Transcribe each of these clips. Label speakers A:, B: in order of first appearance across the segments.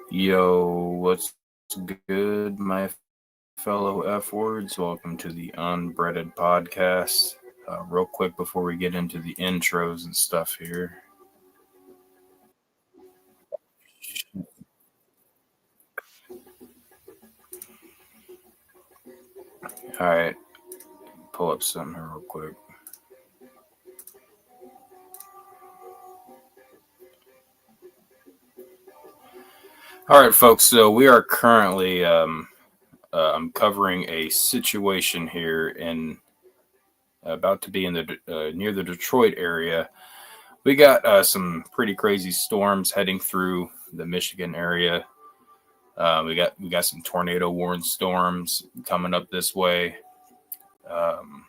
A: Yo, what's good, my fellow F words? Welcome to the Unbreaded Podcast. Real quick before we get into the intros and stuff here. All right, pull up something here real quick. All right, folks. So we are currently I'm covering a situation here in about to be in the near the Detroit area. We got some pretty crazy storms heading through the Michigan area. We got some tornado warned storms coming up this way. Um,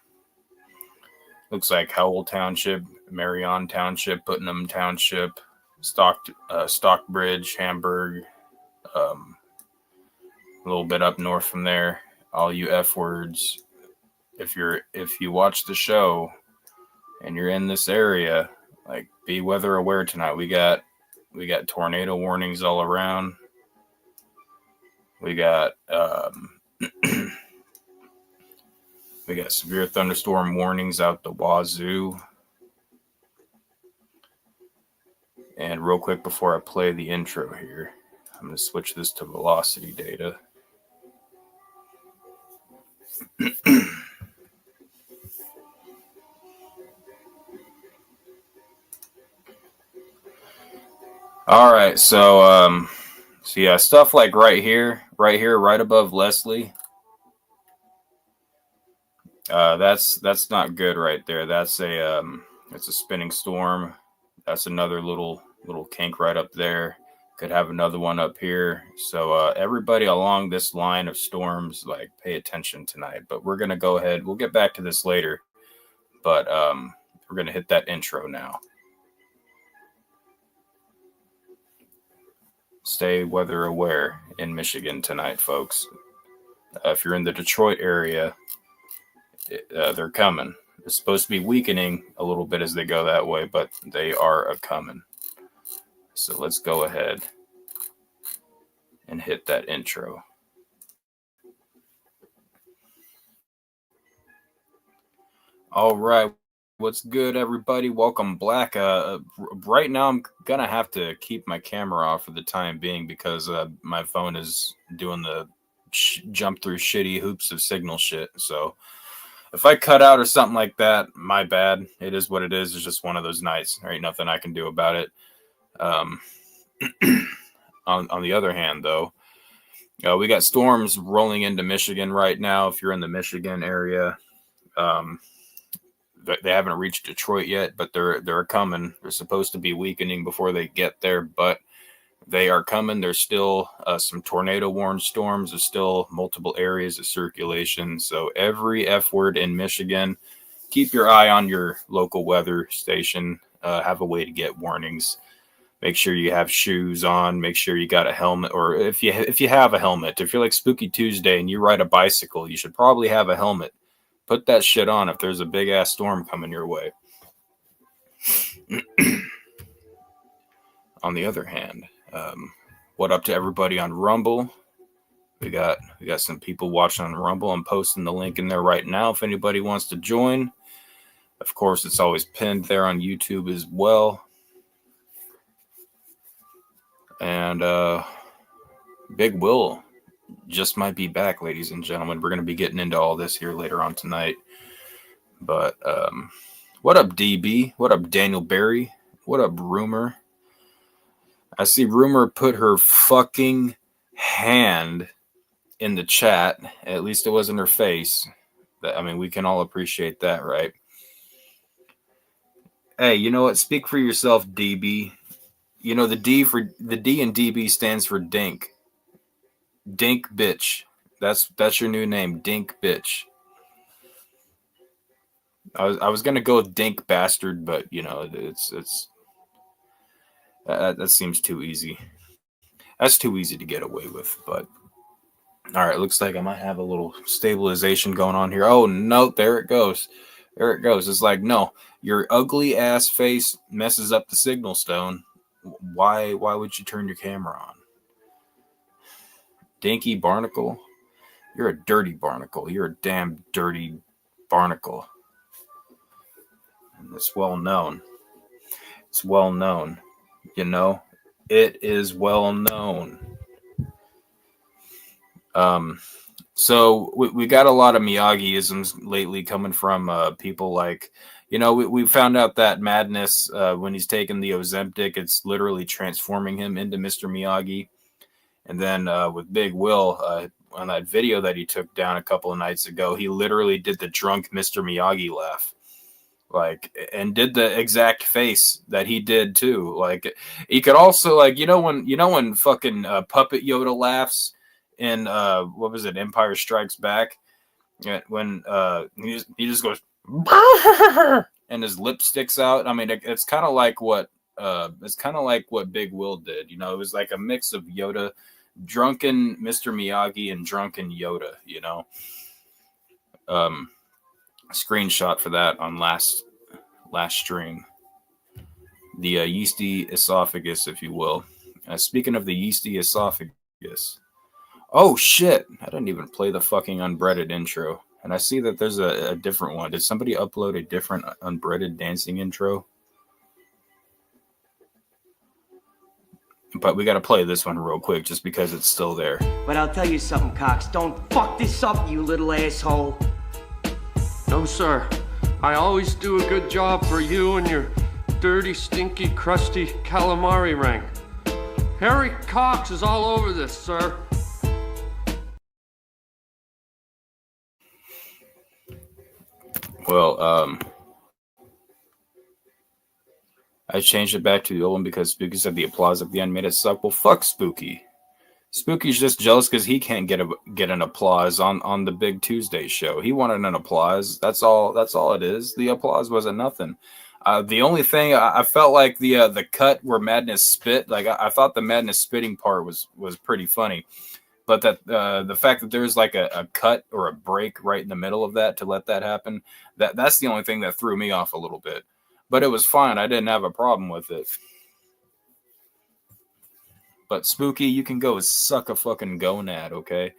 A: Looks like Howell Township, Marion Township, Putnam Township, Stockbridge, Hamburg, um, a little bit up north from there. All you F words, if you watch the show and you're in this area, like be weather aware tonight. We got tornado warnings all around. We got we got severe thunderstorm warnings out the wazoo. And real quick before I play the intro here, I'm going to switch this to velocity data. All right, so yeah, stuff like right here, right above Leslie. That's not good right there. That's a spinning storm. That's another little kink right up there. Could have another one up here. So everybody along this line of storms, like pay attention tonight. But we're gonna go ahead. We'll get back to this later. But we're gonna hit that intro now. Stay weather aware in Michigan tonight, folks. If you're in the Detroit area, they're coming. It's supposed to be weakening a little bit as they go that way, but they are a coming. So let's go ahead and hit that intro. All right. What's good, everybody? Welcome back. Right now, I'm going to have to keep my camera off for the time being because my phone is doing the jump through shitty hoops of signal shit. So if I cut out or something like that, my bad. It is what it is. It's just one of those nights. There ain't nothing I can do about it. On the other hand, though, we got storms rolling into Michigan right now. If you're in the Michigan area, they haven't reached Detroit yet, but they're coming. They're supposed to be weakening before they get there, but they are coming. There's still some tornado warned storms. There's still multiple areas of circulation. So every F word in Michigan, keep your eye on your local weather station. Have a way to get warnings. Make sure you have shoes on. Make sure you got a helmet, or if you have a helmet. If you're like Spooky Tuesday and you ride a bicycle, you should probably have a helmet. Put that shit on if there's a big ass storm coming your way. On the other hand, what up to everybody on Rumble? We got some people watching on Rumble. I'm posting the link in there right now if anybody wants to join. Of course, it's always pinned there on YouTube as well. And Big Will just might be back, ladies and gentlemen. We're going to be getting into all this here later on tonight. But what up, DB? What up, Daniel Berry? What up, Rumor? I see Rumor put her fucking hand in the chat. At least it wasn't her face. I mean, we can all appreciate that, right? Hey, you know what? Speak for yourself, DB. You know, the D in DB stands for Dink. Dink bitch. That's your new name, Dink bitch. I was gonna go with Dink bastard, but you know it's that seems too easy. That's too easy to get away with. But all right, looks like I might have a little stabilization going on here. Oh no, there it goes. There it goes. It's like, no, your ugly ass face messes up the signal, Stone. Why would you turn your camera on? Dinky barnacle. You're a dirty barnacle. You're a damn dirty barnacle. And it's well known. It's well known. You know, it is well known. So we got a lot of Miyagi-isms lately coming from people like, we found out that Madness, when he's taking the Ozempic, it's literally transforming him into Mr. Miyagi. And then with Big Will, on that video that he took down a couple of nights ago, he literally did the drunk Mr. Miyagi laugh. And did the exact face that he did too. Like, he could also, when fucking Puppet Yoda laughs in what was it, Empire Strikes Back, when he just goes and his lip sticks out. I mean, it's kind of like what Big Will did. It was like a mix of Yoda, drunken Mr. Miyagi, and drunken Yoda. Screenshot for that on last stream. The yeasty esophagus, if you will. Speaking of the yeasty esophagus, oh shit! I didn't even play the fucking Unbreaded intro, and I see that there's a different one. Did somebody upload a different Unbreaded dancing intro? But we got to play this one real quick just because it's still there.
B: But I'll tell you something, Cox. Don't fuck this up, you little asshole.
C: No, sir. I always do a good job for you and your dirty, stinky, crusty calamari rank. Harry Cox is all over this, sir.
A: Well, I changed it back to the old one because Spooky said the applause at the end made it suck. Well, fuck Spooky. Spooky's just jealous because he can't get an applause on the Big Tuesday show. He wanted an applause. That's all it is. The applause wasn't nothing. The only thing I felt like the cut where Madness spit, like I thought the Madness spitting part was pretty funny, but that the fact that there's like a cut or a break right in the middle of that to let that happen, that's the only thing that threw me off a little bit. But it was fine. I didn't have a problem with it. But Spooky, you can go suck a fucking gonad, okay?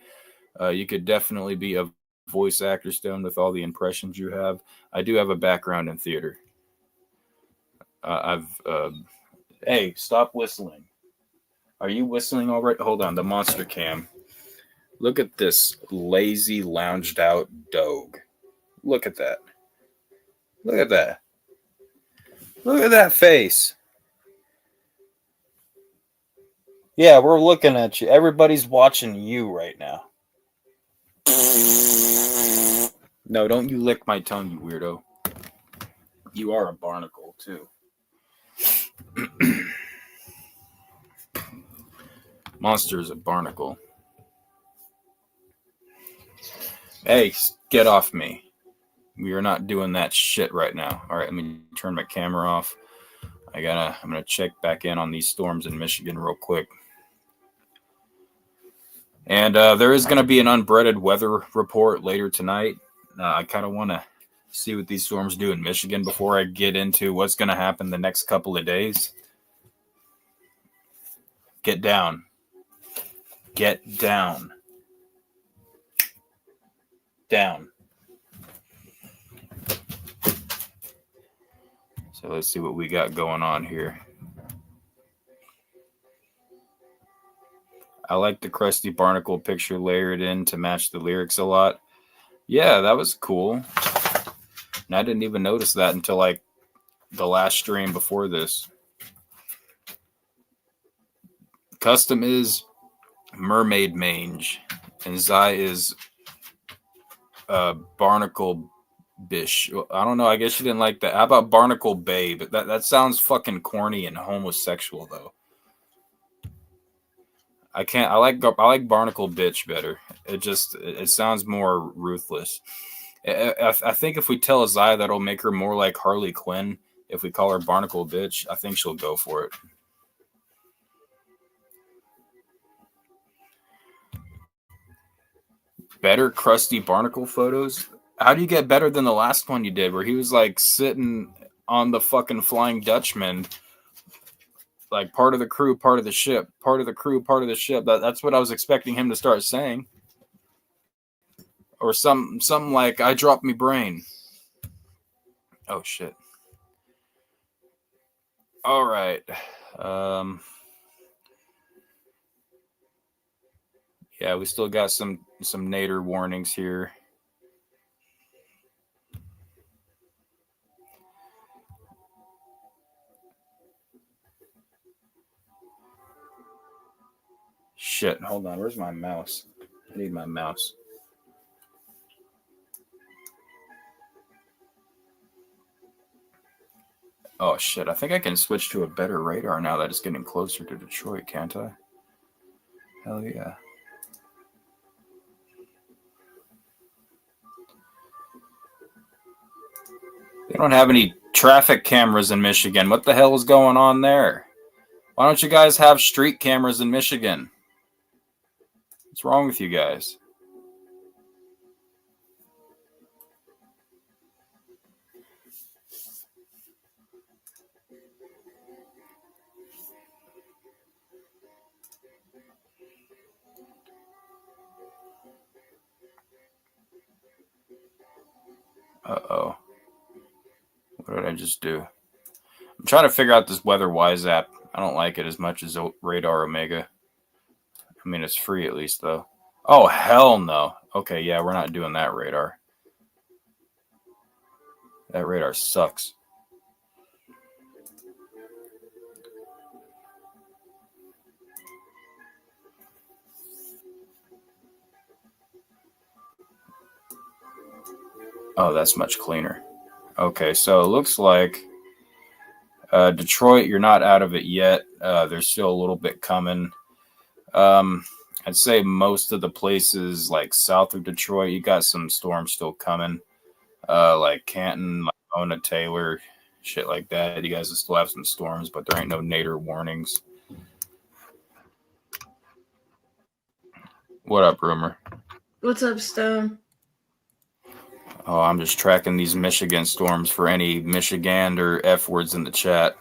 A: You could definitely be a voice actor stone with all the impressions you have. I do have a background in theater. Hey, stop whistling. Are you whistling all right? Hold on, the monster cam. Look at this lazy, lounged out dog. Look at that. Look at that. Look at that face. Yeah, we're looking at you. Everybody's watching you right now. No, don't you lick my tongue, you weirdo. You are a barnacle, too. Monster is a barnacle. Hey, get off me. We are not doing that shit right now. All right, let me turn my camera off. I'm gonna check back in on these storms in Michigan real quick. And there is going to be an unbreaded weather report later tonight. I kind of want to see what these storms do in Michigan before I get into what's going to happen the next couple of days. Get down. Get down. Down. So let's see what we got going on here. I like the Krusty Barnacle picture layered in to match the lyrics a lot. Yeah, that was cool. And I didn't even notice that until like the last stream before this. Custom is Mermaid Mange. And Zai is Barnacle Bish. I don't know. I guess you didn't like that. How about Barnacle Babe? That sounds fucking corny and homosexual, though. I like Barnacle Bitch better. It sounds more ruthless. I think if we tell Zaya that'll make her more like Harley Quinn, if we call her Barnacle Bitch, I think she'll go for it. Better Krusty Barnacle photos? How do you get better than the last one you did where he was like sitting on the fucking Flying Dutchman like part of the crew, part of the ship, part of the crew, part of the ship. That's what I was expecting him to start saying. Or something like, I dropped me brain. Oh, shit. All right. Yeah, we still got some nader warnings here. Shit, hold on. Where's my mouse? I need my mouse. Oh, shit. I think I can switch to a better radar now that it's getting closer to Detroit, can't I? Hell yeah. They don't have any traffic cameras in Michigan. What the hell is going on there? Why don't you guys have street cameras in Michigan? What's wrong with you guys? Uh-oh. What did I just do? I'm trying to figure out this WeatherWise app. I don't like it as much as Radar Omega. I mean, it's free at least, though. Oh, hell no. Okay, yeah, we're not doing that radar. That radar sucks. Oh, that's much cleaner. Okay, so it looks like Detroit, you're not out of it yet. There's still a little bit coming. I'd say most of the places like south of Detroit, you got some storms still coming. Like Canton, like Mona, Taylor, shit like that. You guys will still have some storms, but there ain't no nader warnings. What up, Rumor?
D: What's up, Stone?
A: Oh, I'm just tracking these Michigan storms for any Michigan or F words in the chat.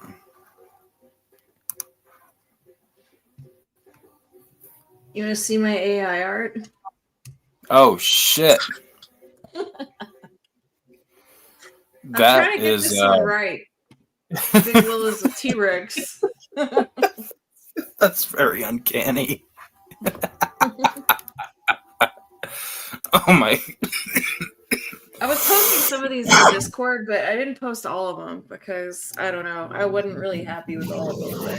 D: You want to see my AI art?
A: Oh, shit.
D: I'm trying to get this one right. Big Will is a T-Rex.
A: That's very uncanny. Oh my.
D: I was posting some of these in Discord, but I didn't post all of them because, I don't know, I wasn't really happy with all of them. But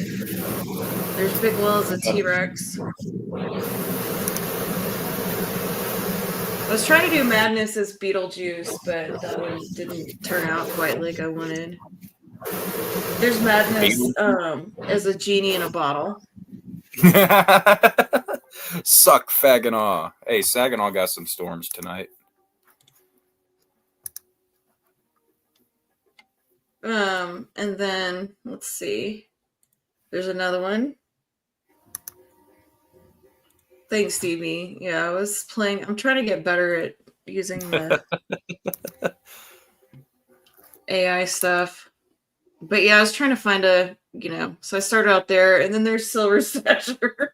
D: there's Big Will as a T-Rex. I was trying to do Madness as Beetlejuice, but that one didn't turn out quite like I wanted. There's Madness as a genie in a bottle.
A: Suck Saginaw. Hey, Saginaw got some storms tonight.
D: And then let's see. There's another one. Thanks, Stevie. Yeah, I was playing. I'm trying to get better at using the AI stuff. But yeah, I was trying to find a, so I started out there, and then there's Silver Stasher.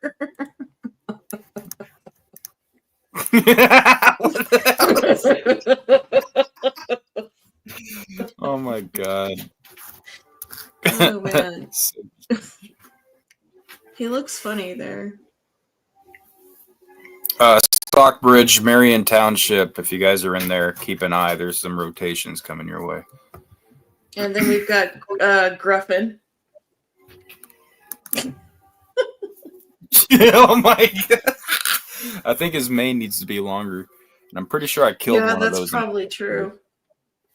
A: Oh my god.
D: Oh man. He looks funny there.
A: Stockbridge, Marion Township. If you guys are in there, keep an eye. There's some rotations coming your way.
D: And then we've got Gruffin.
A: Oh my god. I think his mane needs to be longer. And I'm pretty sure I killed one of those.
D: Yeah, that's probably true.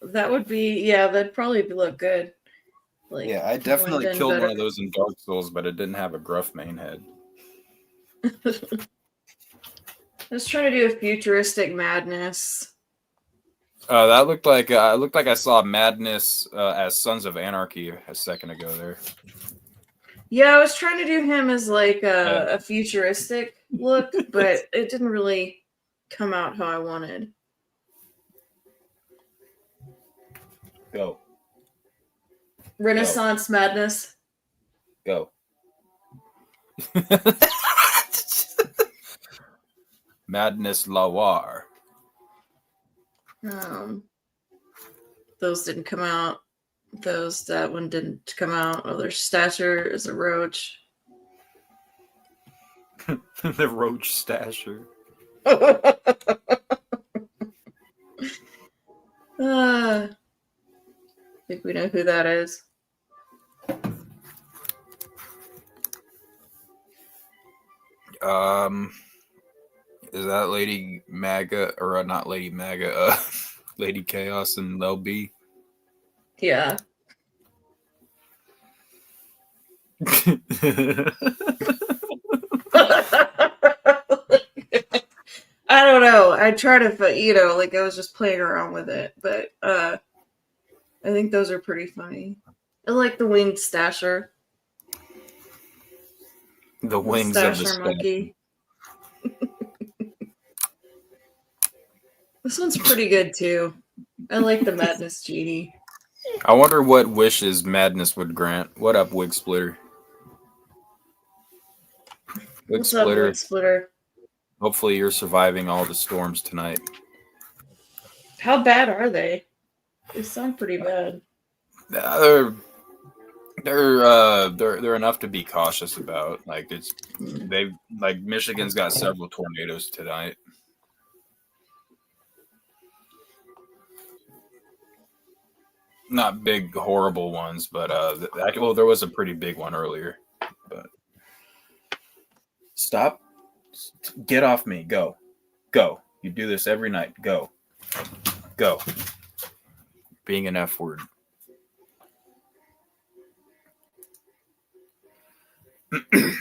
D: That would be, that'd probably look good. Like,
A: yeah, I definitely killed one of those in Dark Souls, but it didn't have a gruff mane head.
D: I was trying to do a futuristic Madness.
A: That looked like I saw Madness as Sons of Anarchy a second ago there.
D: Yeah, I was trying to do him as like a futuristic look, but it didn't really come out how I wanted.
A: Go.
D: Renaissance Madness.
A: Go. Madness Lawar.
D: Those didn't come out. That one didn't come out. Oh, their stature is a roach.
A: The roach stasher.
D: I think we know who that is.
A: Is that Lady Maga, or not Lady Maga, Lady Chaos and LB?
D: Yeah. I don't know. I try to, like I was just playing around with it, but I think those are pretty funny. I like the winged stasher.
A: The wings of the
D: stasher monkey. This one's pretty good too. I like the Madness Genie.
A: I wonder what wishes Madness would grant. What up, Wigsplita?
D: What's up, Wigsplita?
A: Hopefully you're surviving all the storms tonight.
D: How bad are they? They sound pretty bad.
A: They're enough to be cautious about. Like Michigan's got several tornadoes tonight. Not big, horrible ones, but there was a pretty big one earlier. But stop. Get off me. Go. You do this every night. Go. Being an F word. It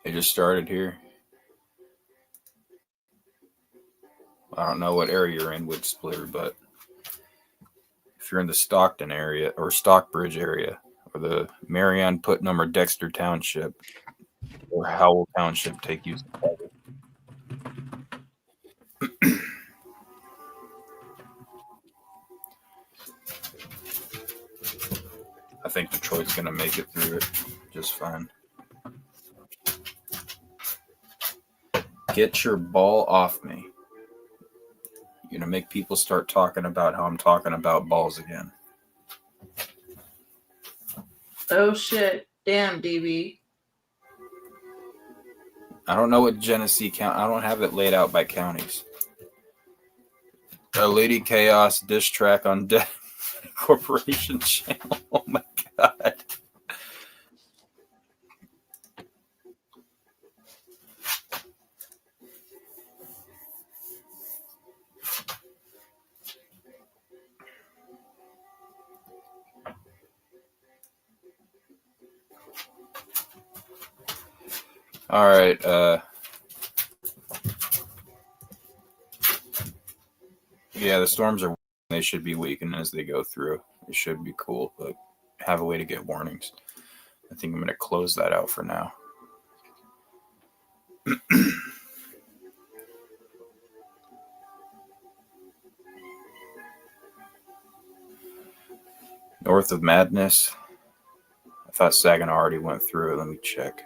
A: just started here. I don't know what area you're in, Wigsplita, but if you're in the Stockton area or Stockbridge area or the Marion, Putnam, or Dexter Township or Howell Township, take use of cover. I think Detroit's going to make it through it just fine. Get your ball off me. You're going to make people start talking about how I'm talking about balls again.
D: Oh, shit. Damn, DB.
A: I don't know what Genesee County... I don't have it laid out by counties. A Lady Chaos diss track on Dead Corporation channel. Oh, my God. All right. Yeah, the storms are. They should be weakening as they go through. It should be cool, but have a way to get warnings. I think I'm going to close that out for now. North of Madness. I thought Saginaw already went through. Let me check.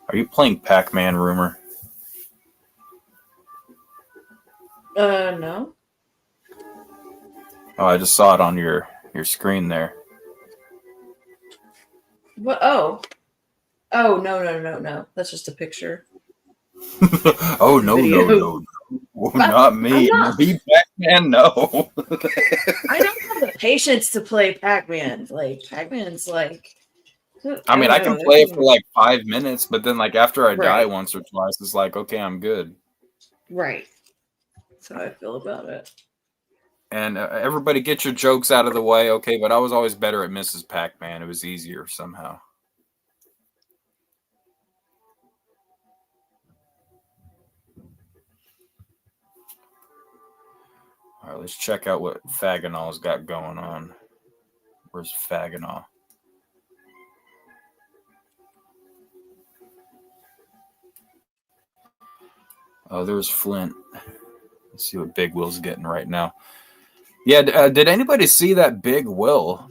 A: Are you playing Pac-Man Rumor?
D: No.
A: Oh, I just saw it on your screen there.
D: What? Oh, no. That's just a picture.
A: Oh, no. Not me. Be Pac-Man, no.
D: I don't have the patience to play Pac-Man. Like, Pac-Man's like...
A: I mean, I can play it for like 5 minutes, but then like after I die
D: Right.
A: once or twice, it's like, okay, I'm good.
D: Right. That's how I feel about it.
A: And everybody get your jokes out of the way, okay? But I was always better at Mrs. Pac-Man. It was easier somehow. All right, let's check out what Faginal's got going on. Where's Faginal? Oh, there's Flint. Let's see what Big Will's getting right now. Yeah, did anybody see that Big Will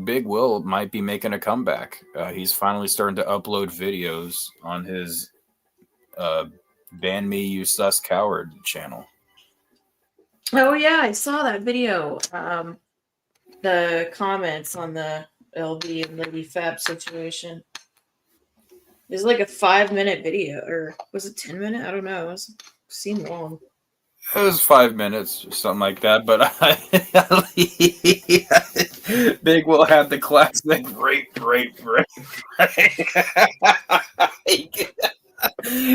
A: Big Will might be making a comeback. He's finally starting to upload videos on his "Ban Me, You Sus Coward" channel.
D: Oh yeah, I saw that video. The comments on the LV and Lady Fab situation. It was like a 5-minute video, or was it 10 minutes? I don't know. It seemed long.
A: It was 5 minutes or something like that, but Big Will had the classic rape.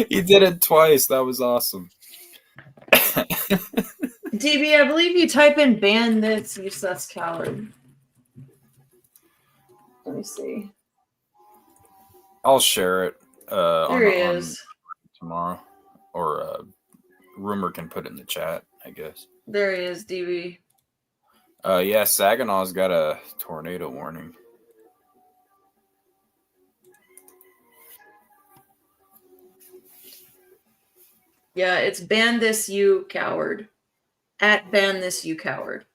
A: He did it twice. That was awesome.
D: DB, I believe you type in "ban this, you sus coward." Let me see.
A: I'll share it
D: There he is.
A: tomorrow, or Rumor can put it in the chat, I guess.
D: There he is, DB.
A: Yeah, Saginaw's got a tornado warning.
D: Yeah, it's "ban this, you coward." At "ban this, you coward."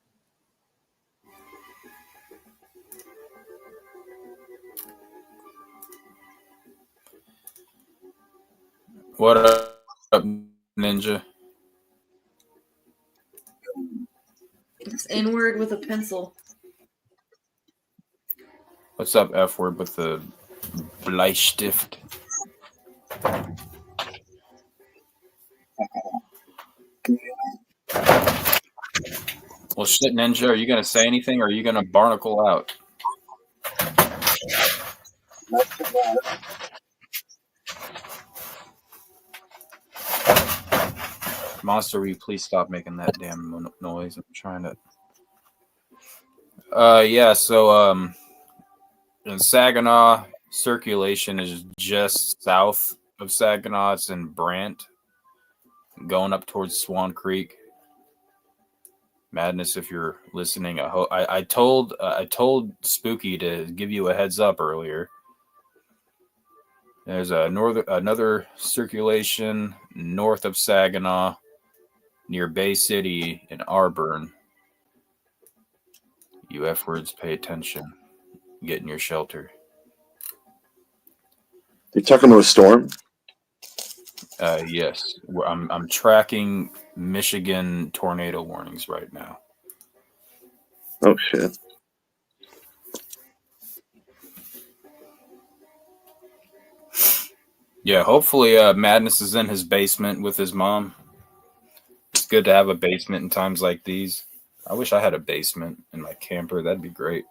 A: What up, Ninja?
D: It's N-word with a pencil.
A: What's up, F-word with the Bleistift? Well, shit, Ninja, are you going to say anything, or are you going to barnacle out? Monster, will you please stop making that damn noise? I'm trying to... yeah, so, in Saginaw, circulation is just south of Saginaw. It's in Brant, going up towards Swan Creek. Madness, if you're listening, I told Spooky to give you a heads up earlier. There's another circulation north of Saginaw, near Bay City in Auburn. You F-words, pay attention. Get in your shelter.
E: You're talking about a storm?
A: Yes. I'm tracking Michigan tornado warnings right now.
E: Oh, shit.
A: Yeah, hopefully Madness is in his basement with his mom. It's good to have a basement in times like these. I wish I had a basement in my camper. That'd be great.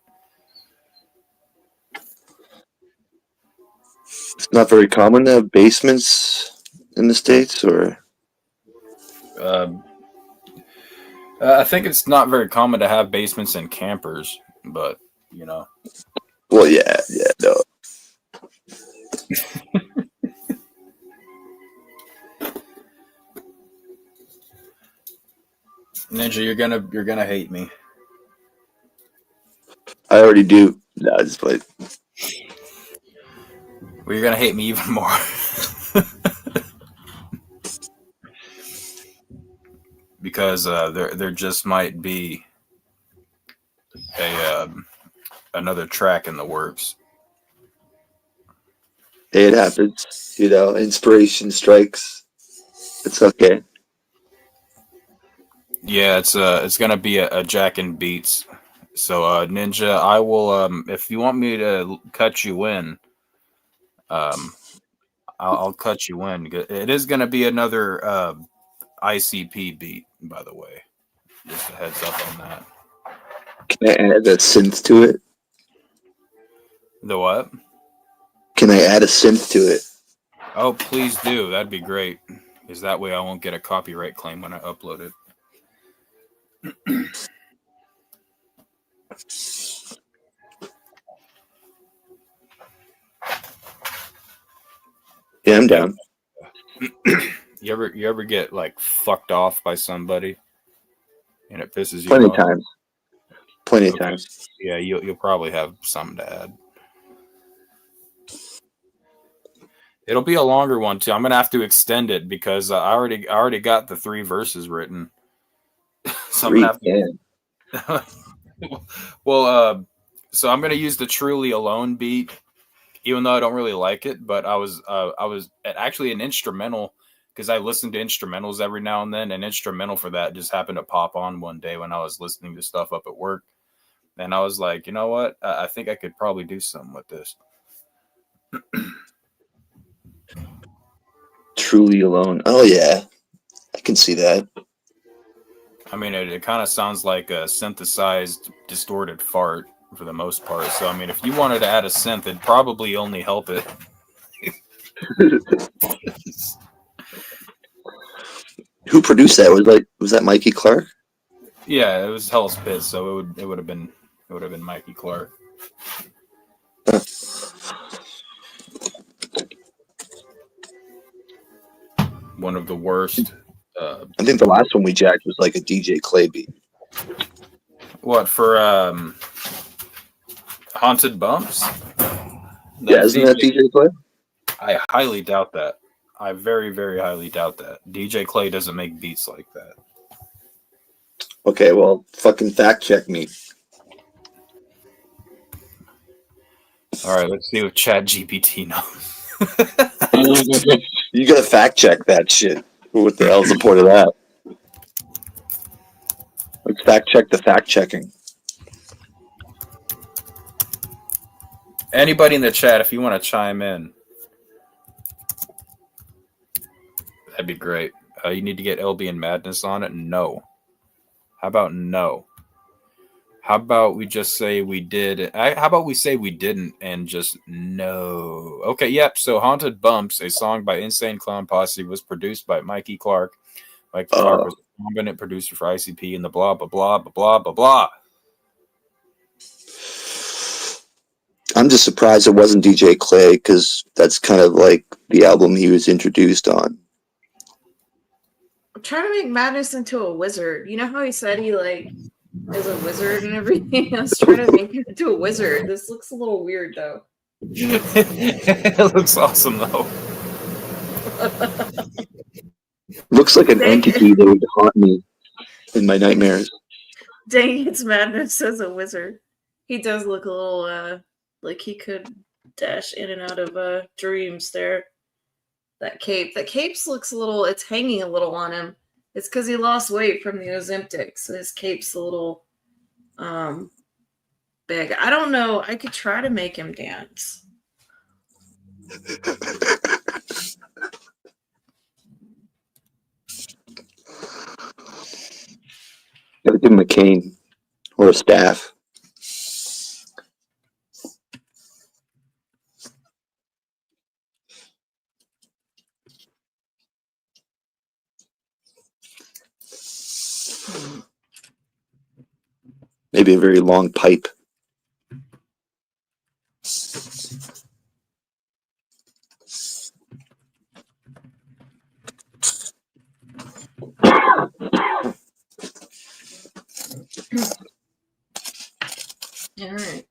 E: It's not very common to have basements in the States, or?
A: I think it's not very common to have basements in campers, but, you know.
E: Well, yeah, no.
A: Ninja, you're gonna hate me.
E: I already do. No, I just played.
A: Well, you're gonna hate me even more. Because there just might be another track in the works.
E: Hey, it happens. You know, inspiration strikes. It's okay.
A: Yeah, it's gonna be a Jack and Beats. So Ninja, I will if you want me to cut you in, I'll cut you in. It is gonna be another ICP beat, by the way. Just a heads up on that.
E: Can I add a synth to it?
A: The what?
E: Can I add a synth to it?
A: Oh, please do. That'd be great. Because that way I won't get a copyright claim when I upload it.
E: Yeah, I'm down.
A: You ever get like fucked off by somebody and it pisses you
E: Plenty
A: off?
E: times. Plenty of
A: Okay.
E: times.
A: Yeah, you'll probably have something to add. It'll be a longer one too. I'm gonna have to extend it because I already got the 3 verses written. So I'm gonna have to. Well, So I'm gonna use the Truly Alone beat, even though I don't really like it. But I was actually an instrumental, because I listen to instrumentals every now and then. An instrumental for that just happened to pop on one day when I was listening to stuff up at work, and I was like, you know what? I think I could probably do something with this.
E: Truly Alone. Oh yeah, I can see that.
A: I mean, it kind of sounds like a synthesized, distorted fart for the most part. So, I mean, if you wanted to add a synth, it'd probably only help it.
E: Who produced that? Was that Mikey Clark?
A: Yeah, it was Hell's Pit, so it would have been Mikey Clark. One of the worst.
E: I think the last one we jacked was like a DJ Clay beat.
A: What for? Haunted Bumps?
E: Yeah, isn't that DJ Clay?
A: I highly doubt that. I very, very highly doubt that. DJ Clay doesn't make beats like that.
E: Okay, well, fucking fact check me.
A: All right, let's see what ChatGPT knows.
E: You gotta fact check that shit. What the hell's the point of that? Let's fact check the fact checking.
A: Anybody in the chat, if you want to chime in, that'd be great. You need to get LB and Madness on it? No. How about no? How about we just say we did? How about we say we didn't and just no? Okay, yep. So Haunted Bumps, a song by Insane Clown Posse, was produced by Mikey Clark. Mikey Clark was a prominent producer for ICP and the blah, blah, blah, blah, blah, blah, blah.
E: I'm just surprised it wasn't DJ Clay, because that's kind of like the album he was introduced on.
D: I'm trying to make Madness into a wizard. You know how he said he like is a wizard and everything? I was trying to make him into a wizard. This looks a little weird though.
A: It looks awesome though.
E: Looks like an entity that would haunt me in my nightmares.
D: Dang, it's Madness as a wizard. He does look a little like he could dash in and out of dreams there. That cape looks a little, it's hanging a little on him. It's because he lost weight from the Ozempic, so his cape's a little big. I don't know. I could try to make him dance.
E: Gotta give him a cane or a staff. Maybe a very long pipe.
D: All right.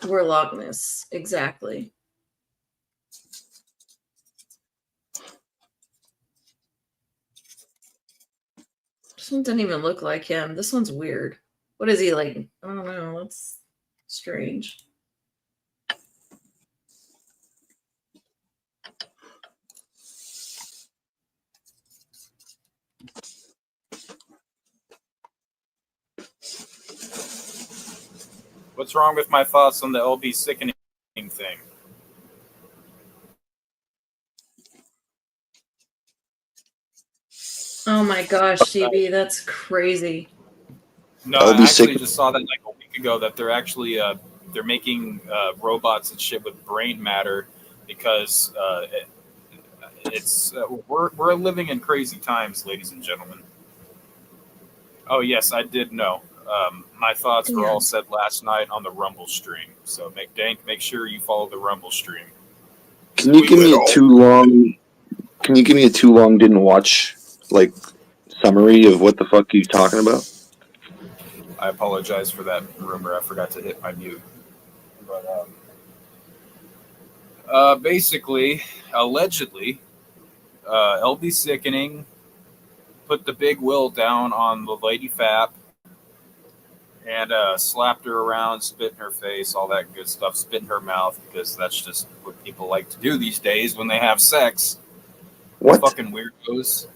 D: Warlockness, exactly. This one doesn't even look like him. This one's weird. What is he like? I don't know. That's strange.
A: What's wrong with my thoughts on the LB sickening thing?
D: Oh my gosh, CB, that's crazy.
A: No, I actually just saw that like a week ago that they're actually they're making robots and shit with brain matter because we're living in crazy times, ladies and gentlemen. Oh yes, I did know. My thoughts were all said last night on the Rumble stream. So make sure you follow the Rumble stream.
E: Can you give me a too long didn't watch like summary of what the fuck you talking about?
A: I apologize for that rumor. I forgot to hit my mute. But basically, allegedly, LB Sickening put the big will down on the Lady Fap, and slapped her around, spit in her face, all that good stuff, spit in her mouth, because that's just what people like to do these days when they have sex.
E: What?
A: Fucking weirdos.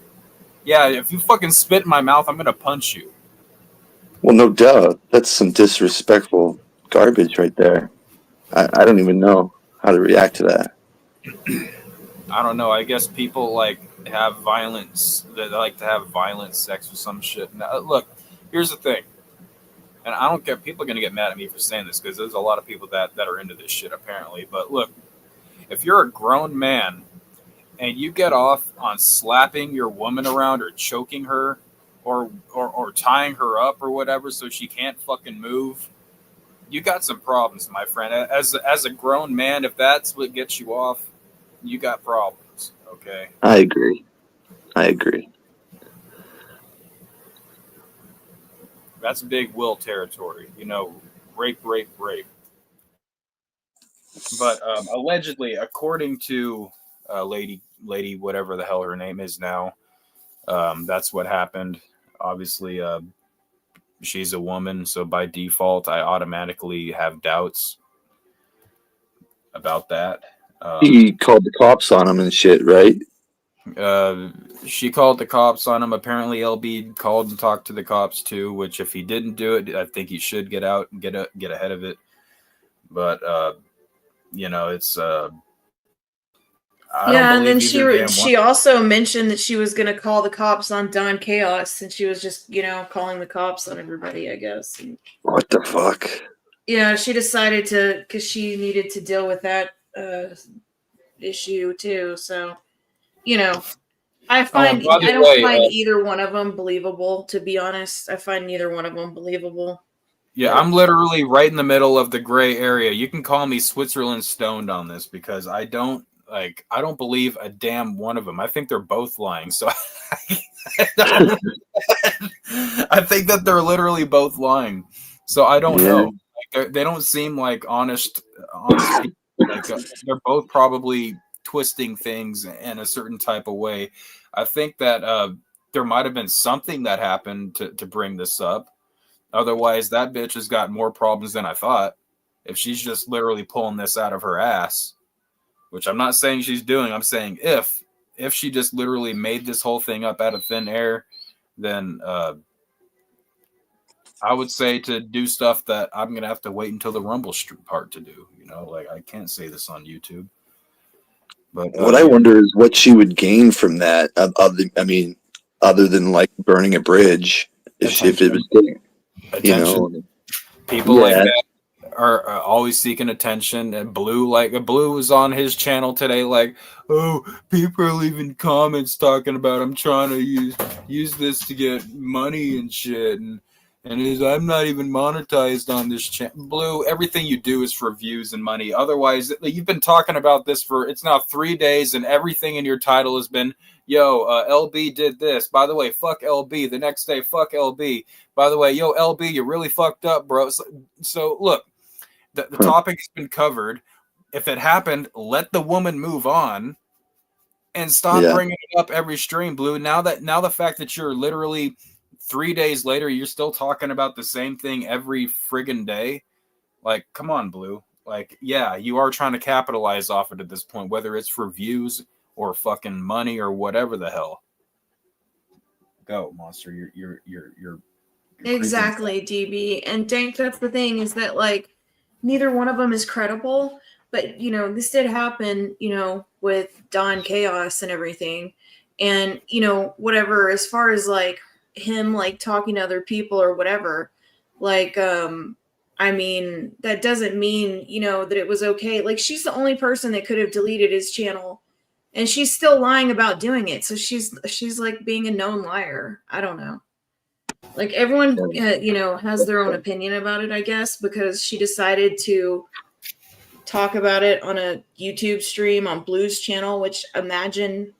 A: Yeah, if you fucking spit in my mouth, I'm gonna punch you.
E: Well, no duh. That's some disrespectful garbage right there. I don't even know how to react to that.
A: I don't know. I guess people like have violence. They like to have violent sex with some shit. Now, look, here's the thing, and I don't care. People are gonna get mad at me for saying this because there's a lot of people that are into this shit apparently. But look, if you're a grown man and you get off on slapping your woman around or choking her or tying her up or whatever so she can't fucking move, you got some problems, my friend. As a grown man, if that's what gets you off, you got problems, okay?
E: I agree.
A: That's big Will territory, rape. But allegedly, according to lady, whatever the hell her name is now, that's what happened. Obviously, she's a woman, so by default, I automatically have doubts about that.
E: He called the cops on him and shit, right?
A: She called the cops on him. Apparently, LB called and talked to the cops too. Which, if he didn't do it, I think he should get out and get ahead of it. But it's.
D: And then she also mentioned that she was going to call the cops on Don Chaos, and she was just calling the cops on everybody, I guess.
E: What the fuck?
D: Yeah, she decided to because she needed to deal with that issue too. So, I don't find either one of them believable. To be honest, I find neither one of them believable.
A: Yeah, I'm literally right in the middle of the gray area. You can call me Switzerland stoned on this because I don't believe a damn one of them. I think they're both lying. So I think that they're literally both lying. So I don't know. They don't seem like honest people. Like, they're both probably twisting things in a certain type of way. I think that there might have been something that happened to bring this up. Otherwise, that bitch has got more problems than I thought. If she's just literally pulling this out of her ass, which I'm not saying she's doing, I'm saying if she just literally made this whole thing up out of thin air, then I would say to do stuff that I'm going to have to wait until the Rumble part to do. Like I can't say this on YouTube. But
E: what I wonder is what she would gain from that. Other than like burning a bridge, if it was getting
A: attention. People like that are always seeking attention. And Blue was on his channel today, like, oh, people are leaving comments talking about I'm trying to use this to get money and shit, and I'm not even monetized on this channel. Blue, everything you do is for views and money. Otherwise, you've been talking about this it's now 3 days, and everything in your title has been, LB did this. By the way, fuck LB. The next day, fuck LB. By the way, LB, you really fucked up, bro. So look, the topic has been covered. If it happened, let the woman move on and stop bringing it up every stream, Blue. Now the fact that you're literally 3 days later, you're still talking about the same thing every friggin' day. Like, come on, Blue. Like, yeah, you are trying to capitalize off it at this point, whether it's for views or fucking money or whatever the hell. Go, Monster. You're
D: exactly, DB. And Dank, that's the thing, is that like neither one of them is credible. But this did happen, with Don Chaos and everything. And whatever, as far as like him like talking to other people or whatever, like that doesn't mean that it was okay. Like, she's the only person that could have deleted his channel, and she's still lying about doing it. So she's like being a known liar. I don't know. Like, everyone has their own opinion about it, I guess, because she decided to talk about it on a YouTube stream on Blue's channel, which imagine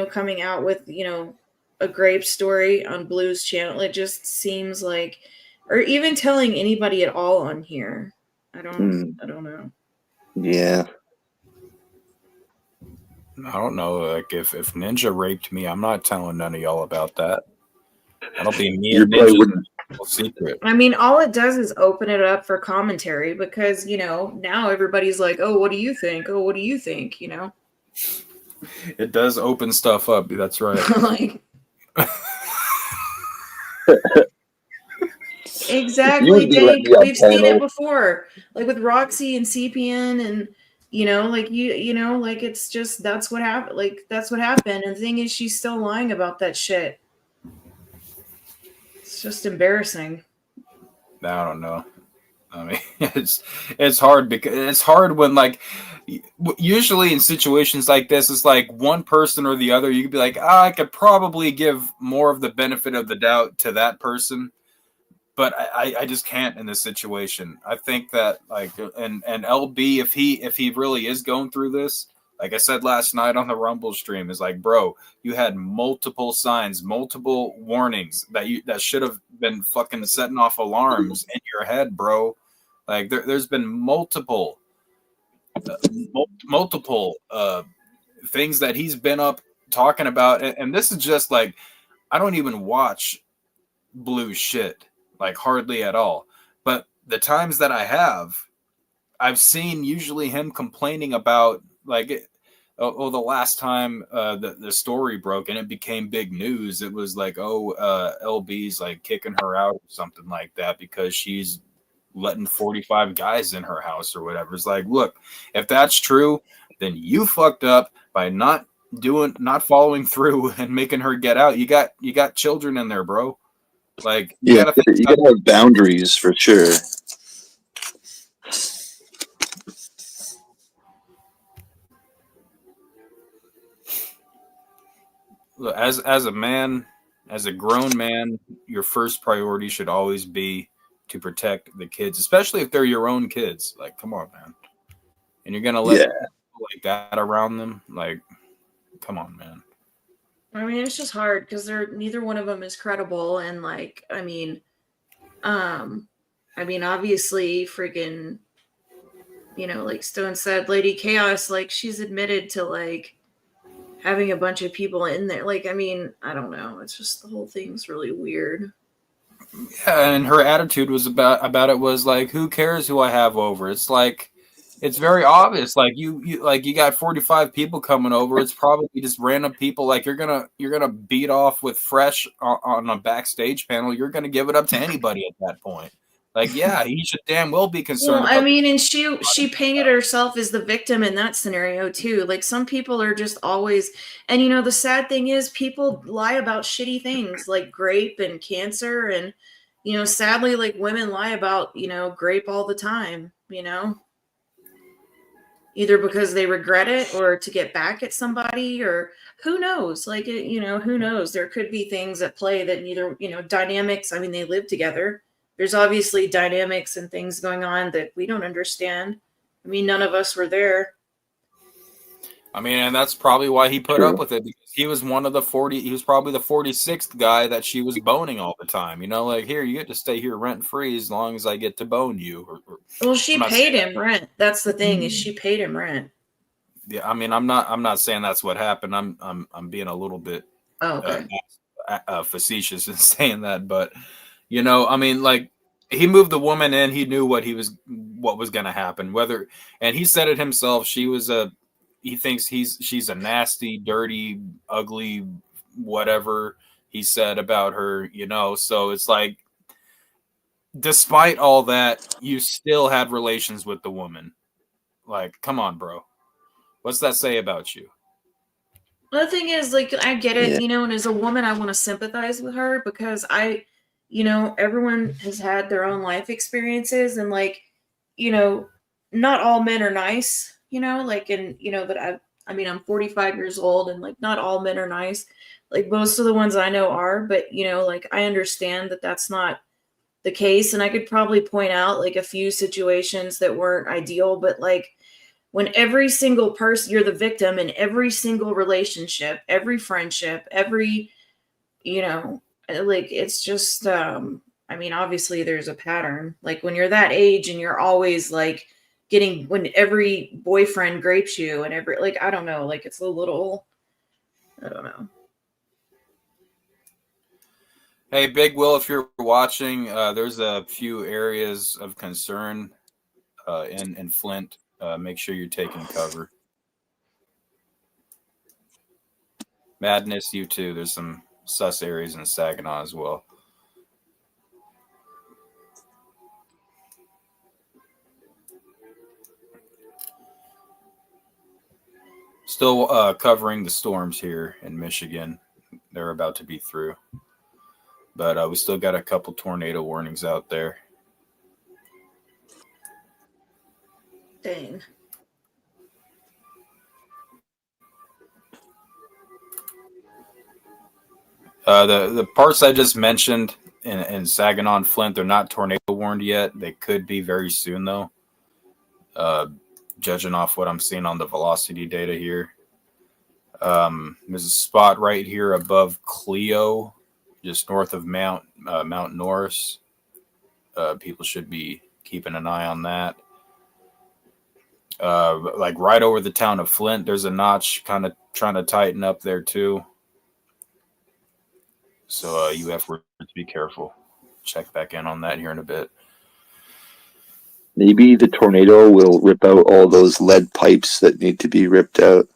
D: coming out with a grape story on Blue's channel. It just seems like, or even telling anybody at all on here. I don't know.
E: Yeah.
A: I don't know. Like, if Ninja raped me, I'm not telling none of y'all about that. That'll be me and Ninja. secret.
D: I mean, all it does is open it up for commentary because, now everybody's like, oh, what do you think? Oh, what do you think?
A: It does open stuff up. That's right.
D: Like, exactly, Dave. We've seen it before, like with Roxy and CPN, and like it's just that's what happened. Like that's what happened. And the thing is, she's still lying about that shit. It's just embarrassing.
A: I don't know. I mean, it's hard because it's hard when like usually in situations like this, it's like one person or the other. You could be like, I could probably give more of the benefit of the doubt to that person. But I just can't in this situation. I think that like and LB if he really is going through this, like I said last night on the Rumble stream, is like, bro, you had multiple signs, multiple warnings that should have been fucking setting off alarms in your head, bro. Like there's been multiple things that he's been up talking about, and this is just like I don't even watch blue shit. Like hardly at all. But the times that I have, I've seen usually him complaining about like, the last time the story broke and it became big news, it was like, LB's like kicking her out or something like that because she's letting 45 guys in her house or whatever. It's like, look, if that's true, then you fucked up by not following through and making her get out. You got children in there, bro. Like you gotta
E: have boundaries for sure.
A: As a man, as a grown man, your first priority should always be to protect the kids, especially if they're your own kids. Like, come on, man. And you're gonna let people like that around them. Like, come on, man.
D: I mean, it's just hard because neither one of them is credible, and like, I mean, obviously, freaking, like Stone said, Lady Chaos, like she's admitted to like having a bunch of people in there. Like, I mean, I don't know. It's just the whole thing's really weird.
A: Yeah, and her attitude was about it was like, who cares who I have over? It's like. It's very obvious. Like you got 45 people coming over. It's probably just random people. Like you're gonna beat off with Fresh on a backstage panel. You're gonna give it up to anybody at that point. Like, yeah, he should damn well be concerned.
D: Well, I mean, and she painted herself as the victim in that scenario too. Like some people are just always, and the sad thing is people lie about shitty things like grape and cancer, and sadly, like women lie about grape all the time. Either because they regret it or to get back at somebody, or who knows, like, who knows? There could be things at play that neither, dynamics. I mean, they live together. There's obviously dynamics and things going on that we don't understand. I mean, none of us were there.
A: I mean, and that's probably why he put up with it, because he was one of the 40. He was probably the 46th guy that she was boning all the time. Like, here, you get to stay here rent free as long as I get to bone you.
D: Well, she paid him rent. That's the thing, is she paid him rent.
A: Yeah, I mean, I'm not saying that's what happened. I'm being a little bit facetious in saying that, but I mean, like, he moved the woman in. He knew what was going to happen. And he said it himself. He thinks she's a nasty, dirty, ugly, whatever he said about her, So it's like, despite all that, you still had relations with the woman. Like, come on, bro. What's that say about you?
D: Well, the thing is, like, I get it, and as a woman, I want to sympathize with her because everyone has had their own life experiences, and like, not all men are nice. Like, and that I'm 45 years old, and like not all men are nice. Like most of the ones I know are, but like I understand that that's not the case. And I could probably point out like a few situations that weren't ideal, but like when every single person, you're the victim in every single relationship, every friendship, every, like it's just, obviously there's a pattern. Like when you're that age and you're always like, when every boyfriend grapes you and every, like, I don't know, like it's a little, I don't know.
A: Hey, Big Will, if you're watching, there's a few areas of concern in Flint. Make sure you're taking cover. Madness, you too. There's some sus areas in Saginaw as well. Still covering the storms here in Michigan. They're about to be through. But we still got a couple tornado warnings out there.
D: Dang.
A: The parts I just mentioned in Saginaw and Flint, they're not tornado warned yet. They could be very soon, though. Judging off what I'm seeing on the velocity data here. There's a spot right here above Clio, just north of Mount Norris. People should be keeping an eye on that. Like right over the town of Flint, there's a notch kind of trying to tighten up there too. So you have to be careful. Check back in on that here in a bit.
E: Maybe the tornado will rip out all those lead pipes that need to be ripped out.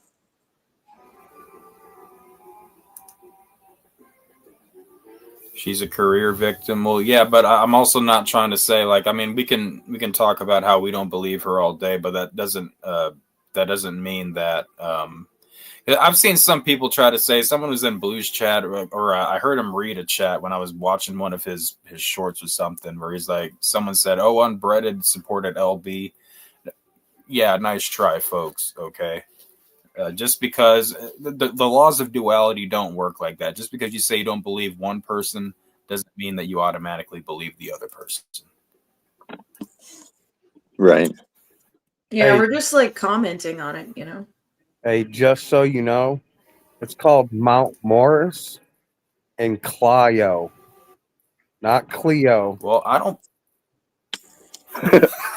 A: She's a career victim. Well, yeah, but I'm also not trying to say like, I mean, we can talk about how we don't believe her all day, but that doesn't mean that. I've seen some people try to say, someone was in Blues chat, or I heard him read a chat when I was watching one of his shorts or something, where he's like, someone said, "Oh, Unbreaded supported LB." Yeah, nice try, folks. Okay. Just because the laws of duality don't work like that. Just because you say you don't believe one person doesn't mean that you automatically believe the other person.
E: Right.
D: Yeah,
F: Hey.
D: we're just like commenting on it, you know.
F: Hey, just so you know, it's called Mount Morris and Clio, not Clio.
A: Well, I don't.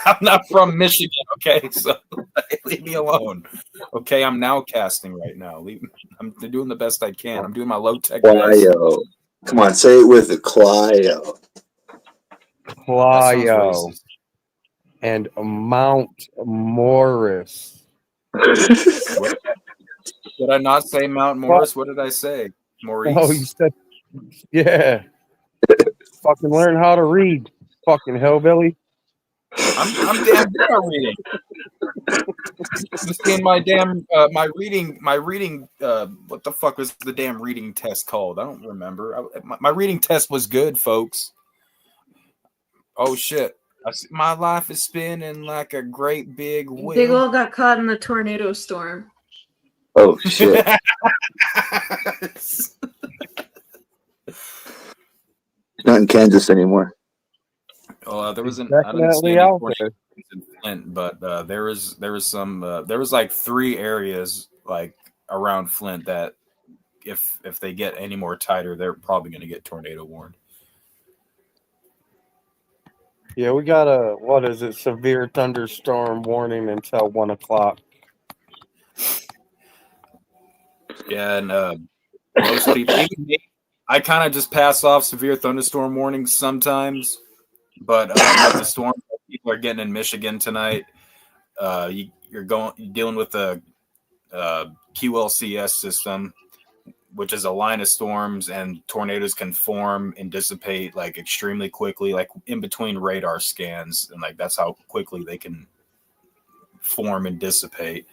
A: I'm not from Michigan, okay? So leave me alone. Okay, I'm now casting right now. I'm doing the best I can. I'm doing my low tech best.
E: Clio. Come on, say it with a Clio.
F: Clio and Mount Morris.
A: Did I not say Mount Morris? What did I say? Maurice.
F: Oh, you said, yeah. Fucking learn how to read, fucking hillbilly.
A: I'm damn good at reading. Just in my damn my reading what the fuck was the damn reading test called? I don't remember. My reading test was good, folks. Oh shit. My life is spinning like a great big wheel.
D: Big Ol got caught in the tornado storm.
E: Oh shit. Not in Kansas anymore.
A: Oh, there wasn't.
F: Definitely
A: I didn't see any
F: out
A: tornadoes in Flint, but there was some. There was like 3 areas like around Flint that if they get any more tighter, they're probably going to get tornado warned.
F: Yeah, we got a, what is it, severe thunderstorm warning until 1 o'clock.
A: Yeah, and most people, even me, I kind of just pass off severe thunderstorm warnings sometimes. But with the storm that people are getting in Michigan tonight, you're dealing with the QLCS system, which is a line of storms, and tornadoes can form and dissipate like extremely quickly, like in between radar scans, and like that's how quickly they can form and dissipate.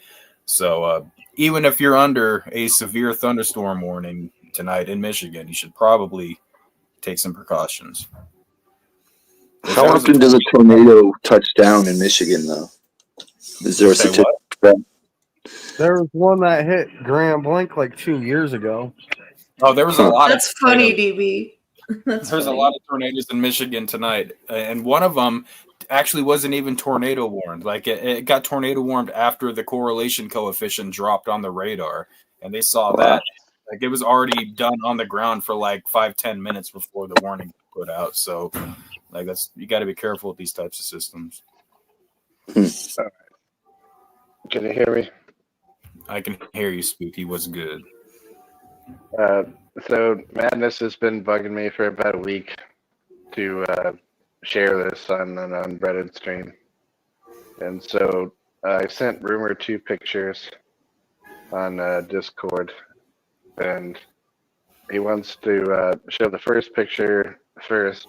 A: So even if you're under a severe thunderstorm warning tonight in Michigan, you should probably take some precautions.
E: How often does a tornado touch down in Michigan, though? Is there a statistic for that?
F: There was one that hit Grand Blanc like 2 years ago.
A: Oh, there was a lot.
D: That's funny, DB. There's
A: a lot of tornadoes in Michigan tonight, and one of them actually wasn't even tornado warned. Like it got tornado warned after the correlation coefficient dropped on the radar, and they saw that. Like it was already done on the ground for like 5-10 minutes before the warning was put out. So, like that's, you got to be careful with these types of systems.
G: Can you hear me?
A: I can hear you, Spooky. What's good?
G: So Madness has been bugging me for about a week to share this on an Unbreaded stream. And so I sent Rumor 2 pictures on Discord, and he wants to show the first picture first,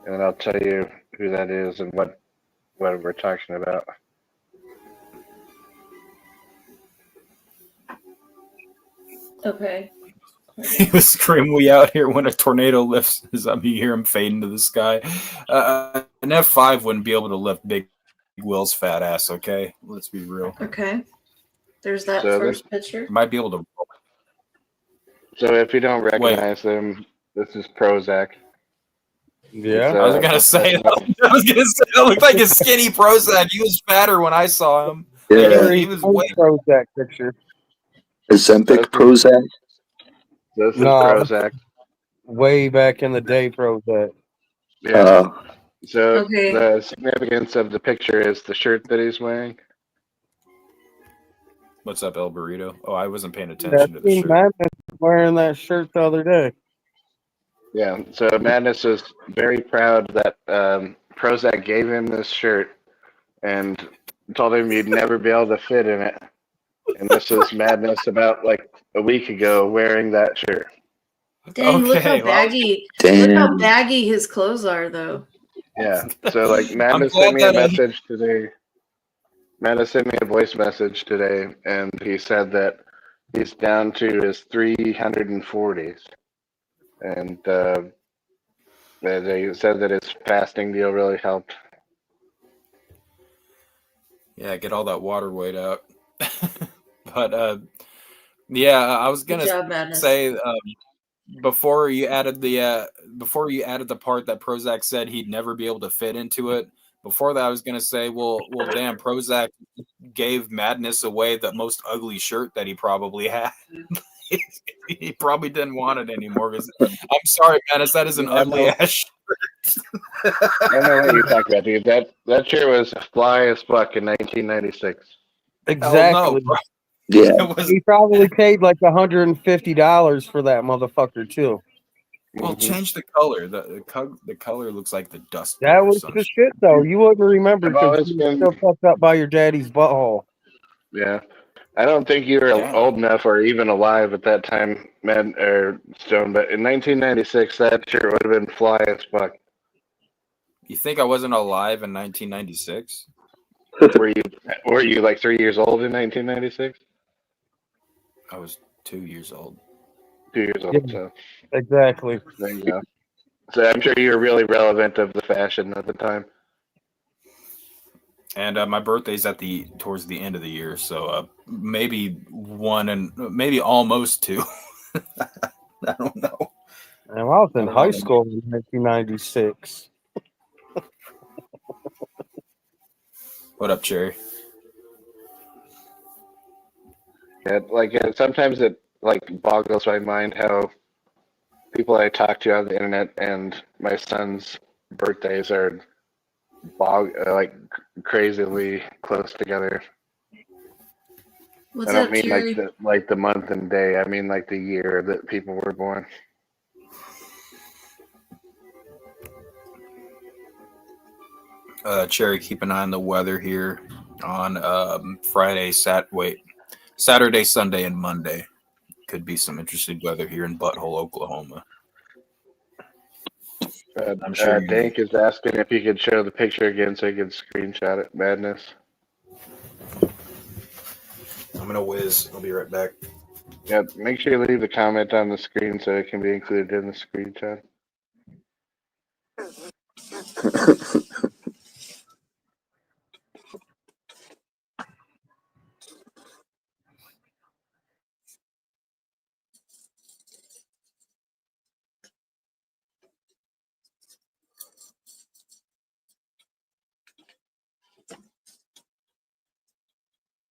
G: and I'll tell you who that is and what we're talking about.
D: Okay.
A: He was screaming, "We out here!" when a tornado lifts his up. You hear him fade into the sky. An F5 wouldn't be able to lift Big Will's fat ass. Okay, let's be real.
D: Okay. There's that
G: So
D: first picture.
A: Might be able to.
G: So if you don't recognize them, this is Prozac.
F: Yeah.
G: It's,
A: I was gonna say. It looked like a skinny Prozac. He was fatter when I saw him.
E: Yeah.
A: He was way.
F: Prozac picture.
E: Ozempic Prozac.
G: This is
F: No.
G: Prozac.
F: Way back in the day, Prozac.
G: Yeah. So
D: Okay.
G: the significance of the picture is the shirt that he's wearing.
A: What's up, El Burrito? Oh, I wasn't paying
F: That
A: attention to the
F: Team
A: shirt.
F: Madness was wearing that shirt the other day.
G: Yeah. So Madness is very proud that Prozac gave him this shirt and told him you'd never be able to fit in it. And this is Madness about like a week ago wearing that shirt.
D: Dang, look
A: Okay,
D: how
A: well,
D: baggy. Look how
E: Damn.
D: baggy his clothes are, though.
G: Yeah. So like Madness
A: glad
G: sent me a
A: that I-
G: message today. Madness sent me a voice message today, and he said that he's down to his 340s, and they said that his fasting deal really helped.
A: Yeah, get all that water weight out. But yeah, I was
D: Good
A: gonna
D: job, Madness.
A: say before you added the part that Prozac said he'd never be able to fit into it. Before that, I was gonna say, well, damn, Prozac gave Madness away the most ugly shirt that he probably had. He probably didn't want it anymore. I'm sorry, Madness, that is an ugly ass shirt.
G: I don't know what you're talking about, dude. That shirt was fly as fuck in 1996.
F: Exactly.
A: Hell no, bro.
E: Yeah.
A: It was,
F: He probably paid like $150 for that motherfucker too.
A: well, change the color. The color looks like the dust.
F: That
A: Bowl or
F: was
A: some
F: the
A: shit.
F: shit though. You wouldn't remember
G: I've
F: because
G: always
F: you were
G: been-
F: still fucked up by your daddy's butthole.
G: Yeah. I don't think you were
A: Damn.
G: old enough or even alive at that time, Stone, but in 1996, that shirt would have been fly as fuck.
A: You think I wasn't alive in 1996?
G: Were you like 3 years old in 1996?
A: I was 2 years old.
G: 2 years old,
F: Yeah.
G: so
F: Exactly.
G: there you go. So I'm sure you were really relevant of the fashion at the time.
A: And my birthday's towards the end of the year, so maybe one and maybe almost two. I don't know.
F: And I was in high school in 1996.
A: What up, Cherry?
G: Yeah, sometimes it like boggles my mind how people I talk to on the internet and my son's birthdays are like crazily close together.
D: What's
G: I don't
D: up,
G: mean
D: Jerry?
G: like the month and day. I mean like the year that people were born.
A: Cherry, keep an eye on the weather here on Saturday, Sunday, and Monday. Could be some interesting weather here in Butthole, Oklahoma. I'm sure you-
G: Dank is asking if you could show the picture again so you could screenshot it. Madness.
A: I'm gonna whiz. I'll be right back.
G: Yeah, make sure you leave the comment on the screen so it can be included in the screenshot.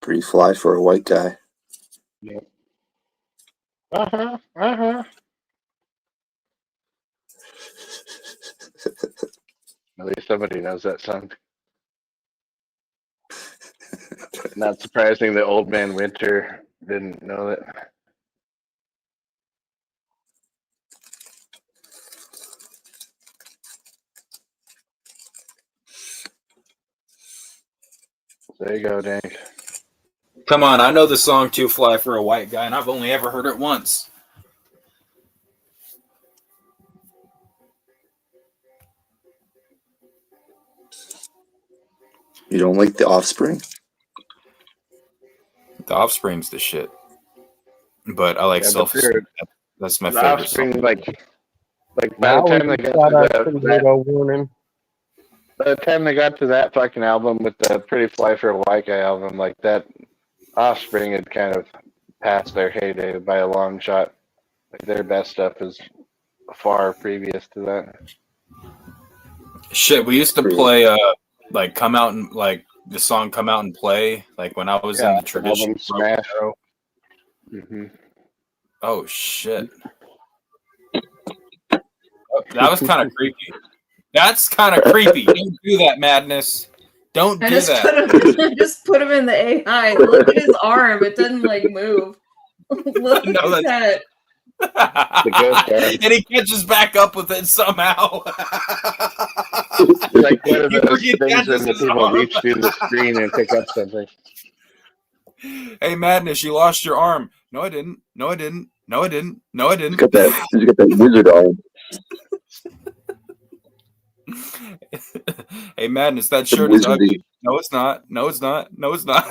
E: Pretty fly for a white guy.
G: Yep. Uh-huh. At least somebody knows that song. Not surprising that Old Man Winter didn't know it. There you go, Dank.
A: Come on, I know the song "Too Fly for a White Guy," and I've only ever heard it once.
E: You don't like The Offspring?
A: The Offspring's the shit. But I like Self-Esteem. That's my
G: The
A: favorite
G: Offspring,
A: song.
G: like by
F: Now
G: the time
F: we
G: they
F: just
G: got
F: got
G: to
F: our tornado warning.
G: by the time they got to that fucking album with the Pretty Fly for a White Guy album, like that Offspring had kind of passed their heyday by a long shot. Like their best stuff is far previous to that.
A: Shit, we used to play like Come Out and like the song Come Out and Play, like when I was in the tradition.
G: Album smash. Mm-hmm.
A: Oh shit. That was kind of creepy. That's kind of creepy. Don't do that, Madness. Don't do that.
D: I just put him in the AI. Look at his arm. It doesn't like move. Look
A: No,
D: at that.
G: The ghost guy.
A: And he catches back up with it somehow.
G: Like one of
A: You
G: those
A: forget
G: things when the
A: Madness's
G: people
A: arm.
G: reach through the screen and pick up something.
A: Hey, Madness, you lost your arm. No, I didn't. No, I didn't. No, I didn't. No, I didn't.
E: You got that wizard arm.
A: Hey, Madness, that shirt is ugly. No, it's not. No, it's not. No, it's not.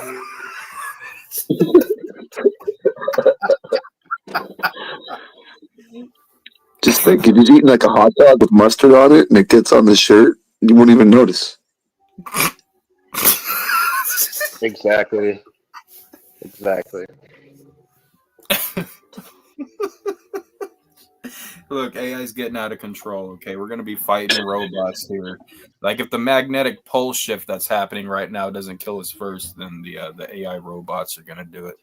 E: Just think, if you're eating like a hot dog with mustard on it and it gets on the shirt, you won't even notice.
G: Exactly.
A: Look, AI's getting out of control, okay? We're going to be fighting robots here. Like, if the magnetic pole shift that's happening right now doesn't kill us first, then the AI robots are going to do it.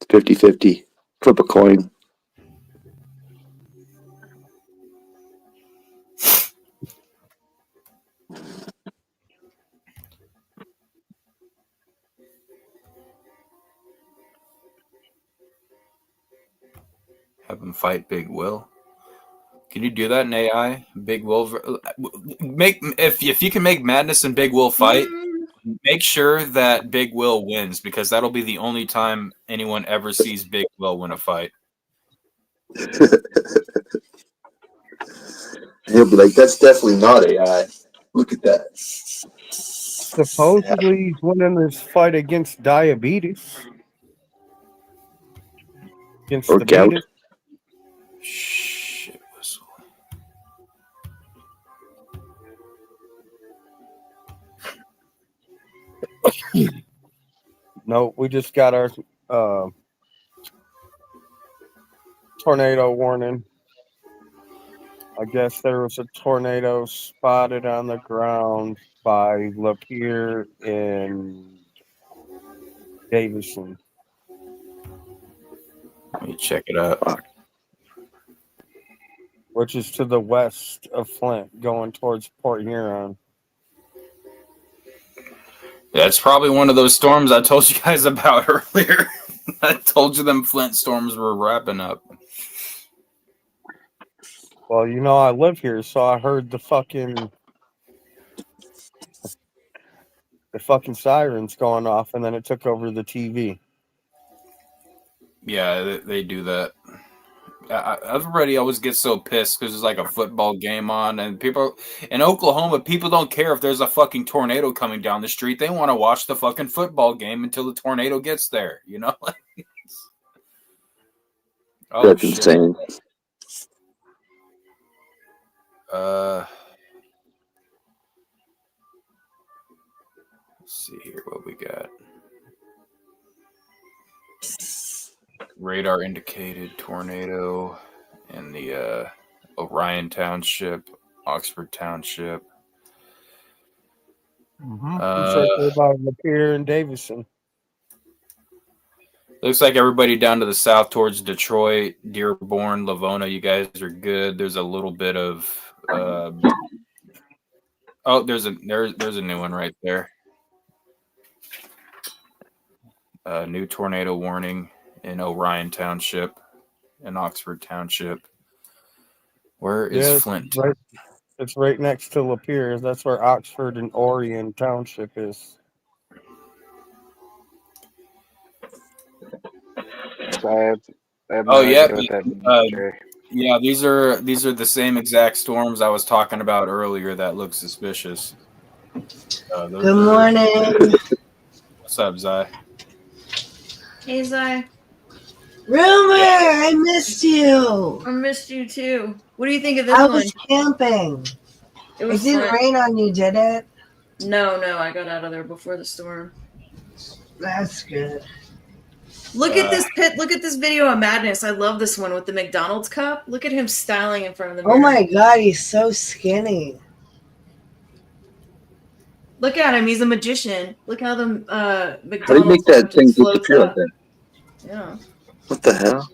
E: 50-50. Flip a coin.
A: Have them fight Big Will. Can you do that in AI? Big Will make if you can make Madness and Big Will fight, make sure that Big Will wins, because that'll be the only time anyone ever sees Big Will win a fight.
E: He'll be like, that's definitely not AI. Look at that.
F: Supposedly he's winning this fight against diabetes. Against
E: Or
F: the
E: gout.
F: beatus.
A: Shit whistle.
F: No, we just got our tornado warning. I guess there was a tornado spotted on the ground by Lapeer in Davison.
A: Let me check it out.
F: Which is to the west of Flint, going towards Port Huron.
A: That's probably one of those storms I told you guys about earlier. I told you them Flint storms were wrapping up.
F: Well, you know, I live here, so I heard the fucking sirens going off, and then it took over the TV.
A: Yeah, they do that. Everybody always gets so pissed because there's like a football game on, and people in Oklahoma, people don't care if there's a fucking tornado coming down the street. They want to watch the fucking football game until the tornado gets there, you know? Oh,
E: That's
A: shit.
E: insane.
A: Let's see here what we got. Radar indicated tornado in the Orion Township, Oxford Township.
F: About Lapeer and Davison.
A: Looks like everybody down to the south towards Detroit, Dearborn, Lavona. You guys are good. There's a little bit of there's a new one right there. New tornado warning in Orion Township and Oxford Township. Where is Flint?
F: It's right next to Lapeer. That's where Oxford and Orion Township is.
G: So I have no
A: Oh yeah,
G: idea what that means, Jerry.
A: yeah. These are the same exact storms I was talking about earlier that look suspicious.
H: Good morning.
A: What's up, Zai?
D: Hey, Zai.
H: Rumor, I missed you.
D: I missed you too. What do you think of this
H: I
D: one?
H: was camping.
D: It
H: It
D: was
H: didn't
D: fun.
H: rain on you, did it?
D: No, I got out of there before the storm.
H: That's good.
D: Look at this pit. Look at this video of Madness. I love this one with the McDonald's cup. Look at him styling in front of the mirror.
H: Oh my God, he's so skinny.
D: Look at him. He's a magician. Look how the
E: How do you
D: McDonald's
E: make that
D: cup
E: thing
D: just floats
E: disappear like
D: up.
E: that?
D: Yeah.
E: What the hell?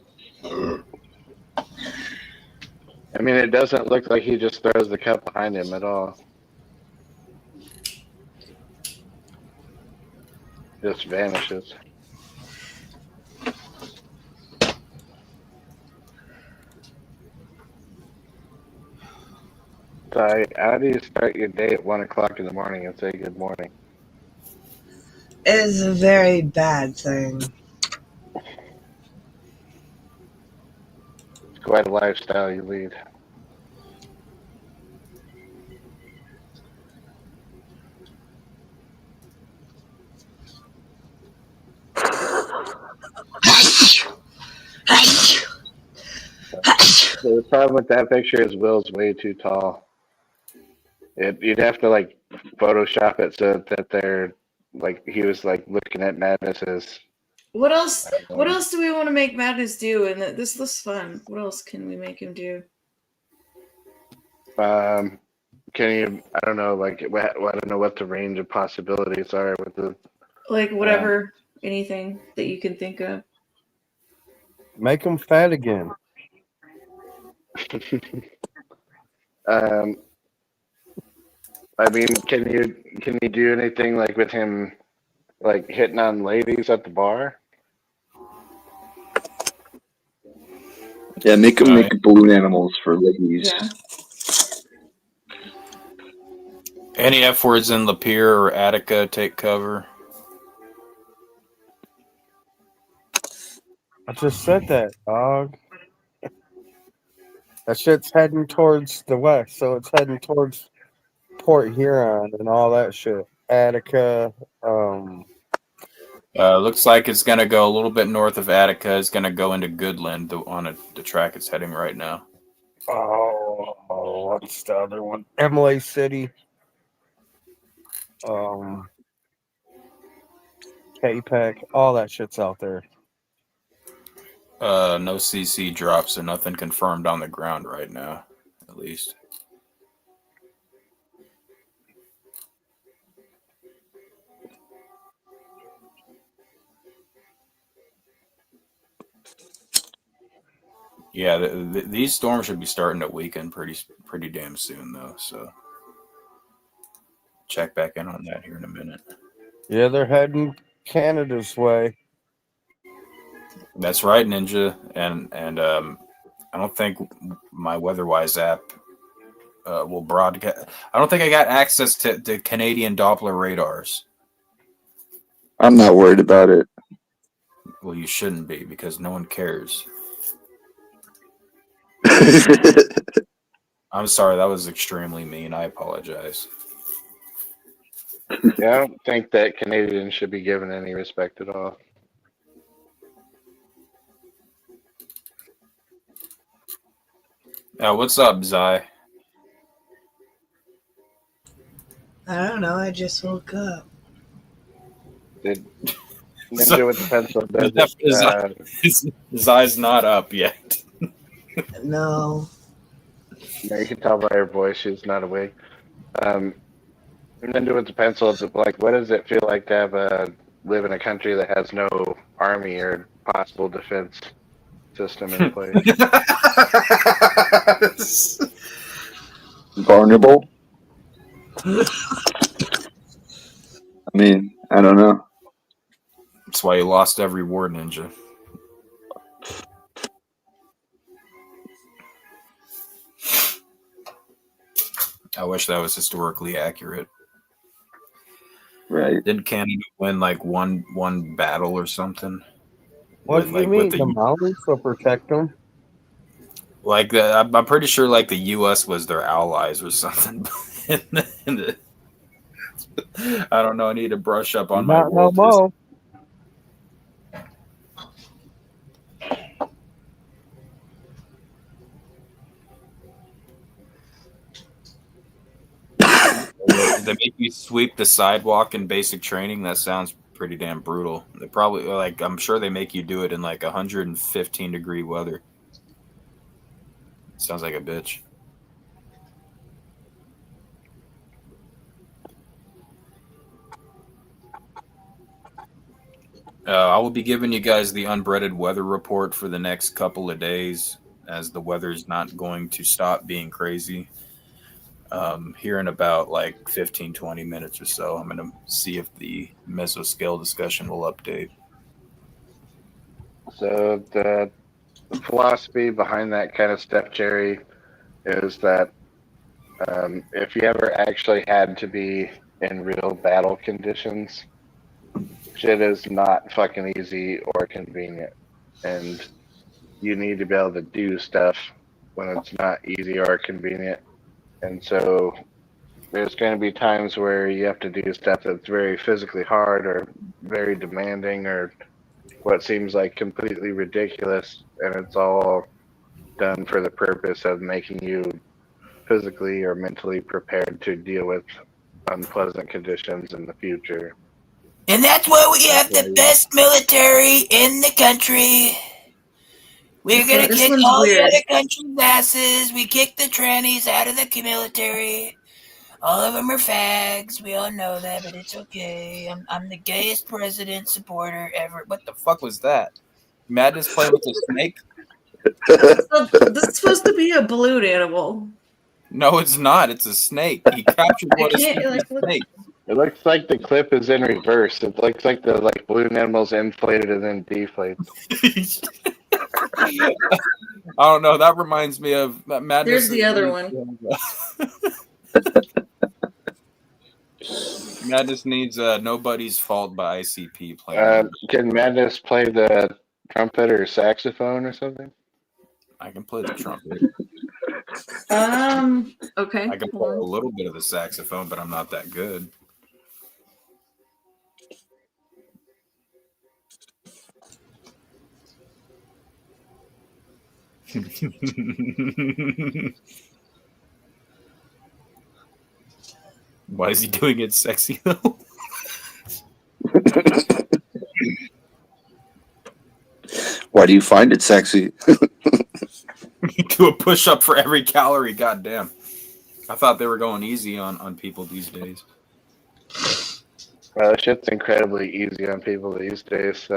G: I mean, it doesn't look like he just throws the cup behind him at all. Just vanishes. So how do you start your day at 1 o'clock in the morning and say good morning?
H: It is a very bad thing.
G: It's quite a lifestyle you lead. So the problem with that picture is Will's way too tall. You'd have to like Photoshop it so that they're like he was like looking at Madness's.
D: What else? What else do we want to make Madness do? And this looks fun. What else can we make him do?
G: Can you? I don't know. Like I don't know what the range of possibilities are with the.
D: Like whatever, anything that you can think of.
F: Make him fat again.
G: I mean, can you do anything like with him, like hitting on ladies at the bar?
E: Yeah, make them make balloon animals for ladies.
D: Yeah.
A: Any F words in Lapeer or Attica take cover?
F: I just said that, dog. That shit's heading towards the west, so it's heading towards Port Huron and all that shit. Attica.
A: Looks like it's gonna go a little bit north of Attica. It's gonna go into Goodland the track it's heading right now.
F: What's the other one? Emily City. K-Pack. All that shit's out there.
A: No CC drops, so nothing confirmed on the ground right now, at least. Yeah, these storms should be starting to weaken pretty damn soon, though. So check back in on that here in a minute.
F: Yeah, they're heading Canada's way.
A: That's right, Ninja, and I don't think my WeatherWise app will broadcast. I don't think I got access to Canadian Doppler radars.
E: I'm not worried about it.
A: Well, you shouldn't be because no one cares. I'm sorry, that was extremely mean. I apologize.
G: Yeah, I don't think that Canadians should be given any respect at all.
A: What's up, Zai?
H: I don't know. I just woke up.
G: Did Ninja with the pencil does
A: Zai's not up yet.
H: No.
G: Yeah, you can tell by her voice she's not awake. Ninja with the pencil, like, what does it feel like to have live in a country that has no army or possible defense system in place?
E: Vulnerable? I mean, I don't know.
A: That's why you lost every war, Ninja. I wish that was historically accurate.
E: Right.
A: Didn't Canada win like one battle or something?
F: What do you mean? The mountains will protect them?
A: Like I'm pretty sure like the U.S. was their allies or something. I don't know. I need to brush up on my
F: Not no
A: world
F: more.
A: They make you sweep the sidewalk in basic training. That sounds pretty damn brutal. They probably like I'm sure they make you do it in like 115-degree weather. Sounds like a bitch. I will be giving you guys the unbreaded weather report for the next couple of days, as the weather's not going to stop being crazy. Here in about like 15, 20 minutes or so, I'm going to see if the mesoscale discussion will update.
G: So the philosophy behind that kind of stuff, Jerry, is that if you ever actually had to be in real battle conditions, shit is not fucking easy or convenient. And you need to be able to do stuff when it's not easy or convenient. And so there's going to be times where you have to do stuff that's very physically hard or very demanding or what seems like completely ridiculous. And it's all done for the purpose of making you physically or mentally prepared to deal with unpleasant conditions in the future.
I: And that's why we have the best military in the country. We're gonna
D: This
I: kick
D: one's
I: all
D: weird.
I: the other countries' asses. We kick the trannies out of the military. All of them are fags. We all know that, but it's okay. I'm the gayest president supporter ever.
A: What the fuck was that? Madness playing with a snake?
D: So, this is supposed to be a balloon animal.
A: No, it's not. It's a snake. He captured
D: I
A: what a
D: can't, like, look.
A: snake.
G: It looks like the clip is in reverse. It looks like the balloon animal's inflated and then deflates.
A: I don't know. That reminds me of Madness.
D: There's the other one.
A: Madness needs Nobody's Fault by ICP playing.
G: Can Madness play the trumpet or saxophone or something?
A: I can play the trumpet.
D: Okay.
A: I can play a little bit of the saxophone, but I'm not that good. Why is he doing it sexy though?
E: Why do you find it sexy?
A: Do a push-up for every calorie. Goddamn. I thought they were going easy on people these days.
G: Well, shit's incredibly easy on people these days.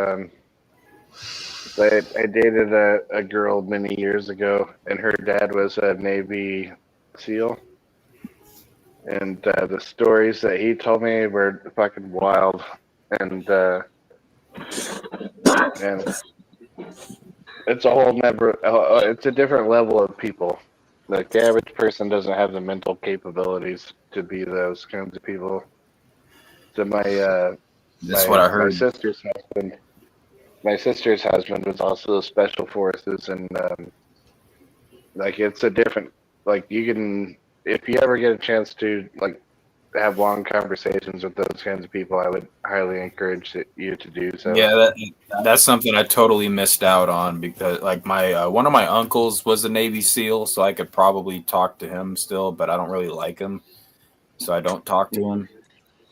G: I dated a girl many years ago, and her dad was a Navy SEAL. And the stories that he told me were fucking wild. And it's a whole it's a different level of people. Like, the average person doesn't have the mental capabilities to be those kinds of people. So
A: That's what I heard.
G: My sister's husband was also special forces, and it's a different, you can, if you ever get a chance to have long conversations with those kinds of people, I would highly encourage you to do so.
A: Yeah, that's something I totally missed out on, because my one of my uncles was a Navy SEAL, so I could probably talk to him still, but I don't really like him, so I don't talk to him.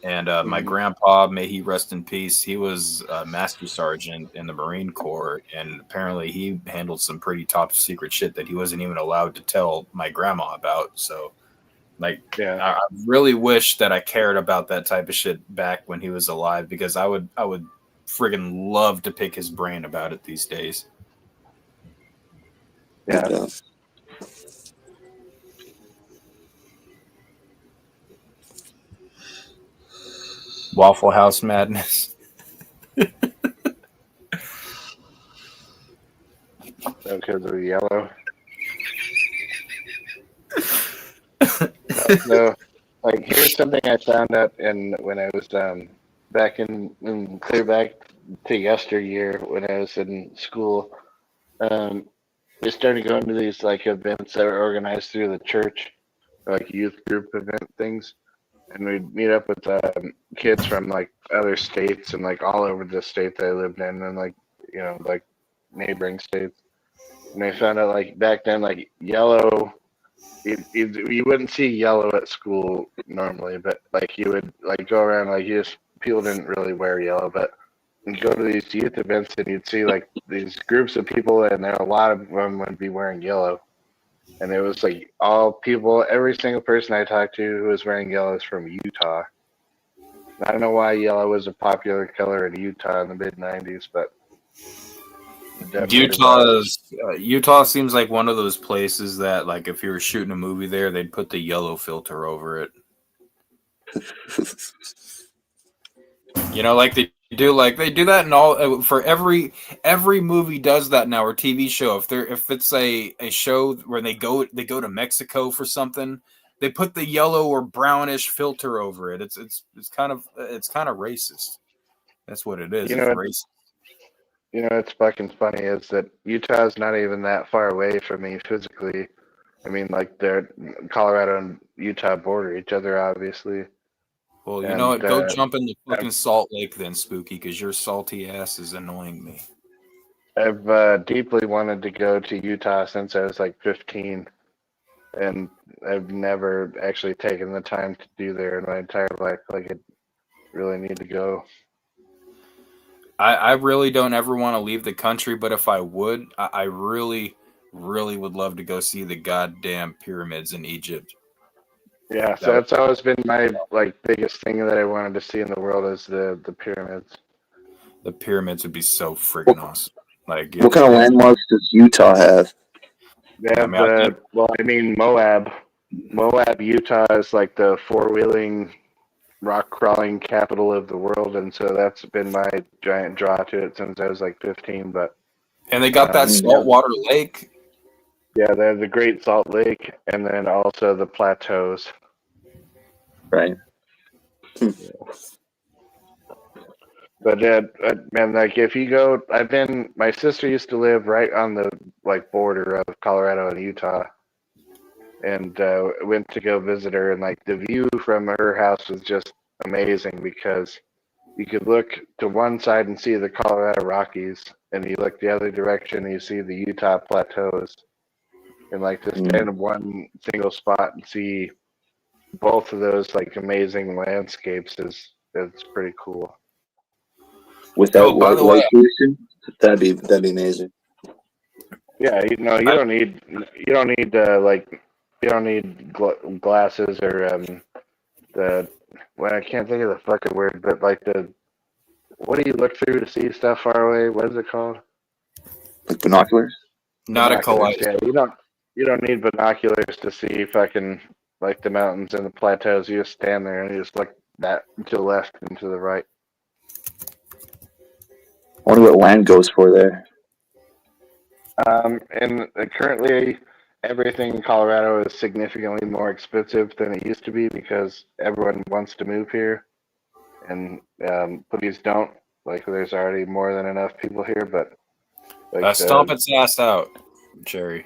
A: And my grandpa, may he rest in peace, he was a master sergeant in the Marine Corps, and apparently he handled some pretty top secret shit that he wasn't even allowed to tell my grandma about. So, I really wish that I cared about that type of shit back when he was alive, because I would friggin' love to pick his brain about it these days.
G: Yeah.
A: Waffle House madness.
G: Because of the yellow. So, like, here's something I found out when I was back in clear back to yesteryear when I was in school. We started going to these like events that were organized through the church, like youth group event things, and we'd meet up with kids from like other states and like all over the state that I lived in, and like like neighboring states. And they found out like back then like yellow. You wouldn't see yellow at school normally, but like you would like go around like people didn't really wear yellow, but you'd go to these youth events and you'd see like these groups of people, and there a lot of them would be wearing yellow, and it was like all people, every single person I talked to who was wearing yellow is from Utah. I don't know why yellow was a popular color in Utah in the mid '90s, but
A: Utah seems like one of those places that, like, if you were shooting a movie there, they'd put the yellow filter over it. Like they do that in all for every movie does that now, or TV show. If it's a show where they go to Mexico for something, they put the yellow or brownish filter over it. It's kind of racist. That's what it is. It's racist.
G: What's fucking funny is that Utah's not even that far away from me physically. I mean, like, they're Colorado and Utah border each other, obviously.
A: Well, you know what? Go jump in the fucking Salt Lake then, Spooky, because your salty ass is annoying me.
G: I've deeply wanted to go to Utah since I was like 15, and I've never actually taken the time to do there in my entire life. Like, I really need to go.
A: I really don't ever want to leave the country, but if I would, I really, really would love to go see the goddamn pyramids in Egypt.
G: Yeah, so that's always been my like biggest thing that I wanted to see in the world is the pyramids.
A: The pyramids would be so freaking awesome. Like,
E: what kind of landmarks does Utah have?
G: They have Moab. Moab, Utah is like the four-wheeling rock crawling capital of the world, and so that's been my giant draw to it since I was like 15.
A: And they got that saltwater lake.
G: Yeah, they have the Great Salt Lake, and then also the plateaus.
E: Right.
G: But man, like if you go, my sister used to live right on the like border of Colorado and Utah, and went to go visit her, and like the view from her house was just amazing because you could look to one side and see the Colorado Rockies, and you look the other direction and you see the Utah plateaus, and like to stand in one single spot and see both of those like amazing landscapes is pretty cool.
E: With that white pollution, that'd be amazing.
G: Yeah, you don't need glasses or I can't think of the fucking word, but like what do you look through to see stuff far away? What is it called?
E: Like binoculars?
A: Not a kaleidoscope.
G: Yeah, you don't need binoculars to see fucking like the mountains and the plateaus. You just stand there and you just look that to the left and to the right.
E: I wonder what land goes for there.
G: And currently everything in Colorado is significantly more expensive than it used to be because everyone wants to move here, and please don't. Like, there's already more than enough people here, but like
A: stomp its ass out, Jerry.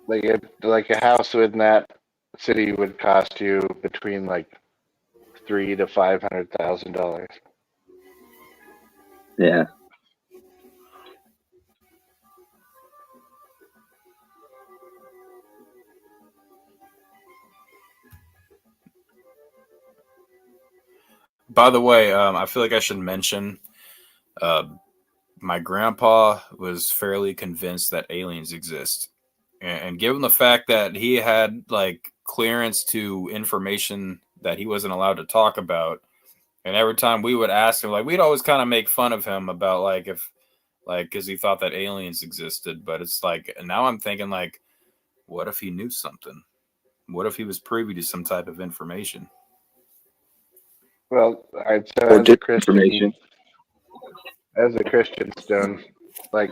G: Like a house in that city would cost you between like $300,000 to $500,000.
E: Yeah.
A: By the way, I feel like I should mention my grandpa was fairly convinced that aliens exist. And given the fact that he had like clearance to information that he wasn't allowed to talk about, and every time we would ask him, like, we'd always kind of make fun of him about like because he thought that aliens existed. But it's like, now I'm thinking like, what if he knew something? What if he was privy to some type of information?
G: Well, I'd say as a Christian, Stone, like,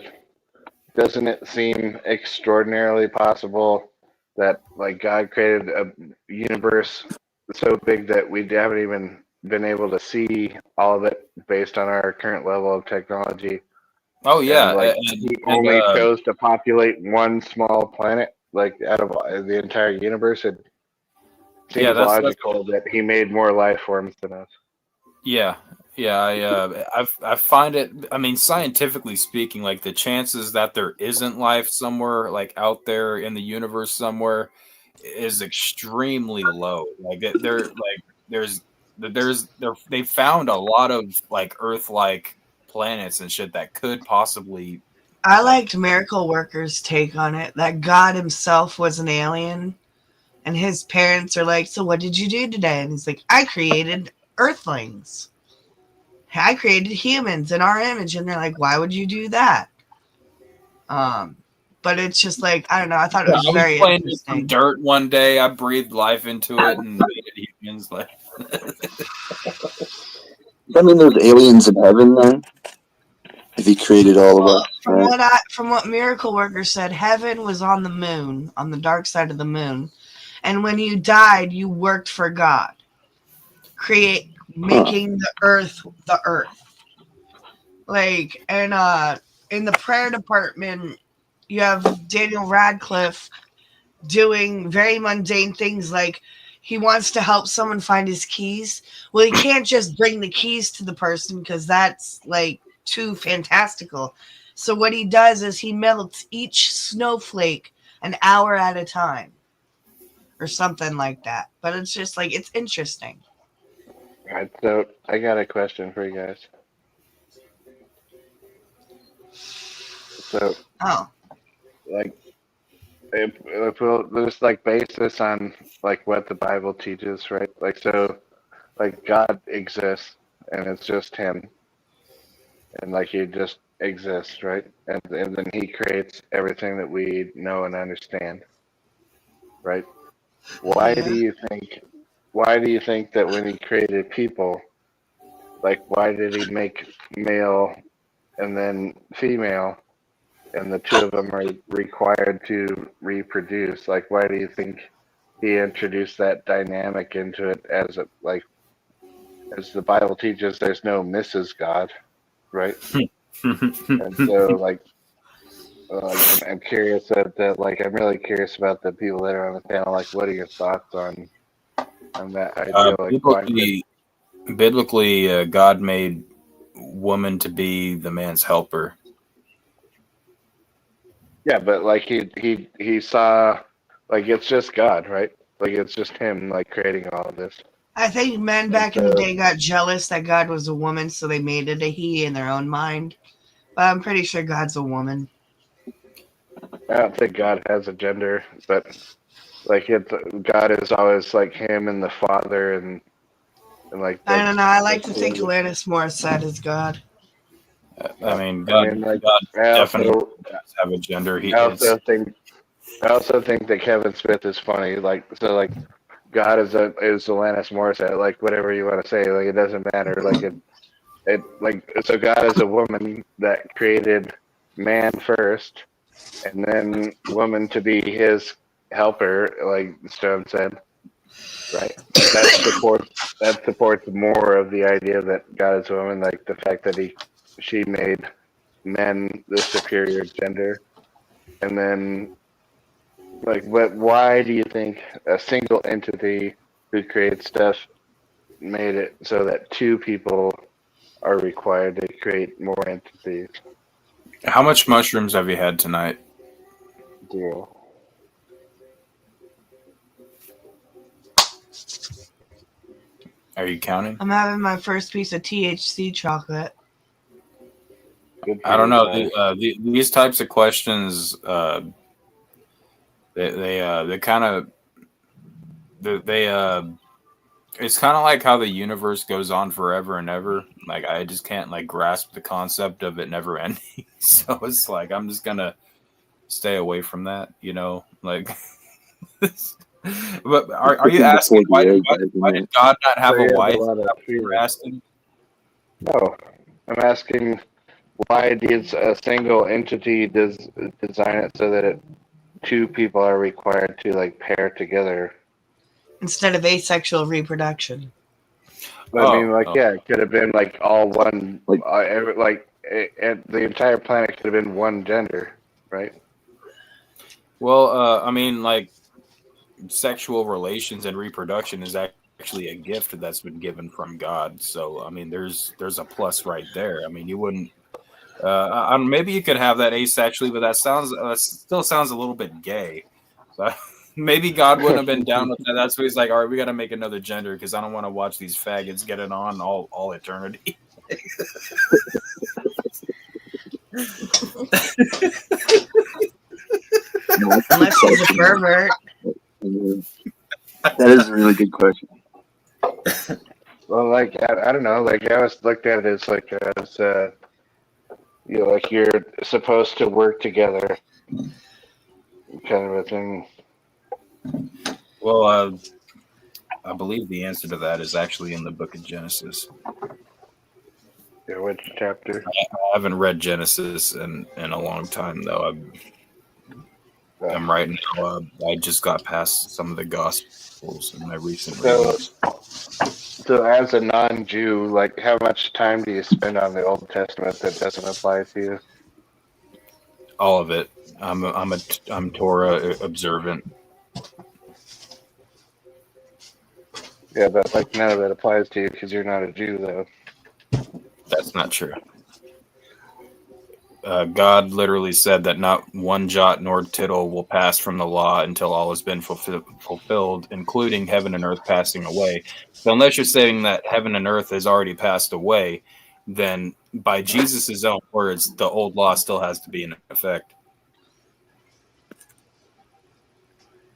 G: doesn't it seem extraordinarily possible that like God created a universe so big that we haven't even been able to see all of it based on our current level of technology.
A: Oh yeah,
G: And like he only chose to populate one small planet, like out of the entire universe. It seems logical that he made more life forms than us.
A: Yeah, I find it. I mean, scientifically speaking, like the chances that there isn't life somewhere, like out there in the universe somewhere, is extremely low. Like they found a lot of like Earth-like planets and shit that could possibly.
H: I liked Miracle Worker's take on it, that God himself was an alien, and his parents are like, so what did you do today? And he's like, I created Earthlings. I created humans in our image. And they're like, why would you do that? But it's just like, I don't know. I thought it was very
A: playing
H: interesting.
A: Some dirt one day. I breathed life into it and made it humans. Like,
E: I mean, there's aliens in heaven then. If he created all of us,
H: From what Miracle Worker said, heaven was on the moon, on the dark side of the moon, and when you died, you worked for God, making the earth. Like, and in the prayer department, you have Daniel Radcliffe doing very mundane things, like he wants to help someone find his keys. Well, he can't just bring the keys to the person because that's like too fantastical. So what he does is he melts each snowflake an hour at a time or something like that. But it's just like, it's interesting.
G: All right, so I got a question for you guys. So, like, if we'll just like base this on like what the Bible teaches, right? Like, so, like God exists and it's just Him, and like He just exists, right? And then He creates everything that we know and understand, right? Why do you think that when He created people, like why did He make male and then female? And the two of them are required to reproduce. Like, why do you think He introduced that dynamic into it? As the Bible teaches, there's no Mrs. God, right? And so, like I'm curious I'm really curious about the people that are on the panel. Like, what are your thoughts on that idea?
A: Biblically, God made woman to be the man's helper.
G: Yeah, but like he saw, like it's just God, right? Like it's just Him, like creating all of this.
H: I think men back in the day got jealous that God was a woman, so they made it a he in their own mind. But I'm pretty sure God's a woman.
G: I don't think God has a gender, but like God is always like Him and the Father and like.
H: I don't know. I like to think Alanis Morissette is God.
A: I mean, God definitely does have a gender. I
G: also think that Kevin Smith is funny. Like, so, like, God is Alanis Morissette. Like, whatever you want to say, like, it doesn't matter. Like, so God is a woman that created man first, and then woman to be His helper, like Stone said. Right. That supports more of the idea that God is a woman, like the fact that she made men the superior gender. And then, like, why do you think a single entity who creates stuff made it so that two people are required to create more entities?
A: How much mushrooms have you had tonight?
G: 0.
A: Are you counting?
H: I'm having my first piece of THC chocolate.
A: I don't know. These types of questions, they kind of, it's kind of like how the universe goes on forever and ever. Like, I just can't like grasp the concept of it never ending. So it's like, I'm just gonna stay away from that, you know, like. But are you asking why did God not have a wife? You're asking?
G: No, I'm asking why did a single entity design it so that it two people are required to like pair together.
H: Instead of asexual reproduction.
G: But I mean, yeah, it could have been like all one, and the entire planet could have been one gender, right?
A: Well, I mean, like sexual relations and reproduction is actually a gift that's been given from God. So, I mean, there's a plus right there. I mean, you wouldn't. Maybe you could have that asexually, but that still sounds a little bit gay. So maybe God wouldn't have been down with that. That's why he's like, all right, we got to make another gender because I don't want to watch these faggots get it on all eternity.
H: Unless he's a pervert.
E: That is a really good question.
G: Well, like I don't know, like I always looked at it as like you know, like you're supposed to work together, kind of a thing.
A: Well, I believe the answer to that is actually in the book of Genesis.
G: Yeah, which chapter?
A: I haven't read Genesis in a long time, though. I'm right now. I just got past some of the Gospels in my recent readings.
G: So, as a non-Jew, like, how much time do you spend on the Old Testament that doesn't apply to you?
A: All of it. I'm Torah observant.
G: Yeah, but like none of it applies to you because you're not a Jew, though.
A: That's not true. God literally said that not one jot nor tittle will pass from the law until all has been fulfilled, including heaven and earth passing away. So unless you're saying that heaven and earth has already passed away, then by Jesus' own words, the old law still has to be in effect.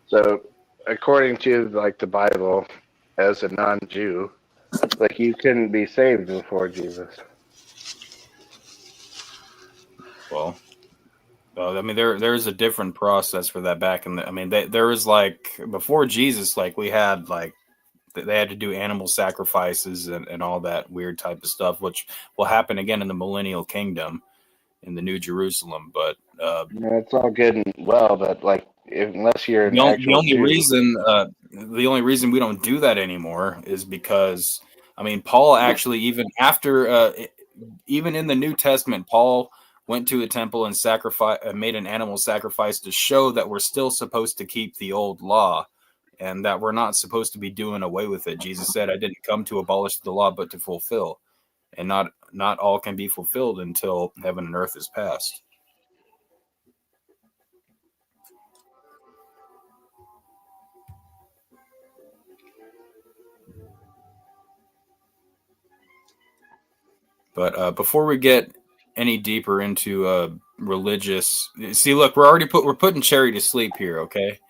G: So, according to like the Bible, as a non-Jew, like you couldn't be saved before Jesus.
A: Well, I mean, there is a different process for that back in the. I mean, there was like before Jesus, like we had like they had to do animal sacrifices and all that weird type of stuff, which will happen again in the millennial kingdom, in the New Jerusalem. But
G: it's all good and well, but like unless you're
A: the only reason we don't do that anymore is because I mean, Paul actually even after even in the New Testament, Paul went to a temple and made an animal sacrifice to show that we're still supposed to keep the old law and that we're not supposed to be doing away with it. Jesus said, I didn't come to abolish the law, but to fulfill. And not all can be fulfilled until heaven and earth is passed. But before we get any deeper into religious, see, look, we're putting Cherry to sleep here. Okay,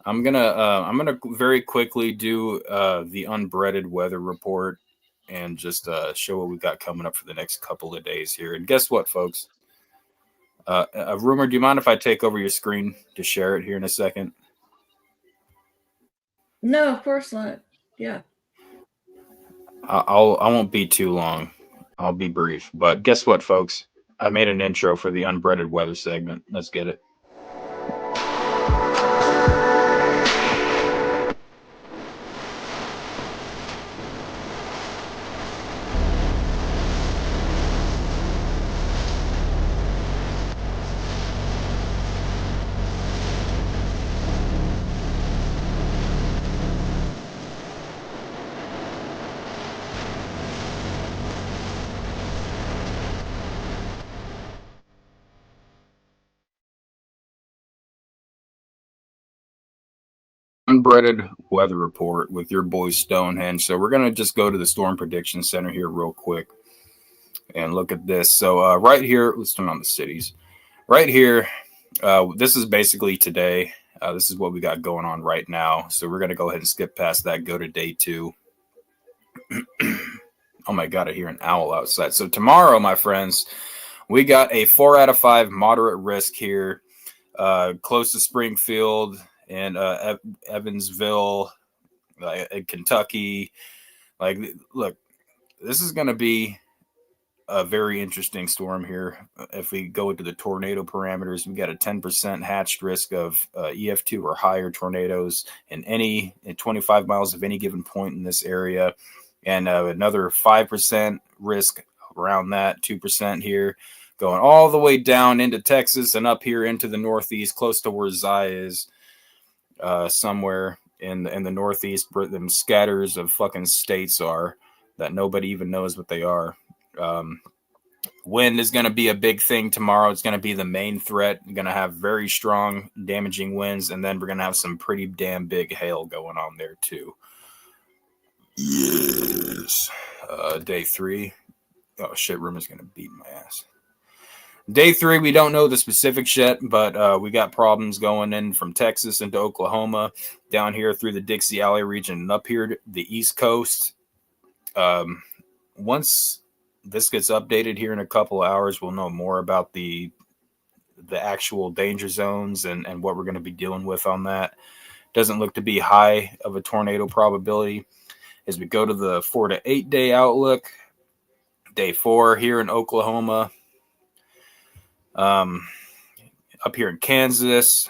A: I'm gonna very quickly do the unbreaded weather report and just show what we got coming up for the next couple of days here. And guess what, folks? Rumor, do you mind if I take over your screen to share it here in a second?
D: No, of course not. Yeah.
A: I won't be too long. I'll be brief. But guess what, folks? I made an intro for the unbreaded weather segment. Let's get it. Unbreaded weather report with your boy Stonehenge. So we're going to just go to the Storm Prediction Center here real quick and look at this. So right here, let's turn on the cities. Right here, this is basically today. This is what we got going on right now. So we're going to go ahead and skip past that, go to day 2. Oh my God, I hear an owl outside. So tomorrow, my friends, we got a 4 out of 5 moderate risk here, close to Springfield and Evansville, Kentucky. Like, look, this is going to be a very interesting storm here. If we go into the tornado parameters, we got a 10% hatched risk of EF2 or higher tornadoes in 25 miles of any given point in this area, and another 5% risk around that, 2% here, going all the way down into Texas and up here into the Northeast, close to where Zai is, somewhere in the Northeast, where them scatters of fucking states are that nobody even knows what they are. Wind is going to be a big thing tomorrow. It's going to be the main threat. We're going to have very strong, damaging winds, and then we're going to have some pretty damn big hail going on there too. Yes. Day 3. Oh shit, rumor's going to beat my ass. Day 3, we don't know the specifics yet, but we got problems going in from Texas into Oklahoma, down here through the Dixie Alley region, and up here the East Coast. Once this gets updated here in a couple of hours, we'll know more about the actual danger zones and what we're going to be dealing with on that. Doesn't look to be high of a tornado probability. As we go to the 4 to 8 day outlook, day 4 here in Oklahoma, up here in Kansas,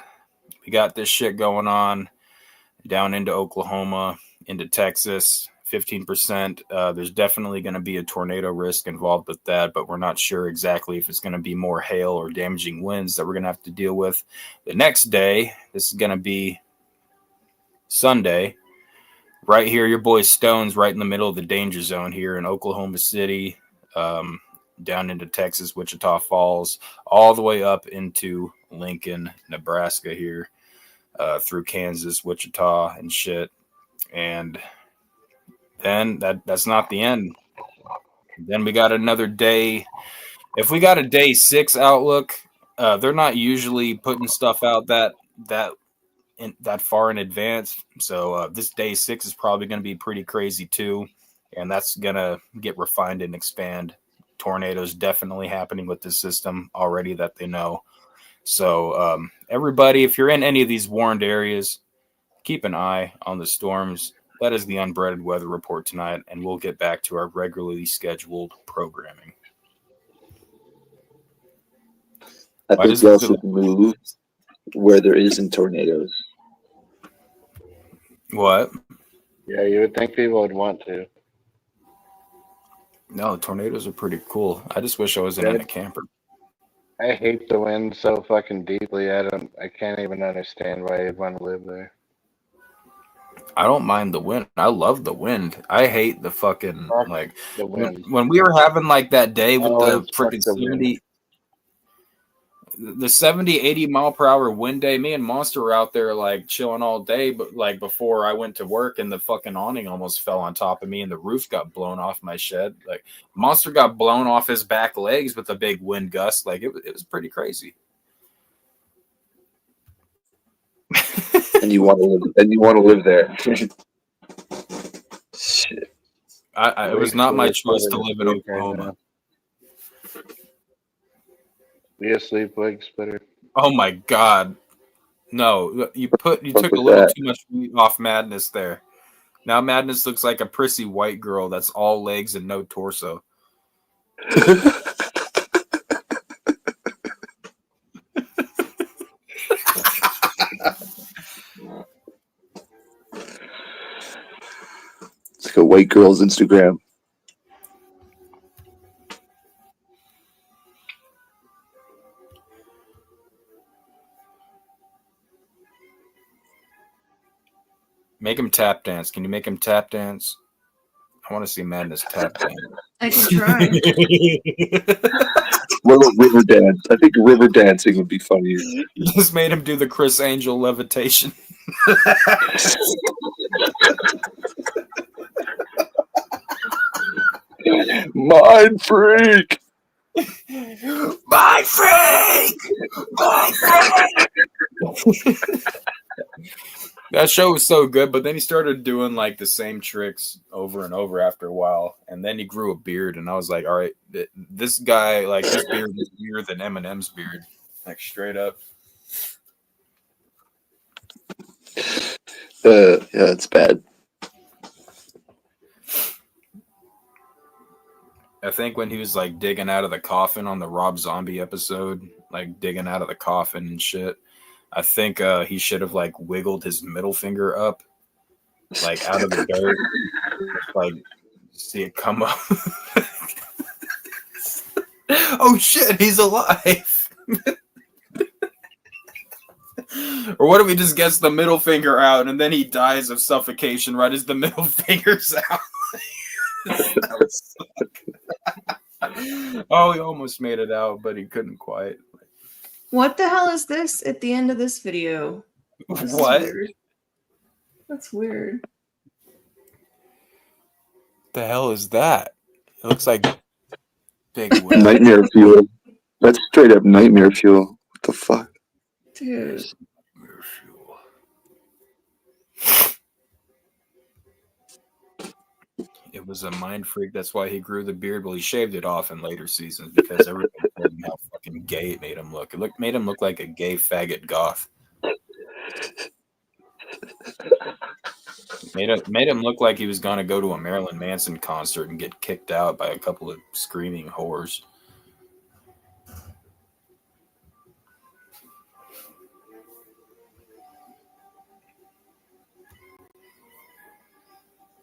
A: we got this shit going on down into Oklahoma, into Texas. 15%. There's definitely going to be a tornado risk involved with that, but we're not sure exactly if it's going to be more hail or damaging winds that we're going to have to deal with. The next day, this is going to be Sunday. Right here, your boy Stone's right in the middle of the danger zone here in Oklahoma City, down into Texas, Wichita Falls, all the way up into Lincoln, Nebraska here, through Kansas, Wichita, and shit. And then that's not the end. Then we got another day. If we got a day 6 outlook, they're not usually putting stuff out that far in advance. So this day 6 is probably going to be pretty crazy too, and that's going to get refined and expand. Tornadoes definitely happening with this system already that they know. So everybody, if you're in any of these warned areas, keep an eye on the storms. That is the Unbreaded weather report tonight, and we'll get back to our regularly scheduled programming.
E: I think you also move where there isn't tornadoes.
A: What?
G: Yeah, you would think people would want to.
A: No, tornadoes are pretty cool. I just wish I wasn't in a camper.
G: I hate the wind so fucking deeply. I can't even understand why you'd want to live there.
A: I don't mind the wind. I love the wind. I hate the fucking like
G: the wind.
A: When we were having like that day with the freaking
G: the
A: 70, 80 mile per hour wind day, me and Monster were out there like chilling all day, but like before I went to work, and the fucking awning almost fell on top of me and the roof got blown off my shed. Like Monster got blown off his back legs with a big wind gust. Like it was pretty crazy.
E: And you want to live there. Shit.
A: It was not my choice to live in Oklahoma.
G: Be asleep, Wigsplita.
A: Oh my god. No, you took a little too much meat off Madness there. Now Madness looks like a prissy white girl that's all legs and no torso.
E: It's like a white girl's Instagram.
A: Make him tap dance. Can you make him tap dance? I want to see Madness tap dance.
D: I can try.
E: What about river dance? I think river dancing would be funnier.
A: You just made him do the Chris Angel levitation.
E: Mind freak!
I: My freak! My freak!
A: That show was so good, but then he started doing like the same tricks over and over after a while, and then he grew a beard, and I was like, all right, this guy, like, his beard is weirder than Eminem's beard, like, straight up.
E: Yeah, it's bad.
A: I think when he was like digging out of the coffin on the Rob Zombie episode, like digging out of the coffin and shit, I think he should have like wiggled his middle finger up, like out of the dirt, like see it come up. Oh shit, he's alive. Or what if he just gets the middle finger out and then he dies of suffocation right as the middle finger's out? That would suck. Oh, he almost made it out, but he couldn't quite.
D: What the hell is this at the end of this video? This
A: What?
D: is weird. That's weird.
A: The hell is that? It looks like Big Will.
E: Nightmare fuel. That's straight up nightmare fuel. What the fuck?
D: Dude.
A: It was a mind freak. That's why he grew the beard. Well, he shaved it off in later seasons because everybody told him how fucking gay it made him look. Made him look like a gay faggot goth. Made him look like he was gonna go to a Marilyn Manson concert and get kicked out by a couple of screaming whores.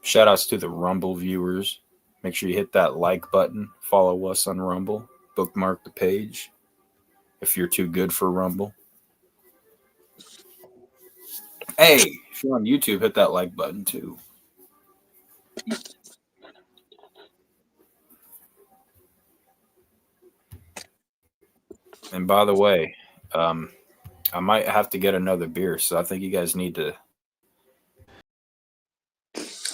A: Shout outs to the Rumble viewers. Make sure you hit that like button. Follow us on Rumble. Bookmark the page if you're too good for Rumble. Hey, if you're on YouTube, hit that like button too. And by the way, I might have to get another beer, so I think you guys need to.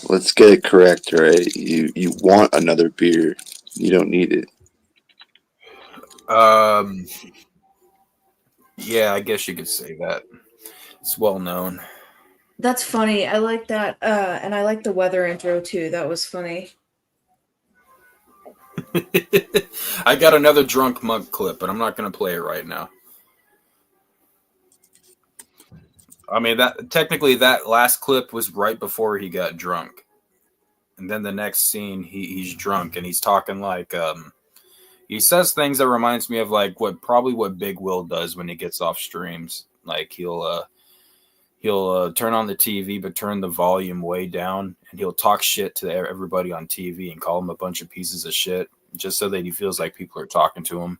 E: Let's get it correct, right? You want another beer. You don't need it.
A: Yeah, I guess you could say that. It's well known.
D: That's funny. I like that. And I like the weather intro too. That was funny.
A: I got another drunk mug clip, but I'm not going to play it right now. I mean, that last clip was right before he got drunk. And then the next scene, he's drunk and he's talking like, he says things that reminds me of like what Big Will does when he gets off streams. Like he'll turn on the TV, but turn the volume way down, and he'll talk shit to everybody on TV and call them a bunch of pieces of shit just so that he feels like people are talking to him.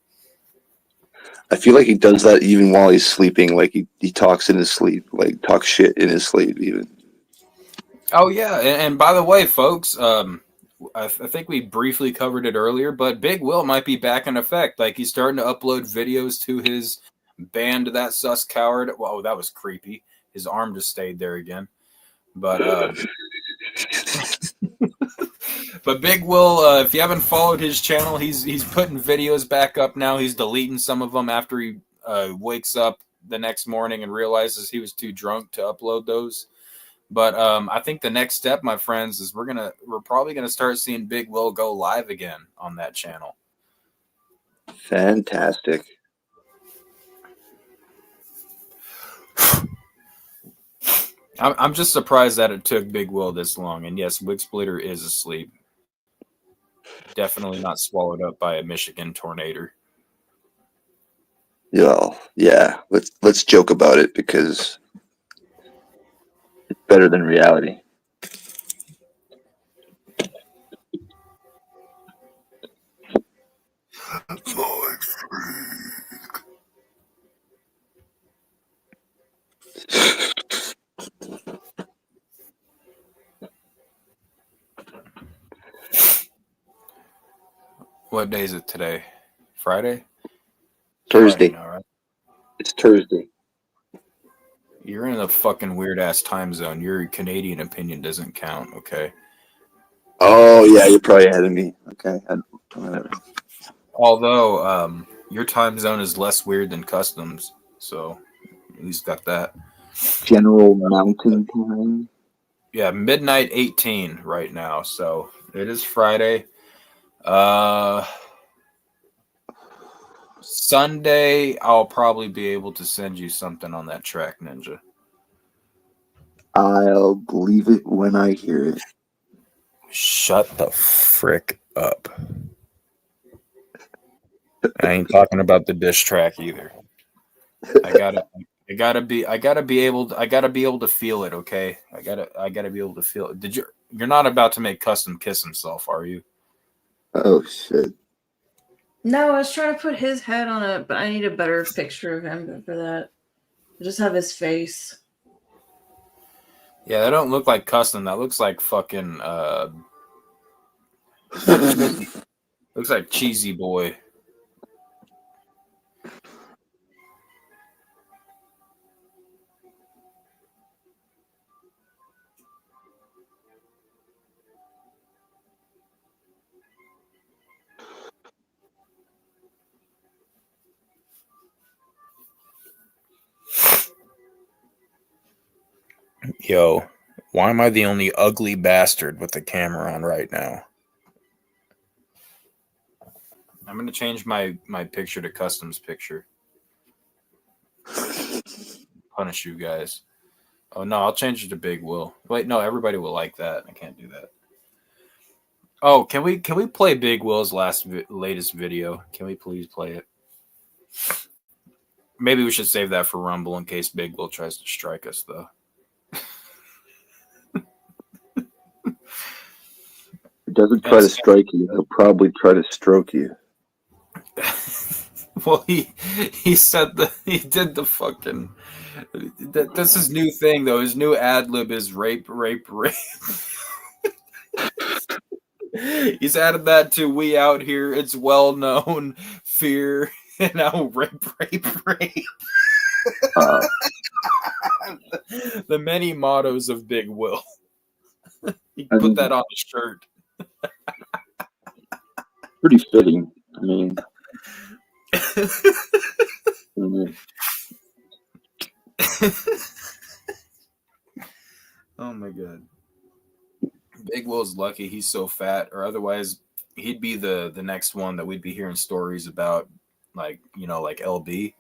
E: I feel like he does that even while he's sleeping. Like he talks in his sleep, like talks shit in his sleep even.
A: Oh yeah, and by the way, folks, I think we briefly covered it earlier, but Big Will might be back in effect. Like he's starting to upload videos to his band, That Sus Coward. Whoa, that was creepy. His arm just stayed there again. But but Big Will, if you haven't followed his channel, he's putting videos back up now. He's deleting some of them after he wakes up the next morning and realizes he was too drunk to upload those. But I think the next step, my friends, is we're probably gonna start seeing Big Will go live again on that channel.
E: Fantastic.
A: I'm just surprised that it took Big Will this long. And yes, Wigsplita is asleep. Definitely not swallowed up by a Michigan tornado.
E: Yeah. Let's joke about it because it's better than reality.
A: What day is it today? Friday?
E: Thursday.
A: Friday now, right?
E: It's Thursday.
A: You're in a fucking weird ass time zone. Your Canadian opinion doesn't count, okay?
E: Oh yeah, you're probably ahead of me. Okay, whatever.
A: Although your time zone is less weird than customs, so at least got that.
E: General Mountain Time.
A: Yeah, midnight 18 right now, so it is Friday. Sunday, I'll probably be able to send you something on that track, Ninja.
E: I'll believe it when I hear it.
A: Shut the frick up. I ain't talking about the diss track either. I gotta be able to feel it. Okay, I gotta be able to feel it. You're not about to make Custom kiss himself, are you?
E: Oh shit.
D: No, I was trying to put his head on it, but I need a better picture of him for that. I just have his face.
A: Yeah, that don't look like Custom. That looks like fucking looks like Cheesy Boy. Yo, why am I the only ugly bastard with the camera on right now? I'm gonna change my picture to Custom's picture. Punish you guys. Oh no, I'll change it to Big Will. Wait, no, everybody will like that. I can't do that. Oh, can we play Big Will's latest video? Can we please play it? Maybe we should save that for Rumble in case Big Will tries to strike us, though.
E: He doesn't try to strike you. He'll probably try to stroke you.
A: Well, he said he did the fucking. That's his new thing, though. His new ad lib is rape. He's added that to "We Out Here." It's well known. Fear and now rape. The many mottos of Big Will. He put that on his shirt.
E: Pretty fitting. I mean.
A: Oh my god. Big Will's lucky he's so fat, or otherwise he'd be the next one that we'd be hearing stories about, like, you know, like LB.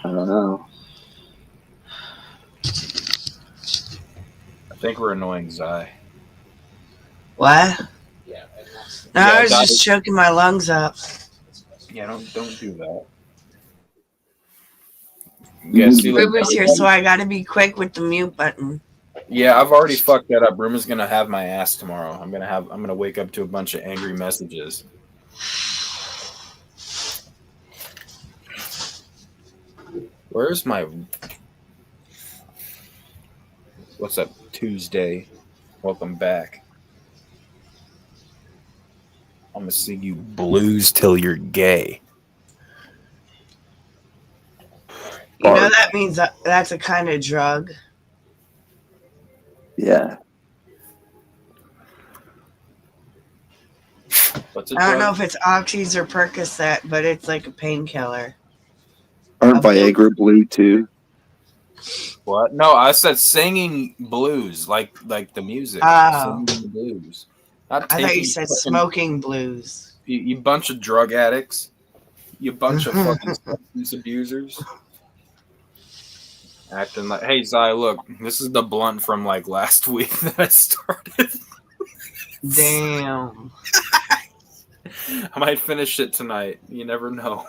E: I don't know.
A: I think we're annoying Zai.
H: What? No, I was just choking my lungs up.
A: Yeah, don't do that.
H: Ruben's here, so I gotta be quick with the mute button.
A: Yeah, I've already fucked that up. Ruben's gonna have my ass tomorrow. I'm gonna wake up to a bunch of angry messages. Where's my... What's up, Tuesday? Welcome back. I'm gonna sing you blues till you're gay.
H: You know that means that's a kind of drug.
E: Yeah.
A: What's a
H: I don't
A: drug?
H: know if it's Oxys or Percocet, but it's like a painkiller.
E: Aren't Viagra blue too?
A: What? No, I said singing blues, like the music.
H: Oh.
A: Singing the blues.
H: I thought you said smoking blues.
A: You bunch of drug addicts. You bunch of fucking substance abusers. Acting like, hey, Zai, look, this is the blunt from like last week that I started.
H: Damn.
A: I might finish it tonight. You never know.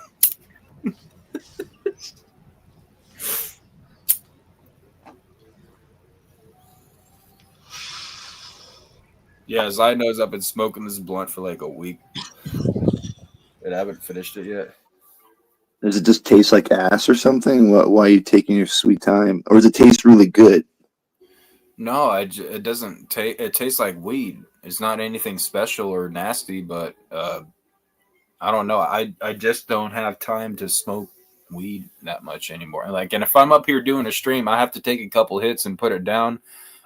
A: Yeah, Zai knows I've been smoking this blunt for like a week. But I haven't finished it yet.
E: Does it just taste like ass or something? Why are you taking your sweet time? Or does it taste really good?
A: No, it doesn't taste. It tastes like weed. It's not anything special or nasty, but I don't know. I just don't have time to smoke weed that much anymore. And if I'm up here doing a stream, I have to take a couple hits and put it down.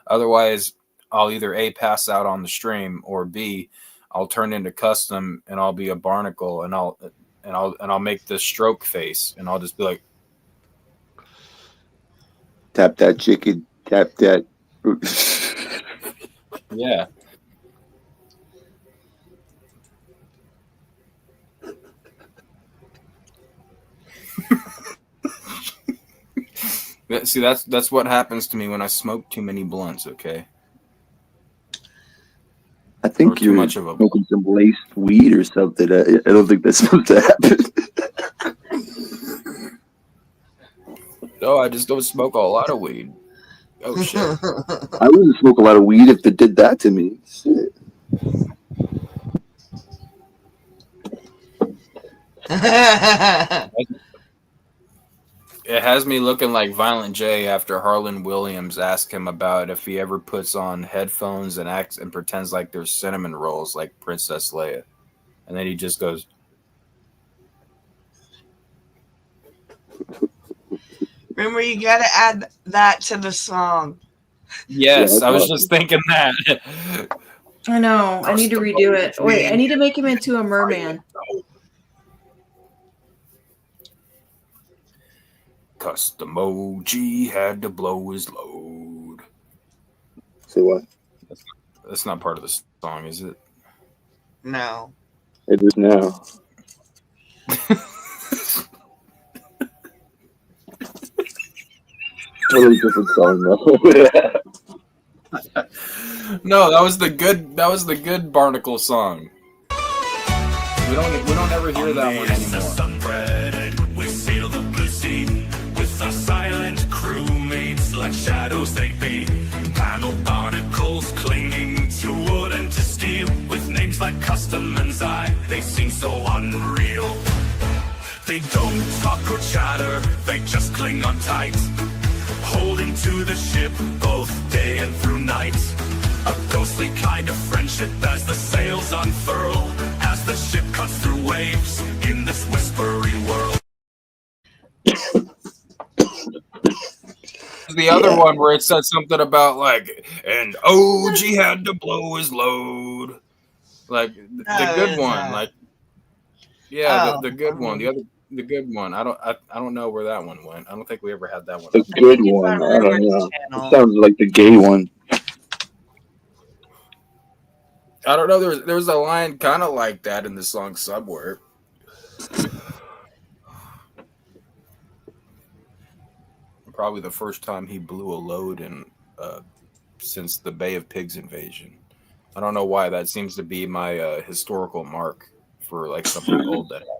A: Otherwise, I'll either A, pass out on the stream, or B, I'll turn into Custom and I'll be a barnacle and I'll make the stroke face and I'll just be like,
E: Tap that chicken, tap that.
A: yeah. See, that's what happens to me when I smoke too many blunts, okay?
E: I think
A: too
E: you're
A: much of a
E: smoking some laced weed or something. I don't think that's supposed to happen.
A: No, I just don't smoke a lot of weed. Oh shit!
E: I wouldn't smoke a lot of weed if it did that to me. Shit.
A: It has me looking like Violent J after Harlan Williams asked him about if he ever puts on headphones and acts and pretends like there's cinnamon rolls like Princess Leia, and then he just goes.
H: Remember, you gotta add that to the song.
A: Yes,
E: Yeah,
A: I was just thinking that.
D: I know. I need to redo it. Wait, I need to make him into a merman.
A: Custom OG had to blow his load.
E: Say what?
A: That's not part of the song, is it?
H: No.
E: It is now. Totally different song though.
A: No, that was the good Barnacle song. We don't ever hear that one anymore.
J: We sail the blue sea with our silent crewmates like shadows they be. Panel barnacles clinging to wood and to steel with names like Custom and Zi. They seem so unreal. They don't talk or chatter, they just cling on tight, holding to the ship both day and through night. A ghostly kind of friendship as the sails unfurl, as the ship cuts through waves in this whispery world.
A: The other one where it said something about like, and OG had to blow his load. Like the good one, like the good one. The good one. I don't know where that one went. I don't think we ever had that one.
E: The good one. I don't know. It sounds like the gay one.
A: I don't know. There was a line kind of like that in the song somewhere. Probably the first time he blew a load in since the Bay of Pigs invasion. I don't know why that seems to be my historical mark for like something old that happened.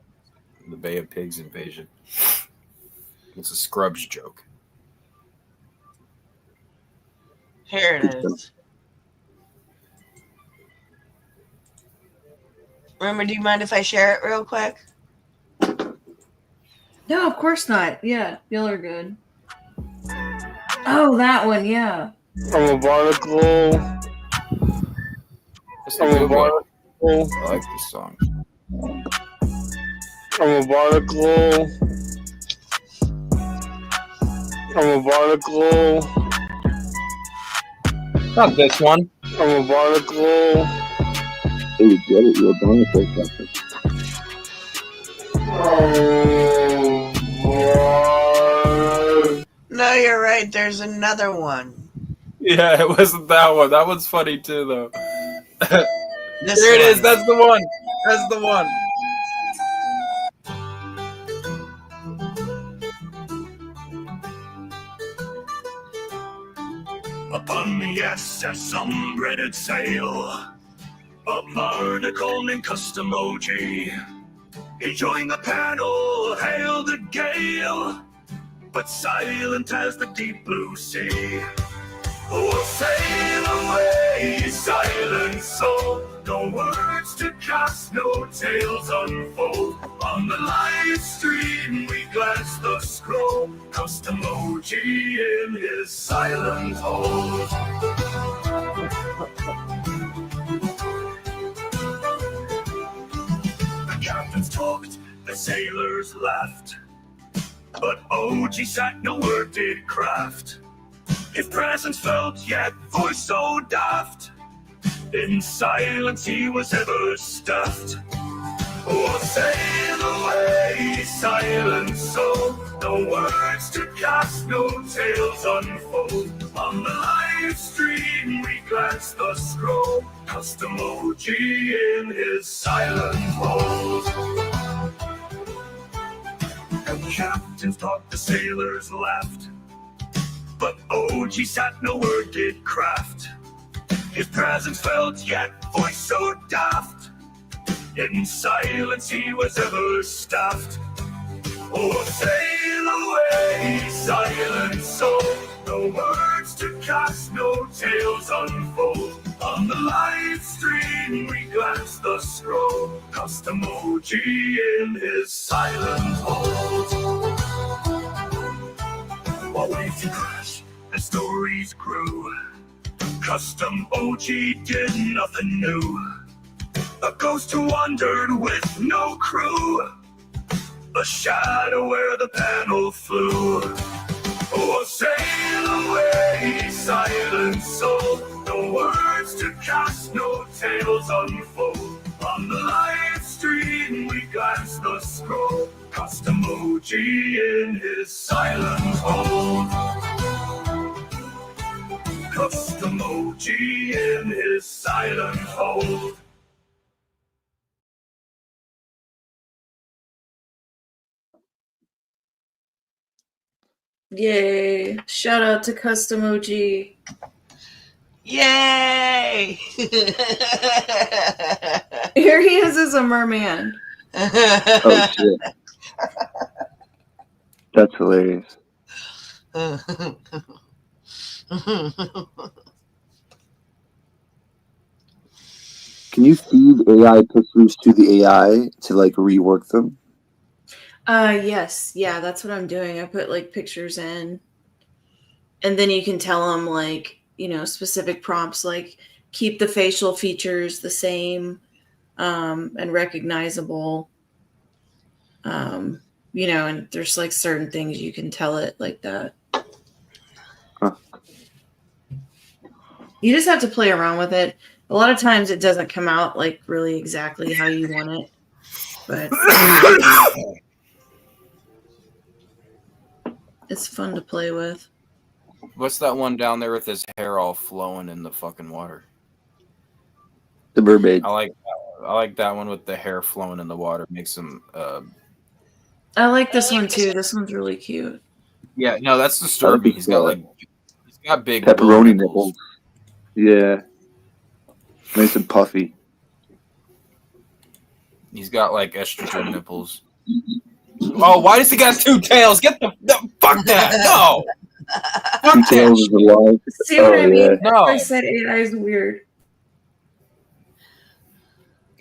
A: The Bay of Pigs invasion. It's a Scrubs joke.
H: Here it is. Remember, do you mind if I share it real quick?
D: No, of course not. Yeah, y'all are good. Oh, that one, yeah.
F: I'm a barnacle. I'm a barnacle.
A: I like this song.
F: I'm a barnacle. I'm a barnacle.
A: Not this one.
F: I'm a barnacle.
E: Hey, you get it. You're a barnacle captain.
H: No, you're right. There's another one.
A: Yeah, it wasn't that one. That one's funny too, though. There
H: This
A: it is.
H: one.
A: That's the one. That's the one.
J: Upon the SS Unbreaded sail, a barnacle named Custom OG. Enjoying the panel, hail the gale, but silent as the deep blue sea. Oh, sail away, silent soul. No words to cast, no tales unfold. On the live stream we glance the scroll, Custom OG in his silent hold. The captains talked, the sailors laughed, but OG sat, no word did craft. His presence felt, yet voice so daft. In silence he was ever stuffed. Oh, sail away, silent soul. No words to cast, no tales unfold. On the live stream we glance the scroll, Custom OG in his silent hold. The captains talked, the sailors laughed, but OG sat, no word did craft. His presence felt, yet voice so daft. In silence he was ever stuffed. Oh, sail away, silent soul. No words to cast, no tales unfold. On the live stream we glance the scroll. Custom OG in his silent hold. While waves to crash and stories grew, Custom OG did nothing new. A ghost who wandered with no crew, a shadow where the panel flew. Oh, sail away, silent soul. No words to cast, no tales unfold. On the live stream we glance the scroll. Custom OG in his silent hold. Custom OG in his silent hold.
D: Yay. Shout out to Custom OG.
H: Yay!
D: Here he is as a merman.
E: Oh shit. That's hilarious. Can you feed AI pictures to the AI to like rework them?
D: Yes. Yeah, that's what I'm doing. I put like pictures in, and then you can tell them like, you know, specific prompts like keep the facial features the same and recognizable. You know, and there's like certain things you can tell it like that.
E: Huh.
D: You just have to play around with it. A lot of times it doesn't come out like really exactly how you want it, but it's fun to play with.
A: What's that one down there with his hair all flowing in the fucking water?
E: The mermaid.
A: I like that one with the hair flowing in the water. Makes him.
D: I like this one too. This one's really cute.
A: Yeah, no, that's disturbing. He's got big
E: pepperoni nipples. Yeah, nice and puffy.
A: He's got like estrogen nipples. Oh, why does he got two tails? Get the fuck that! No.
E: Two tails is alive.
D: See what I mean?
A: No.
D: I said AI is weird.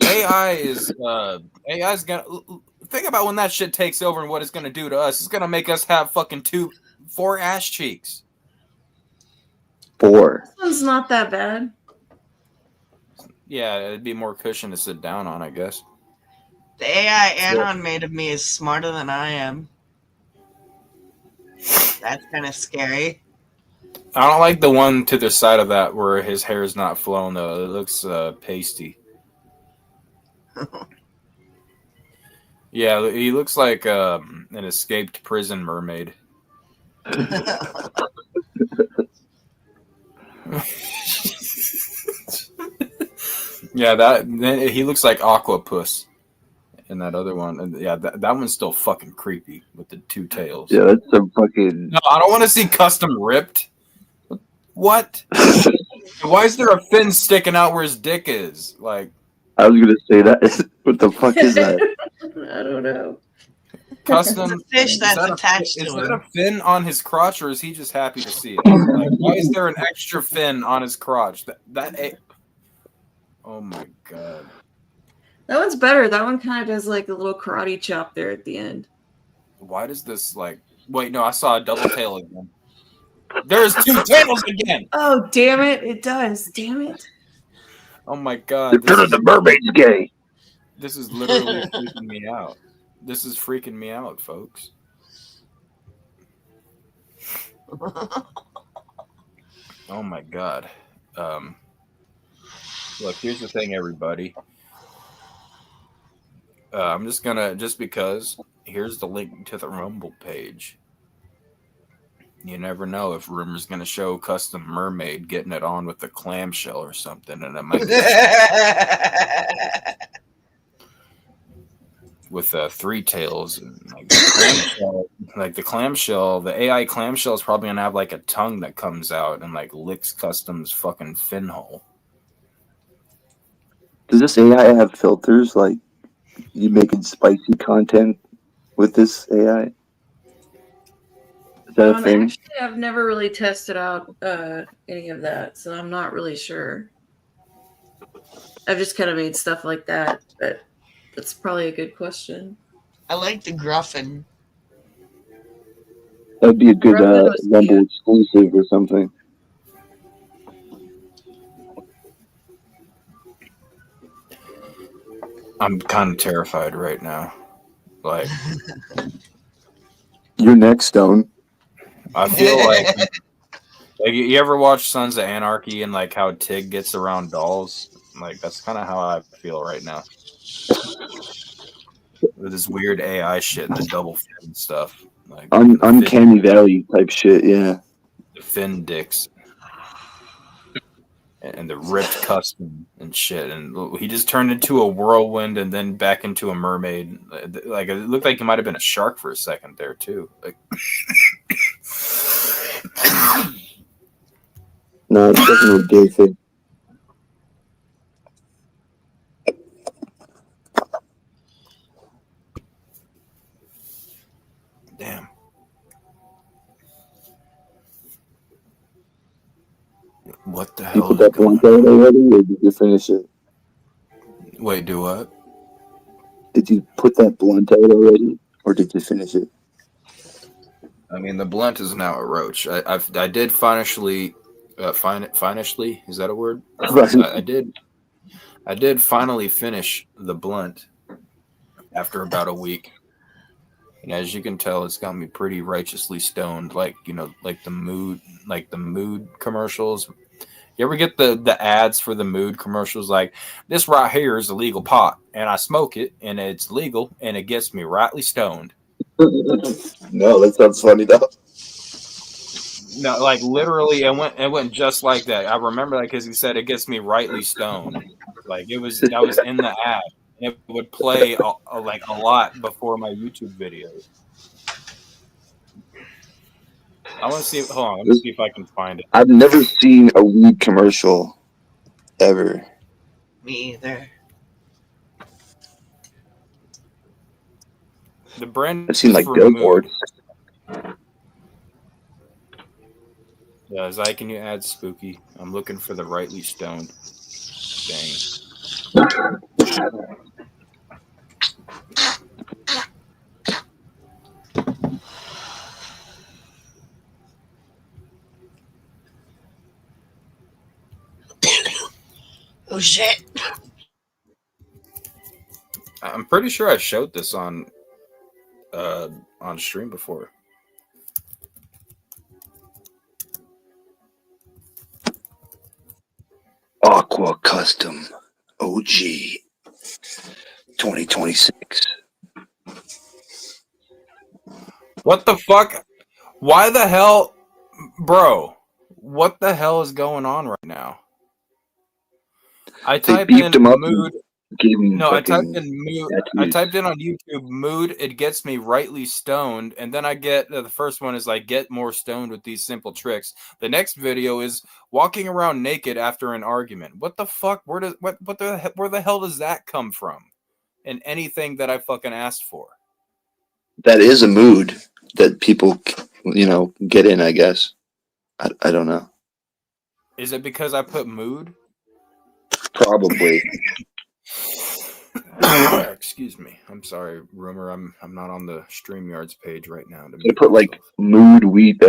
A: AI's gonna think about when that shit takes over and what it's gonna do to us. It's gonna make us have fucking 4 ass cheeks.
E: 4.
D: This one's not that bad.
A: Yeah, it'd be more cushion to sit down on, I guess.
H: The AI Anon made of me is smarter than I am. That's kind of scary.
A: I don't like the one to the side of that where his hair is not flowing though. It looks pasty. Yeah, he looks like an escaped prison mermaid. Yeah, then he looks like Aquapuss. And that other one, and yeah, that one's still fucking creepy with the 2 tails.
E: Yeah, that's some fucking.
A: No, I don't want to see custom ripped. What? Why is there a fin sticking out where his dick is? Like,
E: I was gonna say that. What the fuck is that?
D: I don't know.
H: It's
A: Custom
H: a fish that's attached to
A: is
H: him.
A: that a fin on his crotch, or is he just happy to see it? Like, why is there an extra fin on his crotch? Oh my god.
D: That one's better. That one kind of does like a little karate chop there at the end.
A: Why does this like? Wait, no, I saw a double tail again. There's 2 tails again.
D: Oh damn it! It does. Damn it.
A: Oh my god.
E: The mermaid's gay.
A: This is literally freaking me out. This is freaking me out, folks. Oh my god. Look, here's the thing, everybody. I'm just gonna, because here's the link to the Rumble page. You never know if Rumor's gonna show custom mermaid getting it on with the clamshell or something, and it might be with 3 tails. And like the clamshell, the AI clamshell is probably gonna have like a tongue that comes out and like licks Custom's fucking fin hole.
E: Does this AI have filters? Like, you making spicy content with this AI? Is that a thing?
D: Actually, I've never really tested out any of that, so I'm not really sure. I've just kind of made stuff like that, but that's probably a good question.
H: I like the gruffin.
E: That'd be a good Rumble exclusive or something.
A: I'm kind of terrified right now. Like,
E: you're next, Stone.
A: I feel like you ever watch Sons of Anarchy and like how Tig gets around dolls? Like, that's kind of how I feel right now. With this weird AI shit and the double fin stuff. Like
E: Uncanny Valley type shit, yeah.
A: The fin dicks. And the ripped custom and shit. And he just turned into a whirlwind and then back into a mermaid. Like, it looked like he might have been a shark for a second there, too. Like,
E: no, it's definitely a gay thing.
A: Damn. What the hell?
E: You put that blunt out already, or did you finish it?
A: Wait, do what?
E: Did you put that blunt out already, or did you finish it?
A: I mean, the blunt is now a roach. I did finally, finishly, is that a word? I did finally finish the blunt after about a week. And as you can tell, it's got me pretty righteously stoned. Like, you know, like the mood commercials. You ever get the ads for the mood commercials? Like, this right here is a legal pot, and I smoke it, and it's legal, and it gets me rightly stoned.
E: No, that sounds funny though.
A: No, like literally, it went just like that. I remember that because he said it gets me rightly stoned. Like, that was in the ad. It would play like a lot before my YouTube videos. I want to see. Hold on, let me see if I can find it.
E: I've never seen a weed commercial ever.
H: Me either.
A: The brand.
E: I've seen like billboards.
A: Yeah, Zai, can you add spooky? I'm looking for the rightly stoned thing.
H: Oh shit.
A: I'm pretty sure I showed this on stream before.
E: Aqua Custom OG 2026.
A: What the fuck? Why the hell, bro? What the hell is going on right now? I typed in mood. No, I typed in mood. I typed in on YouTube mood. It gets me rightly stoned, and then I get the first one is like get more stoned with these simple tricks. The next video is walking around naked after an argument. What the fuck? Where the hell does that come from? And anything that I fucking asked for.
E: That is a mood that people, get in. I guess. I don't know.
A: Is it because I put mood?
E: Probably.
A: Excuse me. I'm sorry, Rumor. I'm not on the StreamYards page right now.
E: They put like mood weed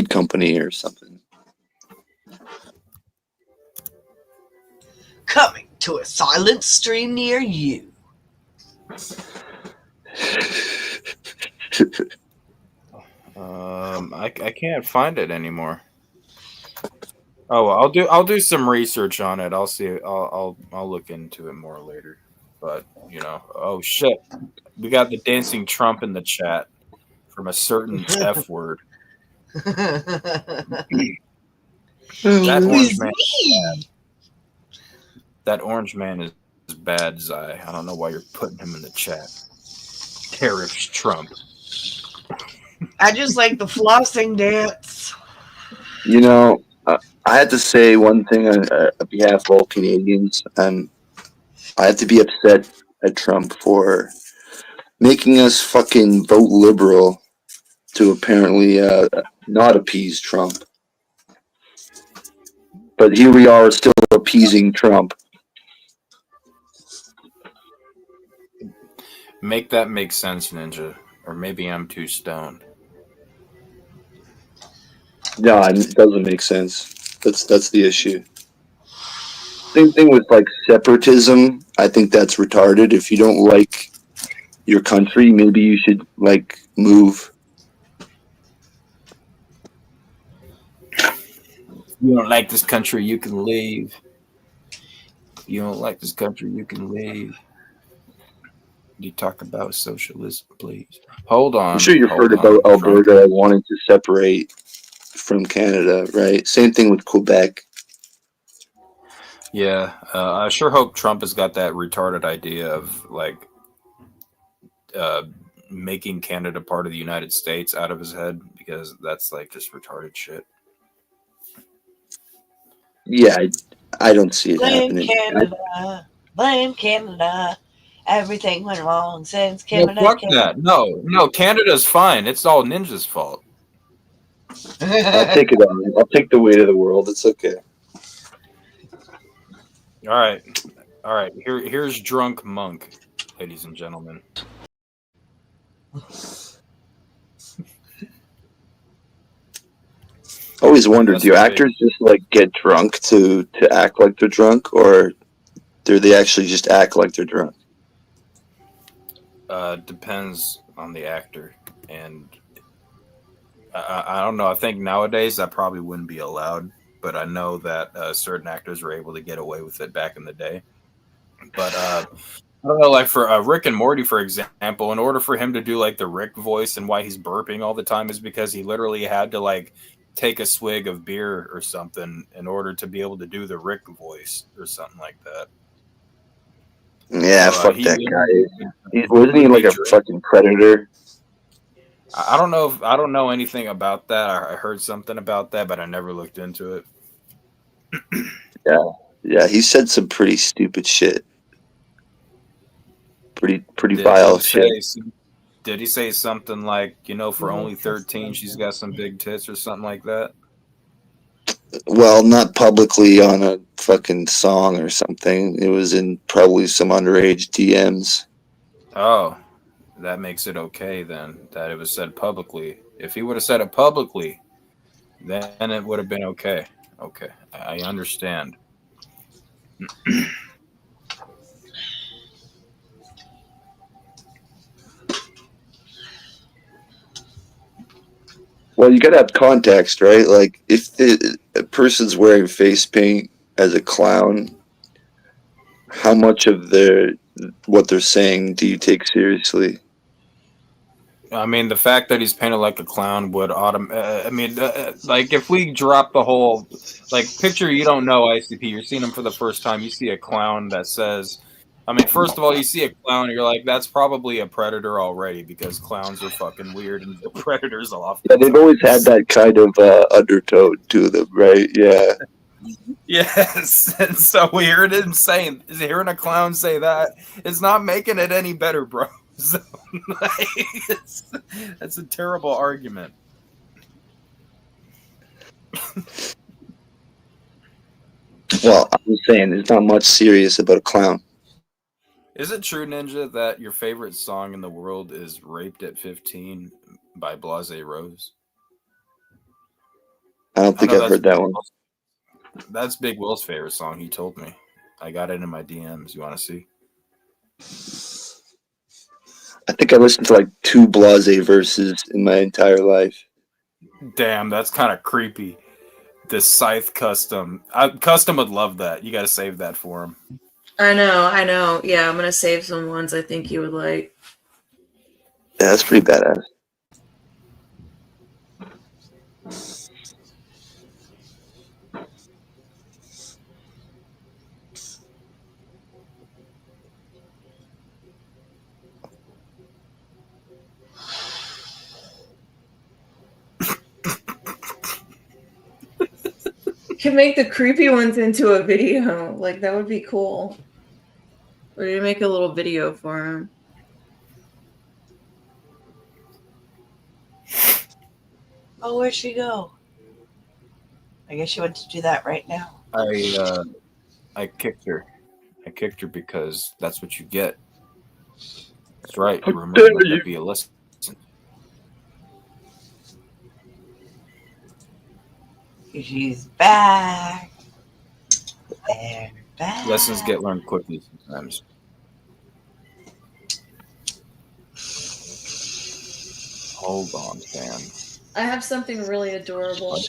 E: company or something.
H: Coming to a silent stream near you.
A: I can't find it anymore. Oh, well, I'll do some research on it. I'll see. I'll look into it more later. But oh shit, we got the dancing Trump in the chat from a certain F word. That orange man is bad, Zai. I don't know why you're putting him in the chat. Tariffs Trump.
H: I just like the flossing dance.
E: I had to say one thing on behalf of all Canadians, and I have to be upset at Trump for making us fucking vote liberal to apparently not appease Trump. But here we are still appeasing Trump.
A: Make that make sense, Ninja. Or maybe I'm too stoned.
E: No, it doesn't make sense. That's the issue. Same thing with like separatism. I think that's retarded. If you don't like your country, maybe you should like move.
A: You don't like this country, you can leave. You don't like this country, you can leave. You talk about socialism, please. Hold on.
E: I'm sure you've heard about Alberta wanting to separate from Canada, right? Same thing with Quebec.
A: Yeah, I sure hope Trump has got that retarded idea of like making Canada part of the United States out of his head, because that's like just retarded shit.
E: Yeah, I don't see it
K: Blame
E: happening.
K: Canada. Blame Canada. Everything went wrong since
A: No,
K: Canada.
A: fuck that. No, Canada's fine. It's all Ninja's fault.
E: I'll take it on. I'll take the weight of the world. It's okay.
A: All right. Here's Drunk Monk, ladies and gentlemen.
E: Always wondered, do actors just like get drunk to act like they're drunk, or do they actually just act like they're drunk?
A: Depends on the actor, and I don't know. I think nowadays that probably wouldn't be allowed, but I know that certain actors were able to get away with it back in the day. But I don't know, like for Rick and Morty, for example, in order for him to do like the Rick voice, and why he's burping all the time is because he literally had to like take a swig of beer or something in order to be able to do the Rick voice or something like that.
E: Yeah, fuck that guy. Wasn't he like a fucking predator?
A: I don't know. I don't know anything about that. I heard something about that, but I never looked into it.
E: Yeah, he said some pretty stupid shit. Pretty vile shit.
A: Did he say something like, for only 13, she's got some big tits or something like that?
E: Well, not publicly on a fucking song or something. It was in probably some underage DMs.
A: Oh, that makes it okay then, that it was said publicly. If he would have said it publicly, then it would have been okay. Okay, I understand.
E: Well, you gotta have context, right? Like, if a person's wearing face paint as a clown, how much of what they're saying do you take seriously?
A: I mean, the fact that he's painted like a clown would like if we drop the whole, like, picture you don't know ICP, you're seeing him for the first time, you see a clown that says, first of all, you see a clown and you're like, that's probably a predator already, because clowns are fucking weird and predators often.
E: Yeah, they've always had that kind of undertone to them, right? Yeah.
A: Yes, and so we heard him saying, hearing a clown say that, it's not making it any better, bro. So, that's a terrible argument.
E: Well, I was saying there's not much serious about a clown.
A: Is it true, Ninja, that your favorite song in the world is Raped at 15 by Blase Rose?
E: I don't think I've heard that one.
A: That's Big Will's favorite song. He told me. I got it in my DMs. You want to see?
E: I think I listened to like 2 Blase verses in my entire life.
A: Damn, that's kind of creepy. This Scythe Custom. Custom would love that. You got to save that for him.
D: I know. Yeah, I'm going to save some ones I think you would like.
E: Yeah, that's pretty badass.
D: You can make the creepy ones into a video. Like, that would be cool. We're gonna make a little video for him.
K: Oh, where'd she go? I guess she went to do that right now.
A: I kicked her. I kicked her because that's what you get. That's right. You remember that be a lesson.
K: She's back. They're back.
A: Lessons get learned quickly sometimes. Hold on, fam.
D: I have something really adorable.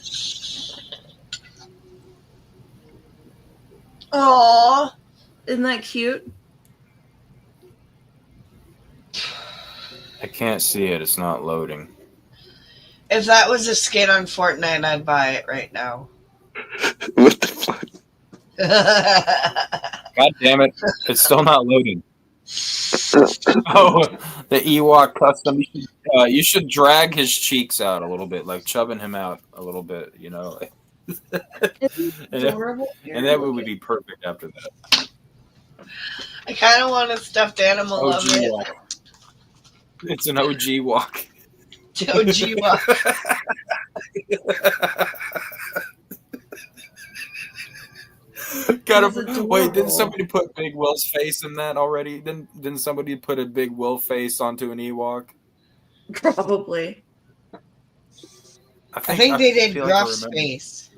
H: Aww.
D: Isn't that cute?
A: I can't see it. It's not loading.
H: If that was a skin on Fortnite, I'd buy it right now.
E: What the fuck?
A: God damn it. It's still not loading. Oh, the Ewok custom. You should drag his cheeks out a little bit, like chubbing him out a little bit, you know. And that would be perfect after that.
H: I kind of want a stuffed animal
A: OG
H: of it.
A: walk. It's an OG walk.
H: OG walk.
A: Wait, didn't somebody put Big Will's face in that already? Didn't somebody put a Big Will face onto an Ewok?
D: Probably.
H: I think they did Gruff's face.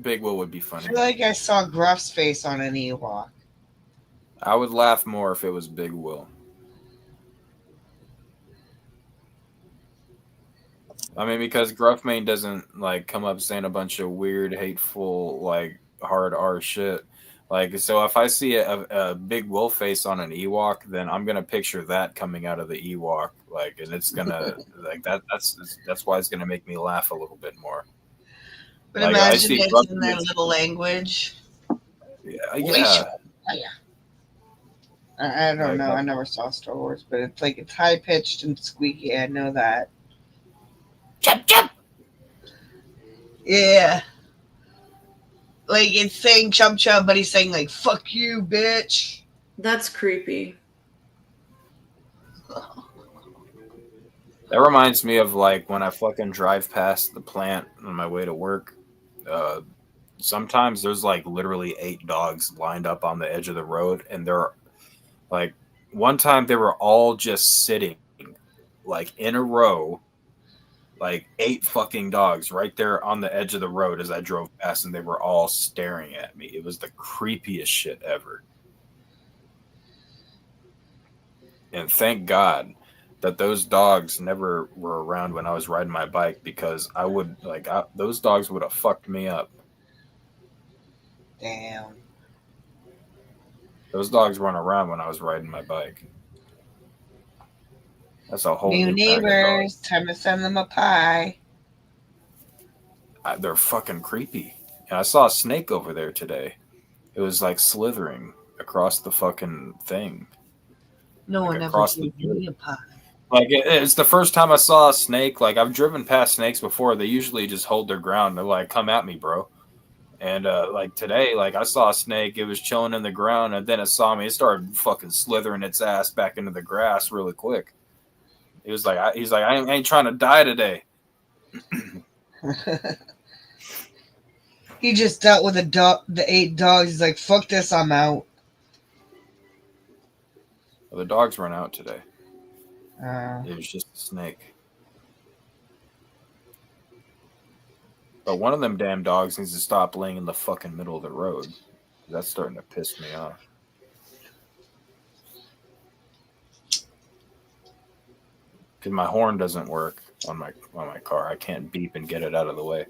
A: Big Will would be funny.
H: I feel like I saw Gruff's face on an Ewok.
A: I would laugh more if it was Big Will. I mean, because Gruffmane doesn't like come up saying a bunch of weird, hateful, like hard R shit. Like, so if I see a Big Will face on an Ewok, then I'm gonna picture that coming out of the Ewok, like, and it's gonna like that. That's why it's gonna make me laugh a little bit more.
H: But
A: like,
H: imagine it's in their little language.
A: Yeah.
H: I don't know. I never saw Star Wars, but it's high pitched and squeaky. I know that.
I: Chop chop.
H: Yeah. Like it's saying chub chub, but he's saying like fuck you, bitch.
D: That's creepy.
A: That reminds me of like when I fucking drive past the plant on my way to work. Sometimes there's like literally 8 dogs lined up on the edge of the road, and they're like, one time they were all just sitting like in a row, like 8 fucking dogs right there on the edge of the road as I drove past, and they were all staring at me. It was the creepiest shit ever. And thank God that those dogs never were around when I was riding my bike, because I would those dogs would have fucked me up.
H: Damn.
A: Those dogs weren't around when I was riding my bike. That's a whole
H: new neighbors. Time to send them a pie.
A: They're fucking creepy. And I saw a snake over there today. It was like slithering across the fucking thing.
H: No one ever gave me a pie.
A: Like it's the first time I saw a snake. Like I've driven past snakes before. They usually just hold their ground. They're like, "Come at me, bro." And like today, like I saw a snake. It was chilling in the ground, and then it saw me. It started fucking slithering its ass back into the grass really quick. He was like, "He's like, I ain't trying to die today."
H: He just dealt with the 8 dogs. He's like, "Fuck this, I'm out."
A: Well, the dogs run out today. It was just a snake. But one of them damn dogs needs to stop laying in the fucking middle of the road. That's starting to piss me off. Because my horn doesn't work on my car. I can't beep and get it out of the way.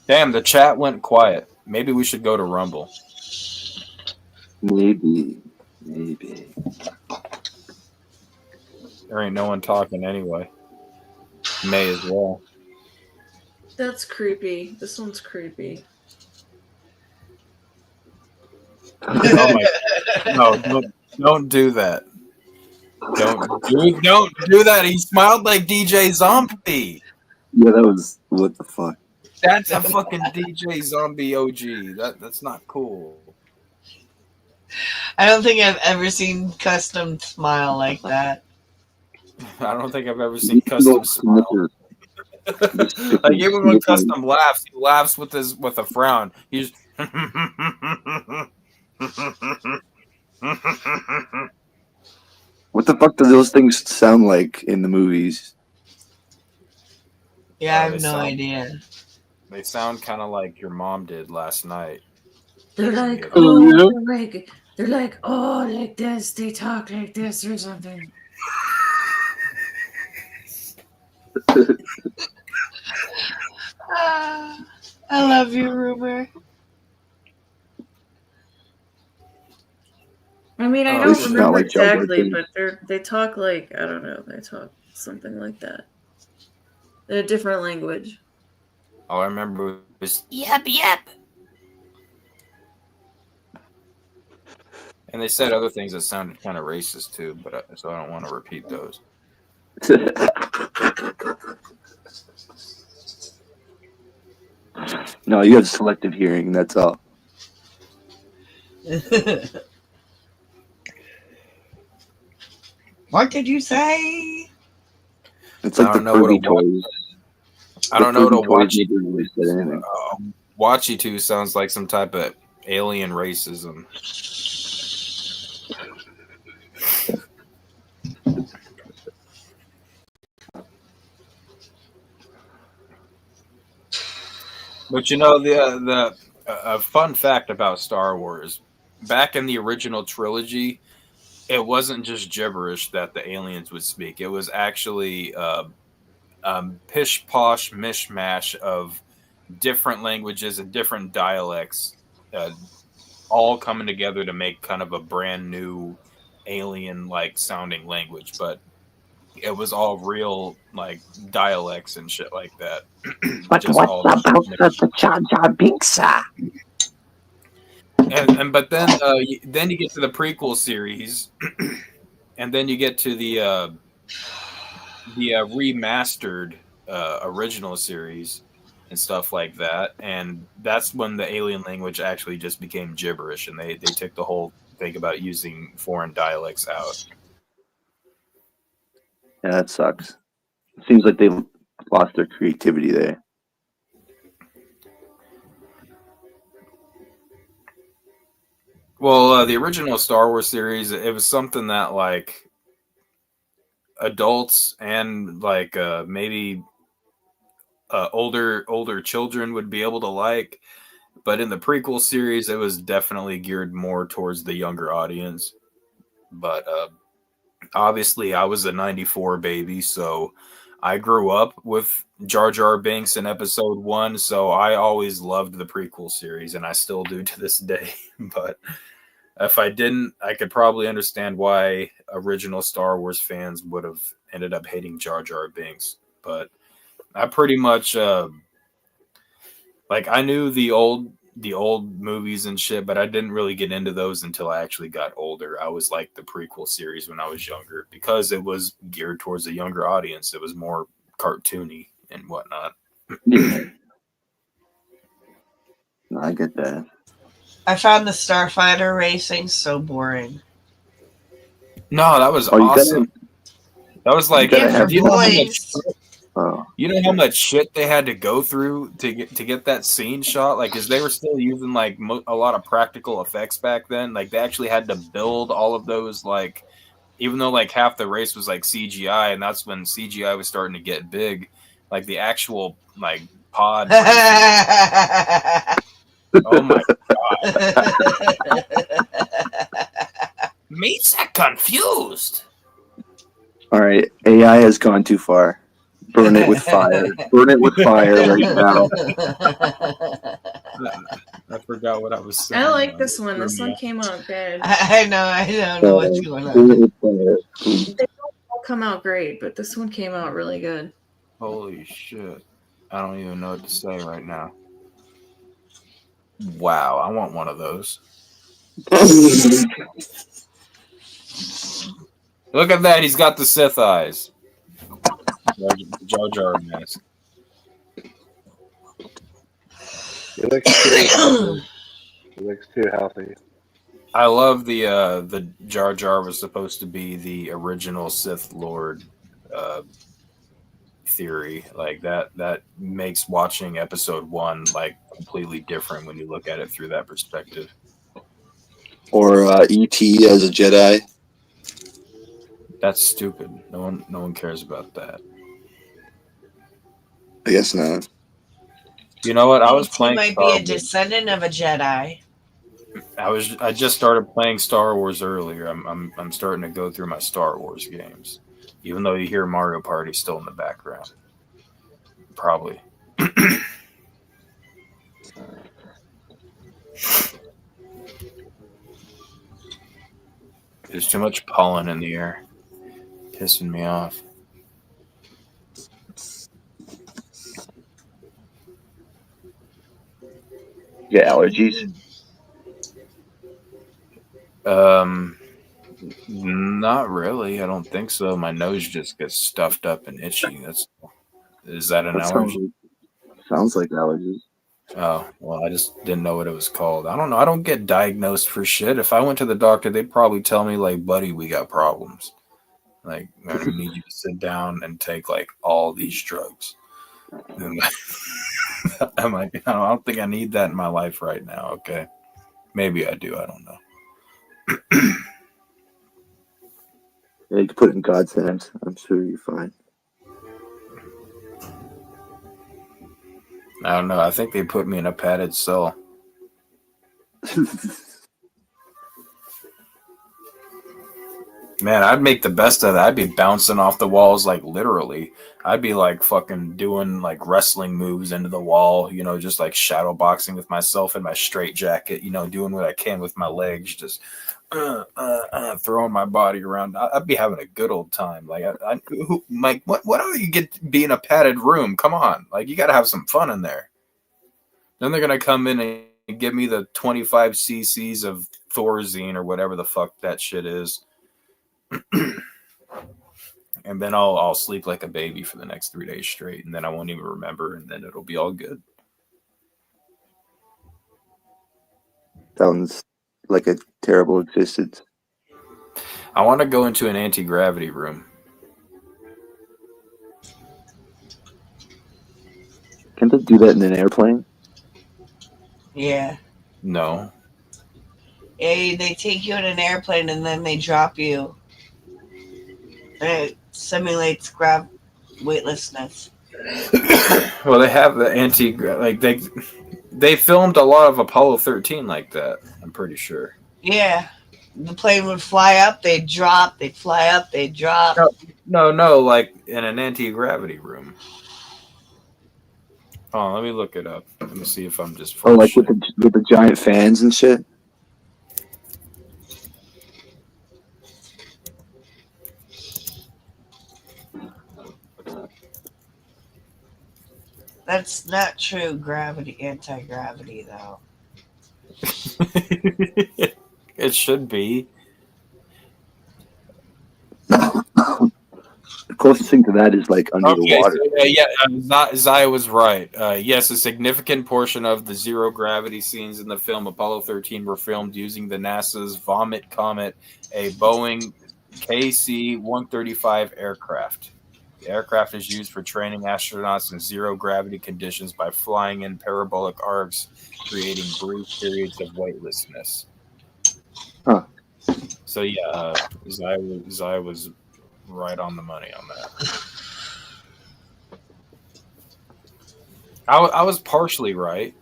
A: Damn, the chat went quiet. Maybe we should go to Rumble.
E: Maybe.
A: There ain't no one talking anyway. May as well.
D: That's creepy. This one's creepy.
A: Oh my! No, don't do that. Don't do that. He smiled like DJ Zombie.
E: Yeah, that was what the fuck.
A: That's a fucking DJ Zombie OG. That's not cool.
K: I don't think I've ever seen Custom smile like that.
A: I don't think I've ever seen Custom smile. Like even when Custom laughs, he laughs with a frown. He's
E: What the fuck do those things sound like in the movies?
K: Yeah, I
A: they
K: have no
A: sound-
K: idea.
A: They sound kind of like your mom did last night.
D: They're like,
A: Yeah.
D: they're like, oh, like this. They talk like this or something.
K: I love you, Rumor.
D: I mean, I
A: Oh,
D: don't
A: this is
E: not
D: remember
E: like Jar Jar
D: exactly,
E: Binks.
D: but they talk like, I don't know, they talk something like that. In a different language.
A: All I remember was,
I: Yep.
A: and they said other things that sounded kind of racist too, but so I don't want to repeat those.
E: No, you have selective hearing. That's all.
K: What did you say?
E: It's like
A: I
E: the
A: don't know what
E: Furby
A: a wa-
E: toys.
A: I don't know what a
E: Furby toys
A: Wachi
E: never really said anything.
A: Wachi sounds like some type of alien racism. But you know the a fun fact about Star Wars, back in the original trilogy, it wasn't just gibberish that the aliens would speak. It was actually pish posh mishmash of different languages and different dialects, all coming together to make kind of a brand new alien like sounding language. But it was all real like dialects and shit like that.
B: But
A: Just
B: what
A: all
B: about the Jar Jar Binks?
A: and but then then you get to the prequel series, and then you get to the remastered original series and stuff like that, and that's when the alien language actually just became gibberish, and they took the whole thing about using foreign dialects out.
E: Yeah, that sucks. Seems like they lost their creativity there.
A: Well, the original Star Wars series, it was something that like adults and like maybe older children would be able to like, but in the prequel series, it was definitely geared more towards the younger audience. But obviously, I was a '94 baby, so I grew up with Jar Jar Binks in Episode 1, so I always loved the prequel series, and I still do to this day. But if I didn't, I could probably understand why original Star Wars fans would have ended up hating Jar Jar Binks. But I pretty much like I knew the old movies and shit, but I didn't really get into those until I actually got older. I was like the prequel series when I was younger because it was geared towards a younger audience. It was more cartoony and whatnot.
E: Yeah. No, I get that.
K: I found the Starfighter racing so boring.
A: No, that was
E: Oh, you
A: awesome. That was like,
E: gotta have
A: do you know how much
K: boys.
E: Oh,
A: you know how much shit they had to go through to get that scene shot? Like, because they were still using like a lot of practical effects back then. Like, they actually had to build all of those. Like, even though like half the race was like CGI, and that's when CGI was starting to get big. Like the actual like pod. Oh my god! Me's confused.
E: all right. AI has gone too far. Burn it with fire. Burn it with fire right now.
A: I forgot what I was saying.
D: I like this one. This one came out good.
K: I don't know what's going
E: Burn it
K: on.
E: with fire.
D: They don't all come out great, but this one came out really good.
A: Holy shit! I don't even know what to say right now. Wow, I want one of those. Look at that! He's got the Sith eyes. Jar Jar mask.
G: He looks too healthy. He looks too healthy.
A: I love the Jar Jar was supposed to be the original Sith Lord theory. Like that makes watching episode 1 like completely different when you look at it through that perspective.
E: Or E.T. as a Jedi.
A: That's stupid. No one cares about that.
E: I guess not.
A: You know what? I was
K: E.T.
A: playing
K: might
A: Star
K: be a
A: Wars.
K: descendant of a Jedi.
A: I just started playing Star Wars earlier. I'm starting to go through my Star Wars games, even though you hear Mario Party still in the background. Probably. There's too much pollen in the air, pissing me off.
E: You got allergies?
A: Not really. I don't think so. My nose just gets stuffed up and itchy. Is that an allergy?
E: Sounds like allergies.
A: Oh, well, I just didn't know what it was called. I don't know. I don't get diagnosed for shit. If I went to the doctor, they'd probably tell me, like, buddy, we got problems. Like, I need you to sit down and take, like, all these drugs. And I'm like, I don't think I need that in my life right now, okay? Maybe I do. I don't know.
E: Yeah, you can put it in God's hands. I'm sure you're fine.
A: I don't know. I think they put me in a padded cell. Man, I'd make the best of that. I'd be bouncing off the walls, like literally. I'd be like fucking doing like wrestling moves into the wall, you know, just like shadow boxing with myself in my straight jacket, you know, doing what I can with my legs, just throwing my body around. I'd be having a good old time. Like, what do you get to be in a padded room? Come on, like you got to have some fun in there. Then they're gonna come in and give me the 25 cc's of Thorazine or whatever the fuck that shit is. And then I'll sleep like a baby for the next 3 days straight, and then I won't even remember, and then it'll be all good.
E: Sounds like a terrible existence.
A: I want to go into an anti-gravity room.
E: Can't they do that in an airplane?
K: Yeah.
A: No.
K: They take you in an airplane and then they drop you. It simulates weightlessness.
A: Well, they have the like they filmed a lot of Apollo 13 like that. I'm pretty sure.
K: Yeah. The plane would fly up, they'd drop, they'd fly up, they'd drop.
A: No, like in an anti-gravity room. Oh, let me look it up. Let me see if I'm just.
E: Oh, like with the giant fans and shit.
K: That's not true anti-gravity, though.
A: It should be.
E: The closest thing to that is like under the water.
A: So, Zaya was right. Yes, a significant portion of the zero gravity scenes in the film Apollo 13 were filmed using the NASA's Vomit Comet, a Boeing KC-135 aircraft. The aircraft is used for training astronauts in zero gravity conditions by flying in parabolic arcs, creating brief periods of weightlessness.
E: Huh.
A: So yeah, Zaya was right on the money on that. I was partially right.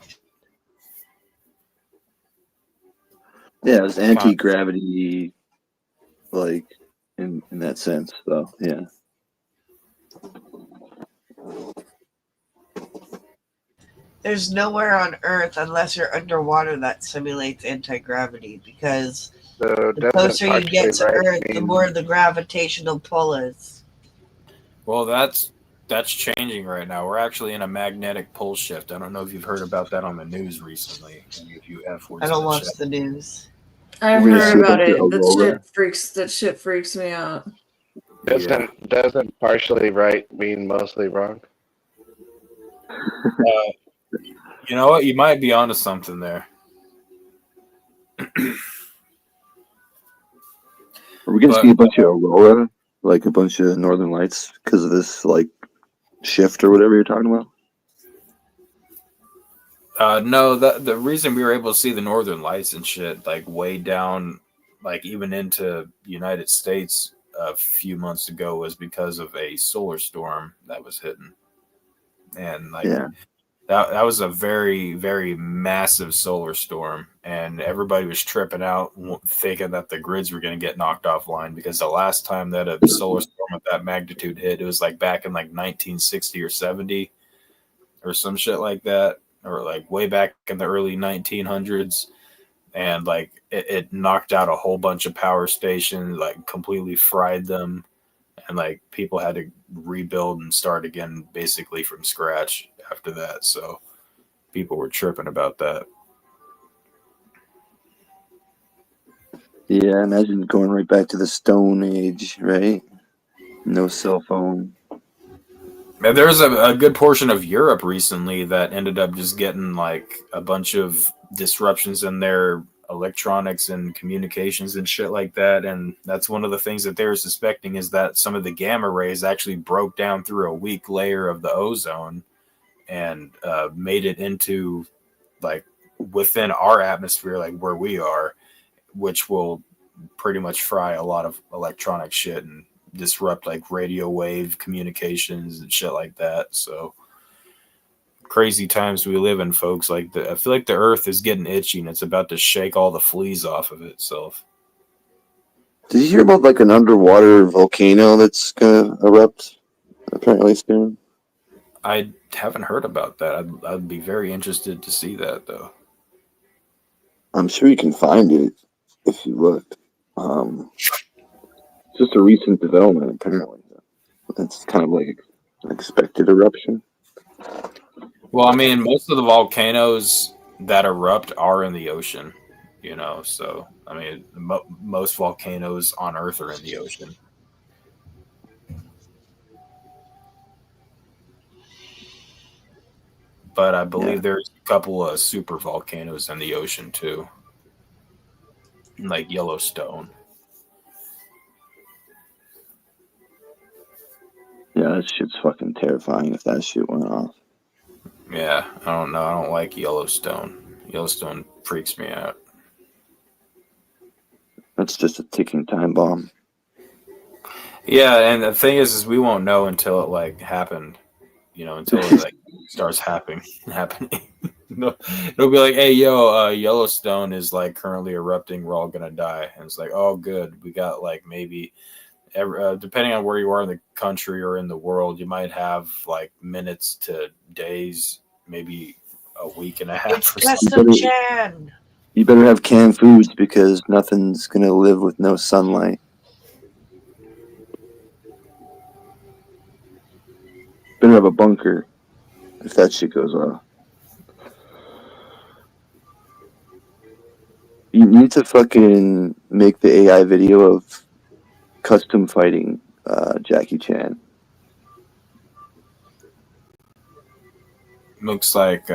E: Yeah, it was anti-gravity, like in that sense, though. Yeah.
K: There's nowhere on Earth, unless you're underwater, that simulates anti-gravity, because the closer you get to Earth, the more the gravitational pull is.
A: Well, that's changing right now. We're actually in a magnetic pole shift. I don't know if you've heard about that on the news recently.
K: I don't watch the news.
D: I've heard about it. That shit freaks me out.
G: Doesn't partially right mean mostly wrong?
A: You know what? You might be onto something there.
E: Are we going to see a bunch of aurora, like a bunch of northern lights, because of this like shift or whatever you're talking about?
A: No, the reason we were able to see the northern lights and shit, like way down, like even into United States a few months ago, was because of a solar storm that was hitting, and like that was a very, very massive solar storm, and everybody was tripping out, thinking that the grids were going to get knocked offline, because the last time that a solar storm of that magnitude hit, it was like back in like 1960 or 70 or some shit like that, or like way back in the early 1900s, and like it knocked out a whole bunch of power stations, like completely fried them, and like people had to rebuild and start again basically from scratch after that. So people were tripping about that.
E: Yeah, imagine going right back to the Stone Age, right? No cell phone.
A: There's a good portion of Europe recently that ended up just getting like a bunch of disruptions in their electronics and communications and shit like that. And that's one of the things that they're suspecting, is that some of the gamma rays actually broke down through a weak layer of the ozone and made it into like within our atmosphere, like where we are, which will pretty much fry a lot of electronic shit and disrupt like radio wave communications and shit like that. So crazy times we live in, folks. Like I feel like the earth is getting itchy and it's about to shake all the fleas off of itself.
E: Did you hear about like an underwater volcano that's gonna erupt apparently soon?
A: I haven't heard about that. I'd be very interested to see that though.
E: I'm sure you can find it if you look. Just a recent development apparently. It's kind of like an expected eruption.
A: Well, I mean, most of the volcanoes that erupt are in the ocean, you know. So, I mean, most volcanoes on Earth are in the ocean. But I believe there's a couple of super volcanoes in the ocean too, like Yellowstone.
E: Yeah, that shit's fucking terrifying if that shit went off.
A: Yeah, I don't know. I don't like Yellowstone. Yellowstone freaks me out.
E: That's just a ticking time bomb.
A: Yeah, and the thing is we won't know until it like happened, you know, until it like starts happening. It'll be like, hey, Yellowstone is like currently erupting. We're all gonna die, and it's like, oh, good. We got like maybe, depending on where you are in the country or in the world, you might have like minutes to days, maybe a week and a half.
H: It's custom Chan.
E: You better have canned foods because nothing's gonna live with no sunlight. Better have a bunker if that shit goes off. You need to fucking make the AI video of custom fighting Jackie Chan.
A: Looks like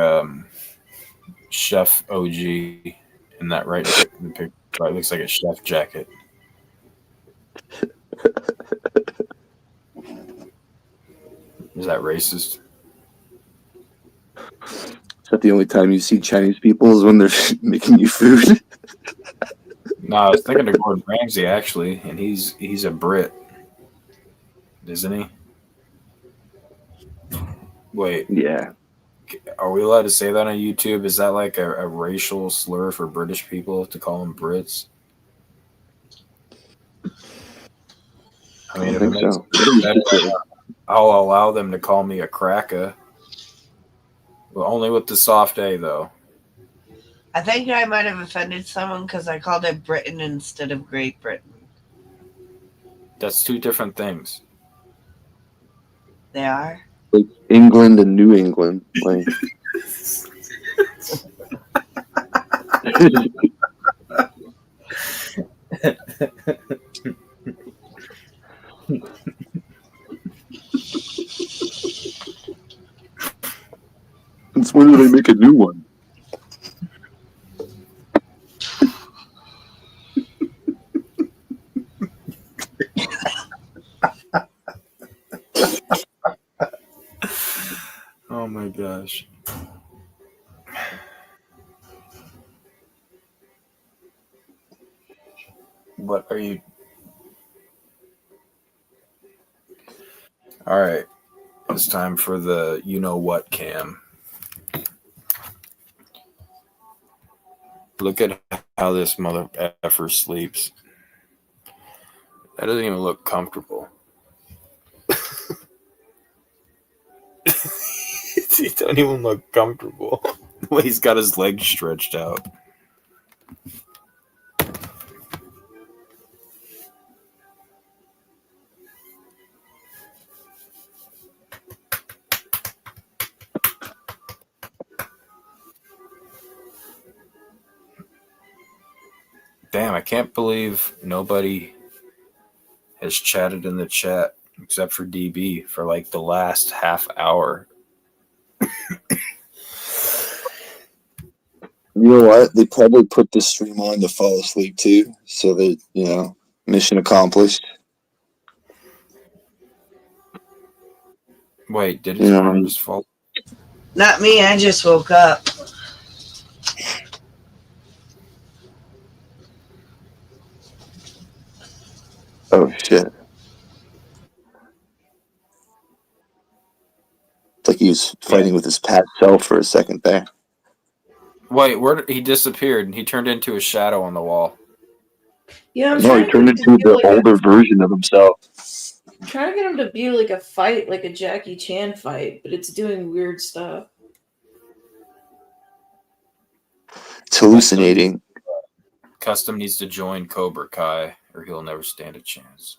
A: Chef OG in that right picture. Right, looks like a chef jacket. Is that racist?
E: Is that the only time you see Chinese people is when they're making you food?
A: No, I was thinking of Gordon Ramsay actually, and he's a Brit, isn't he? Wait.
E: Yeah.
A: Are we allowed to say that on YouTube? Is that like a racial slur for British people to call them Brits? I mean, if it makes sense, I'll allow them to call me a cracker. Well, only with the soft A, though.
H: I think I might have offended someone because I called it Britain instead of Great Britain.
A: That's two different things.
H: They are?
E: Like England and New England. Like. Since when did I make a new one?
A: gosh. What are you? All right. It's time for the you know what cam. Look at how this mother effer sleeps. That doesn't even look comfortable. He don't even look comfortable. The way he's got his legs stretched out. Damn, I can't believe nobody has chatted in the chat except for DB for like the last half hour.
E: You know what? They probably put the stream on to fall asleep too, so that, mission accomplished.
A: Wait, did his arm just fall?
H: Not me, I just woke up.
E: Oh, shit. It's like he was fighting with his past self for a second there.
A: Wait, where he disappeared and he turned into a shadow on the wall.
D: Yeah, I'm
E: No,
D: trying
E: he
D: to
E: turned
D: get him
E: into
D: to
E: the
D: do like
E: older version of himself.
D: I'm trying to get him to be like a fight, like a Jackie Chan fight, but it's doing weird stuff.
E: It's hallucinating.
A: Custom needs to join Cobra Kai or he'll never stand a chance.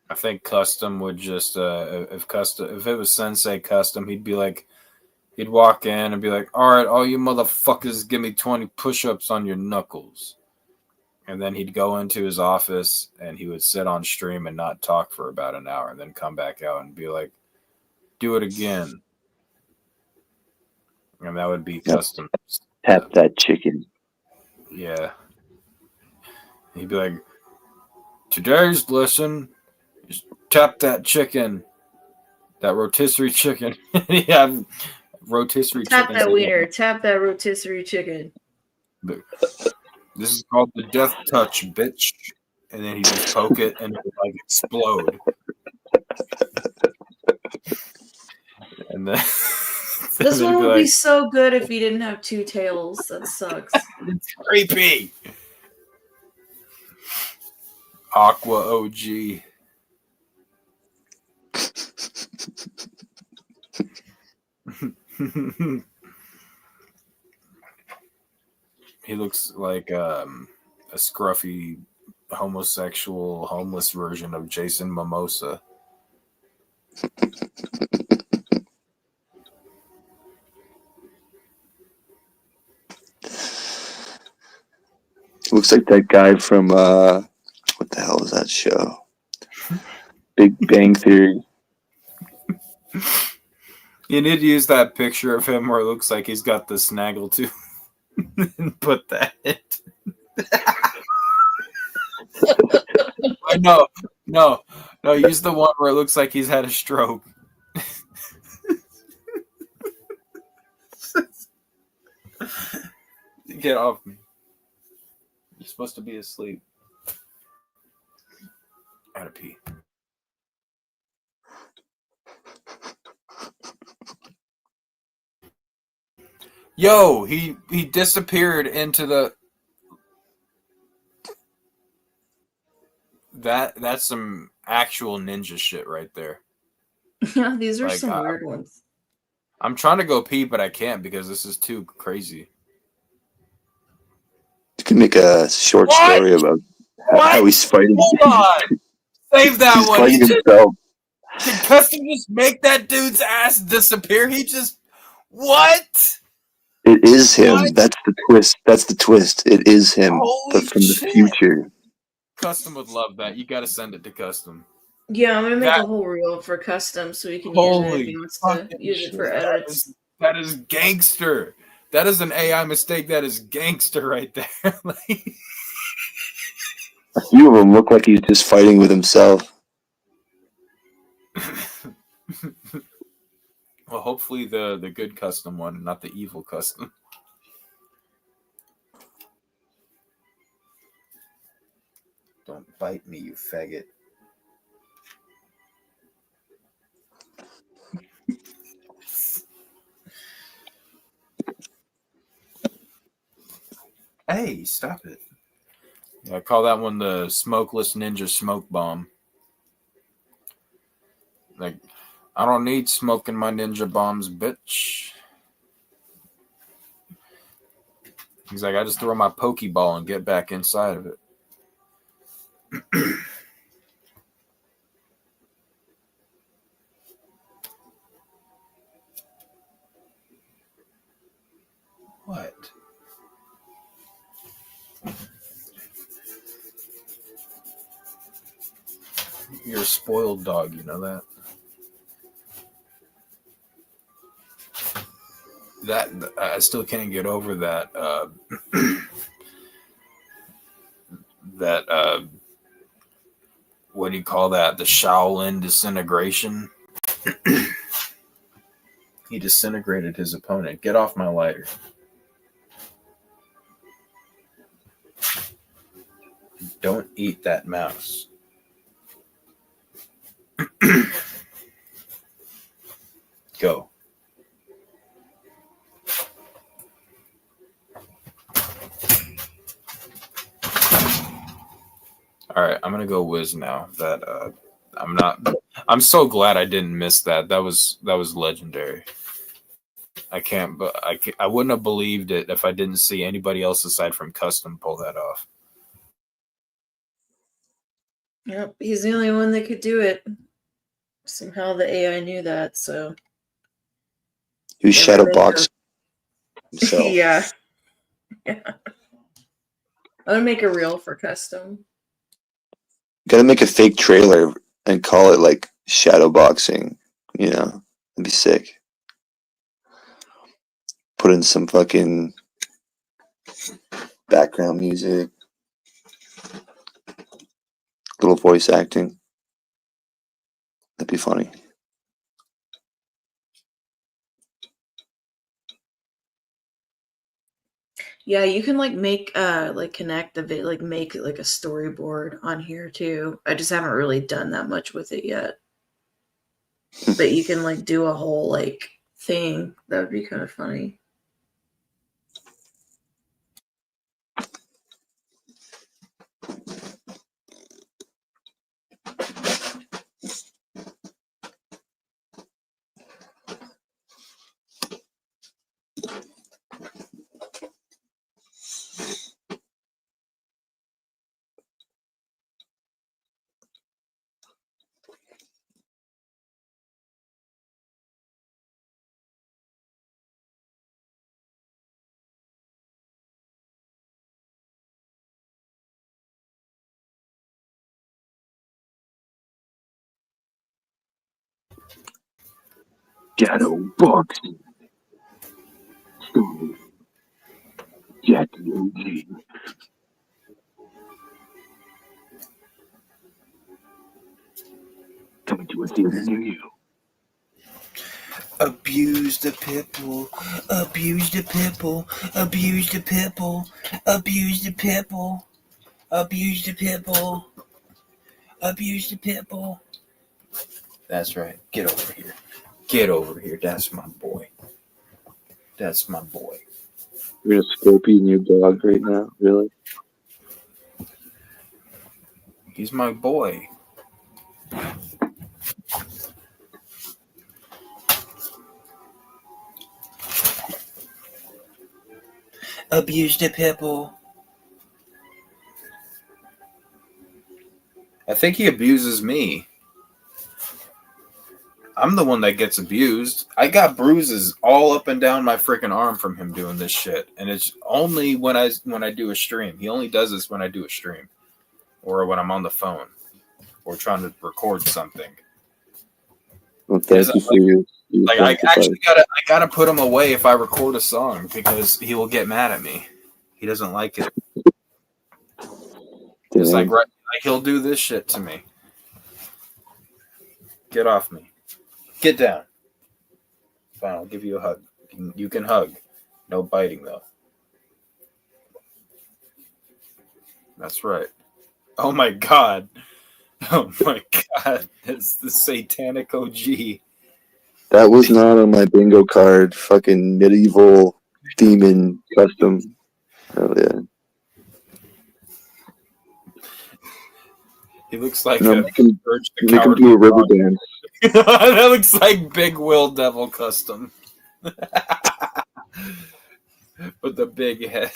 A: I think Custom would just if it was Sensei Custom, he'd walk in and be like, all right, all you motherfuckers give me 20 push-ups on your knuckles. And then he'd go into his office and he would sit on stream and not talk for about an hour and then come back out and be like, do it again. And that would be Custom.
E: Tap that chicken.
A: Yeah. He'd be like, today's lesson is tap that chicken. That rotisserie chicken. Yeah. Rotisserie
D: Tap
A: chicken.
D: that wiener. Tap that rotisserie chicken.
A: This is called the death touch, bitch. And then he just poke it and it would like explode. And then
D: This
A: and
D: one
A: then
D: would be so good if he didn't have two tails. That sucks.
A: It's creepy. Aqua OG. He looks like a scruffy homosexual homeless version of Jason Mimosa.
E: Looks like that guy from what the hell is that show? Big Bang Theory.
A: You need to use that picture of him where it looks like he's got the snaggle tooth and put that in. No, use the one where it looks like he's had a stroke. Get off me. You're supposed to be asleep. Gotta pee. Yo, he disappeared into the... That's some actual ninja shit right there.
D: Yeah, these are
A: Like,
D: some weird ones.
A: I'm trying to go pee, but I can't because this is too crazy.
E: You can make a short story about how he's fighting.
A: Hold on. Save that
E: He's
A: one.
E: fighting himself.
A: Did Custom just make that dude's ass disappear? He just... What?
E: It is him.
A: What?
E: That's the twist. That's the twist. It is him,
A: Holy
E: but from
A: shit.
E: the future.
A: Custom would love that. You got to send it to Custom.
D: Yeah, I'm gonna make
A: That-
D: a whole reel for custom so he can use it if he wants to
A: fucking
D: use it for
A: shit.
D: edits.
A: That is gangster. That is an AI mistake. That is gangster right there. Like,
E: A few of them look like he's just fighting with himself.
A: well, hopefully the good custom one, not the evil custom. Don't bite me, you faggot. Hey, stop it. Yeah, I call that one the smokeless ninja smoke bomb. Like, I don't need smoke in my ninja bombs, bitch. He's like, I just throw my Pokeball and get back inside of it. What? You're a spoiled dog, you know that? That I still can't get over that. What do you call that? The Shaolin disintegration. He disintegrated his opponent. Get off my lighter. Don't eat that mouse. Go. All right, I'm gonna go whiz now. I'm so glad I didn't miss that. That was legendary. I wouldn't have believed it if I didn't see anybody else aside from Custom pull that off.
D: Yep, he's the only one that could do it. Somehow the AI knew that, so
E: He was shadow box himself.
D: yeah. I'm gonna make a reel for Custom.
E: Gotta make a fake trailer and call it like shadow boxing. You know, that'd be sick. Put in some fucking background music, little voice acting. That'd be funny.
D: Yeah, you can like make connect the make like a storyboard on here too. I just haven't really done that much with it yet. But you can like do a whole like thing. That would be kind of funny.
E: Shadow boxing. Jackie OG. Coming to a theater near you.
I: Abuse the pitbull, abuse the pitbull, abuse the pitbull, abuse the pitbull, abuse the pitbull, abuse the pitbull.
A: That's right. Get over here. Get over here. That's my boy. That's my boy.
E: You're gonna scorpion your dog right now, really?
A: He's my boy.
I: Abuse the pitbull.
A: I think he abuses me. I'm the one that gets abused. I got bruises all up and down my freaking arm from him doing this shit, and it's only when I do a stream. He only does this when I do a stream or when I'm on the phone. or trying to record something.
E: Well, thank you for your
A: like I actually gotta put him away if I record a song because he will get mad at me. He doesn't like it. It's like he'll do this shit to me. Get off me. Get down. Fine, I'll give you a hug. You can hug. No biting though. That's right. Oh my god. Oh my god. It's the satanic OG.
E: That was not on my bingo card. Fucking medieval demon custom. Hell yeah.
A: He looks like
E: make him do a river dance.
A: That looks like Big Will Devil custom. With the big head.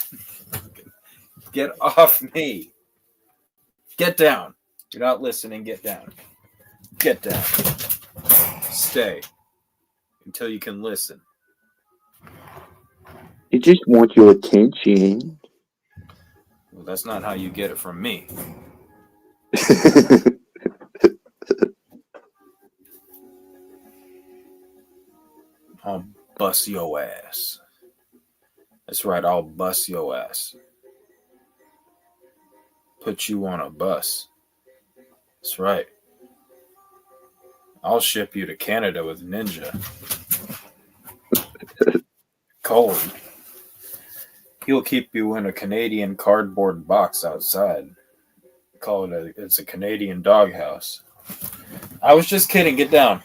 A: Get off me. Get down. You're not listening. Get down. Get down. Stay. Until you can listen.
E: He just wants your attention.
A: Well, that's not how you get it from me. I'll bust your ass. That's right, I'll bust your ass. Put you on a bus. That's right. I'll ship you to Canada with Ninja. Cold. He'll keep you in a Canadian cardboard box outside. Call it it's a Canadian doghouse. I was just kidding. Get down.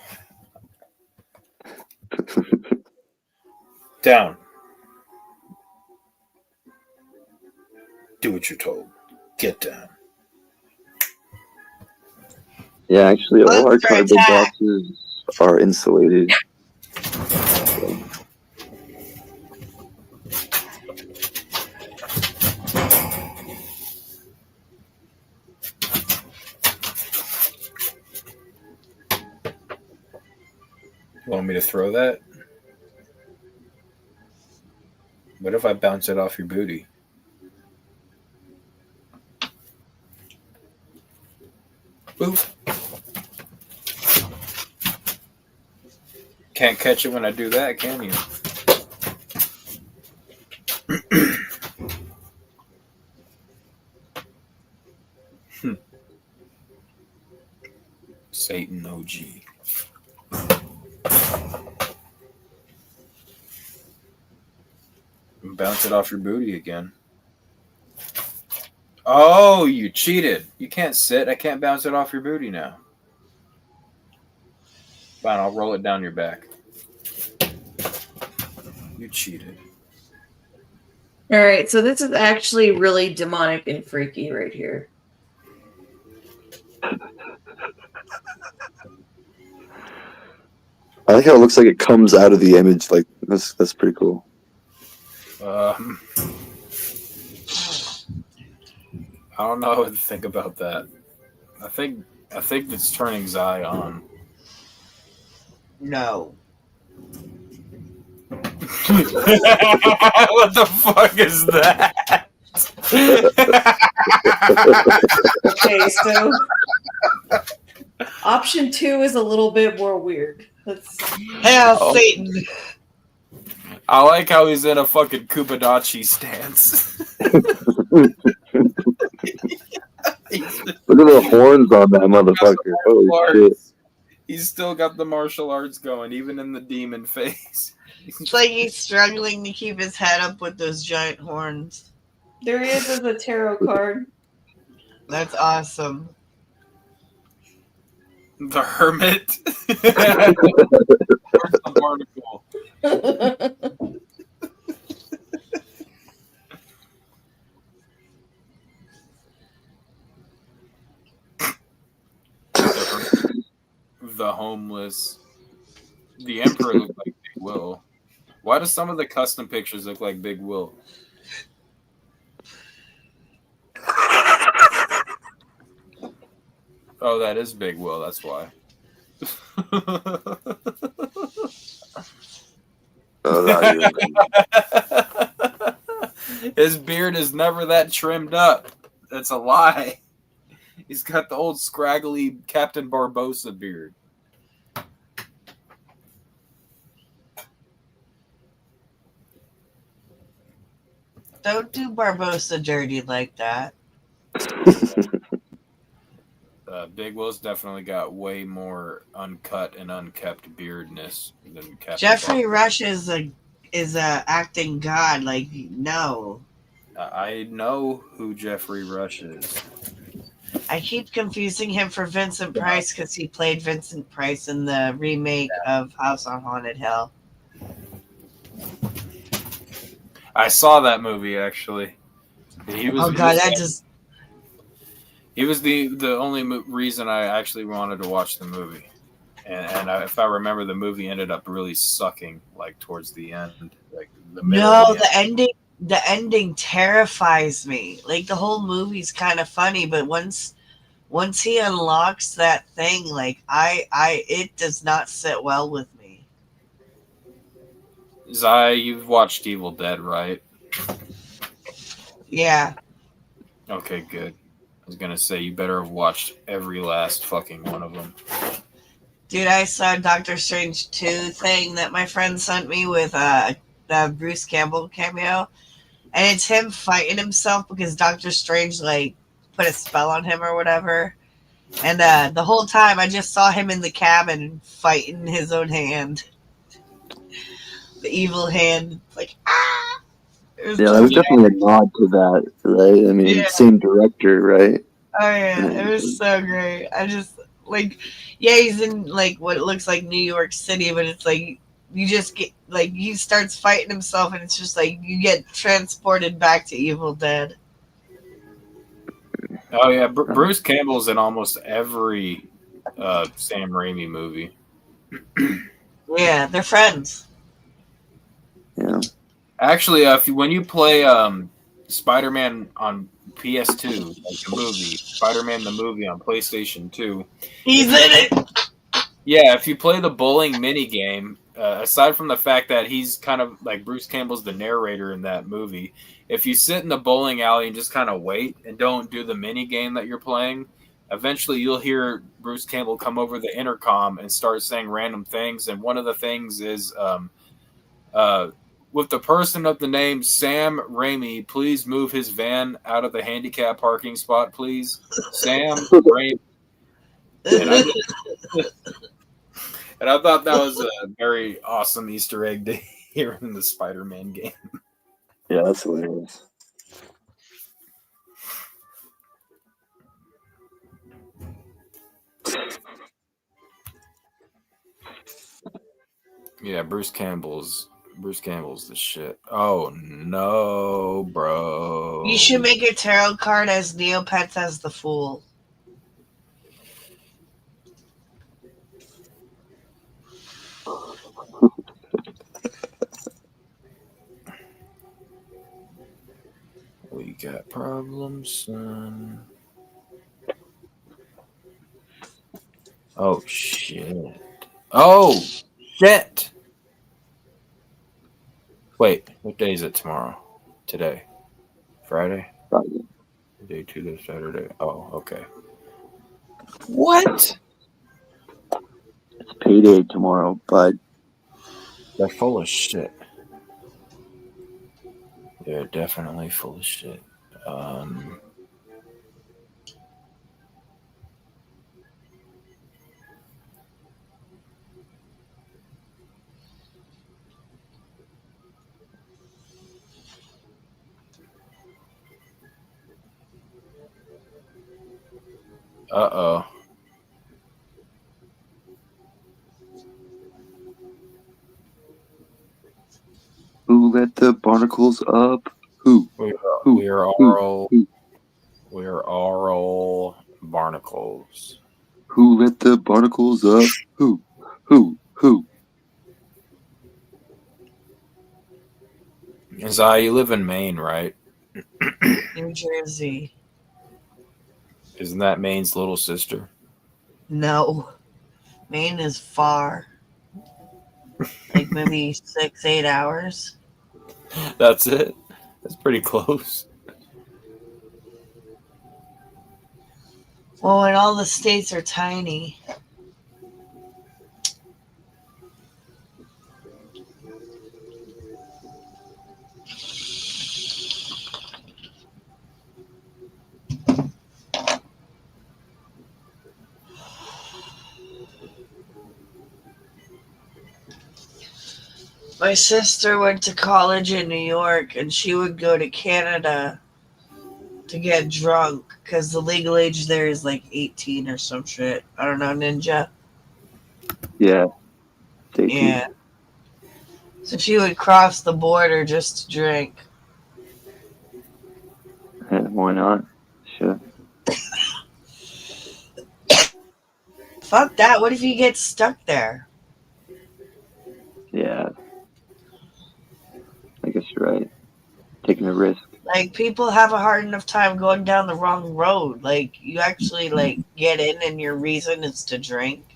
A: Down. Do what you're told. Get down.
E: Yeah, actually, all our cardboard boxes are insulated.
A: You want me to throw that? What if I bounce it off your booty? Boop. Can't catch it when I do that, can you? Satan OG. Bounce it off your booty again. Oh, you cheated. You can't sit. I can't bounce it off your booty now. Fine, I'll roll it down your back. You cheated.
D: All right, so this is actually really demonic and freaky right here.
E: I like how it looks like it comes out of the image. Like that's pretty cool.
A: I don't know what to think about that. I think it's turning Zai on.
K: No.
A: What the fuck is that?
D: Okay, so option 2 is a little bit more weird.
K: Hell, Satan.
A: I like how he's in a fucking Kubadachi stance.
E: Look at the horns on that motherfucker. Holy shit.
A: He's still got the martial arts going, even in the demon face.
K: It's like he's struggling to keep his head up with those giant horns.
D: There he is as a tarot card.
K: That's awesome.
A: The Hermit. The barnacle. The homeless. The Emperor looked like Big Will. Why do some of the custom pictures look like Big Will? Oh, that is Big Will. That's why. His beard is never that trimmed up. That's a lie. He's got the old scraggly Captain Barbossa beard.
K: Don't do Barbosa dirty like that.
A: Big Will's definitely got way more uncut and unkept beardness than Captain
K: Jeffrey
A: Barbossa.
K: Rush is a acting god. Like, no.
A: I know who Jeffrey Rush is.
K: I keep confusing him for Vincent Price because he played Vincent Price in the remake of House on Haunted Hill.
A: I saw that movie actually. He was, He was the only reason I actually wanted to watch the movie, and if I remember, the movie ended up really sucking like towards the end, like the middle.
K: No,
A: of the end.
K: the ending terrifies me. Like the whole movie's kind of funny, but once he unlocks that thing, like it does not sit well with me.
A: Zai, you've watched Evil Dead, right?
K: Yeah.
A: Okay, good. I was gonna say you better have watched every last fucking one of them.
K: Dude, I saw Doctor Strange 2 thing that my friend sent me with the Bruce Campbell cameo, and it's him fighting himself because Doctor Strange like put a spell on him or whatever. And the whole time I just saw him in the cabin fighting his own hand. The evil hand, like, ah!
E: Yeah, that was definitely a nod to that, right? I mean, same director, right?
K: Oh, yeah, it was so great. I just, like, yeah, he's in, like, what looks like New York City, but it's like, you just get, like, he starts fighting himself, and it's just like, you get transported back to Evil Dead.
A: Oh, yeah, Bruce Campbell's in almost every Sam Raimi movie.
K: Yeah, they're friends.
E: Yeah.
A: Actually, when you play Spider-Man on PS2, like the movie, Spider-Man the movie on PlayStation 2,
K: he's in it.
A: Yeah, if you play the bowling mini game, aside from the fact that he's kind of like Bruce Campbell's the narrator in that movie, if you sit in the bowling alley and just kind of wait and don't do the mini game that you're playing, eventually you'll hear Bruce Campbell come over the intercom and start saying random things. And one of the things is, with the person of the name Sam Raimi, please move his van out of the handicap parking spot, please. Sam Raimi. And I thought that was a very awesome Easter egg to hear in the Spider-Man game.
E: Yeah, that's hilarious.
A: Yeah, Bruce Campbell's the shit. Oh no, bro.
K: You should make a tarot card as Neopets as the Fool.
A: We got problems, son. Oh shit. Oh shit. Wait, what day is it tomorrow? Today? Friday?
E: Friday.
A: Day 2 this Saturday. Oh, okay. What?
E: It's payday tomorrow, but
A: they're full of shit. They're definitely full of shit. Uh-oh.
E: Who let the barnacles up? Who?
A: We're all barnacles.
E: Who let the barnacles up? Who?
A: Zai, you live in Maine, right?
K: New Jersey.
A: Isn't that Maine's little sister?
K: No. Maine is far. Like maybe 6-8 hours.
A: That's it? That's pretty close.
K: Well, when all the states are tiny. My sister went to college in New York, and she would go to Canada to get drunk because the legal age there is like 18 or some shit. I don't know, Ninja.
E: Yeah.
K: Yeah. So she would cross the border just to drink.
E: Yeah, why not? Sure.
K: Fuck that. What if you get stuck there?
E: Yeah. I guess you're right. Taking a risk.
K: Like, people have a hard enough time going down the wrong road. Like, you actually, like, get in and your reason is to drink.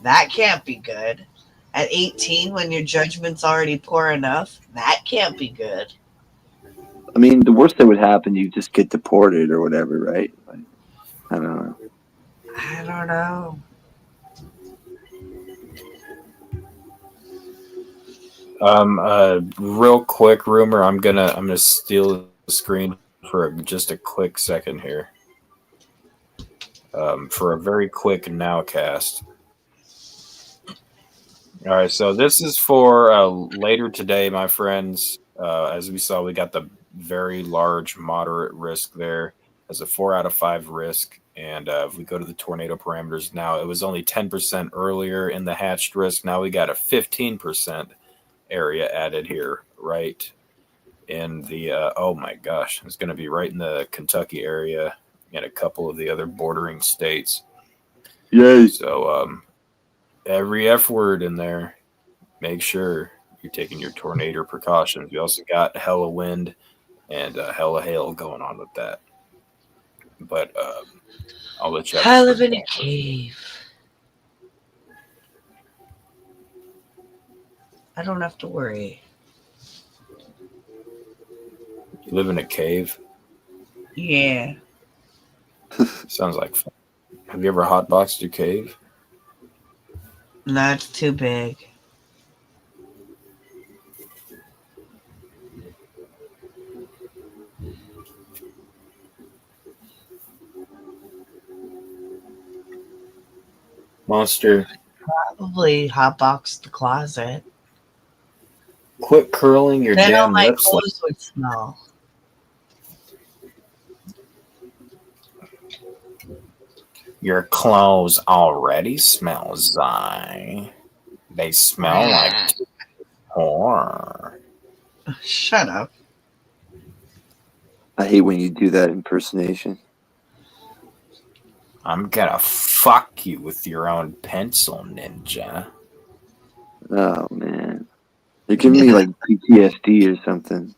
K: That can't be good. At 18, when your judgment's already poor enough, that can't be good.
E: I mean, the worst that would happen, you just get deported or whatever, right? Like, I don't know.
K: I don't know.
A: Real quick rumor. I'm gonna steal the screen for just a quick second here. For a very quick nowcast. All right, so this is for later today, my friends. As we saw, we got the very large, moderate risk there as a 4 out of 5 risk. And if we go to the tornado parameters now, it was only 10% earlier in the hatched risk. Now we got a 15% area added here, right in the oh my gosh, it's going to be right in the Kentucky area and a couple of the other bordering states.
E: Yay.
A: So every F word in there, make sure you're taking your tornado precautions. We also got hella wind and hella hail going on with that, but I'll let you
K: I live in a cave. I don't have to worry.
A: You live in a cave?
K: Yeah.
A: Sounds like fun. Have you ever hotboxed your cave?
K: No, it's too big.
A: Monster.
K: Probably hotbox the closet.
A: Quit curling your
K: Then all
A: damn
K: my
A: lips.
K: clothes would smell.
A: Your clothes already smell Zai. They smell like whore.
K: Shut up.
E: I hate when you do that impersonation.
A: I'm gonna fuck you with your own pencil, Ninja.
E: Oh, man. You're giving me, like, PTSD or something.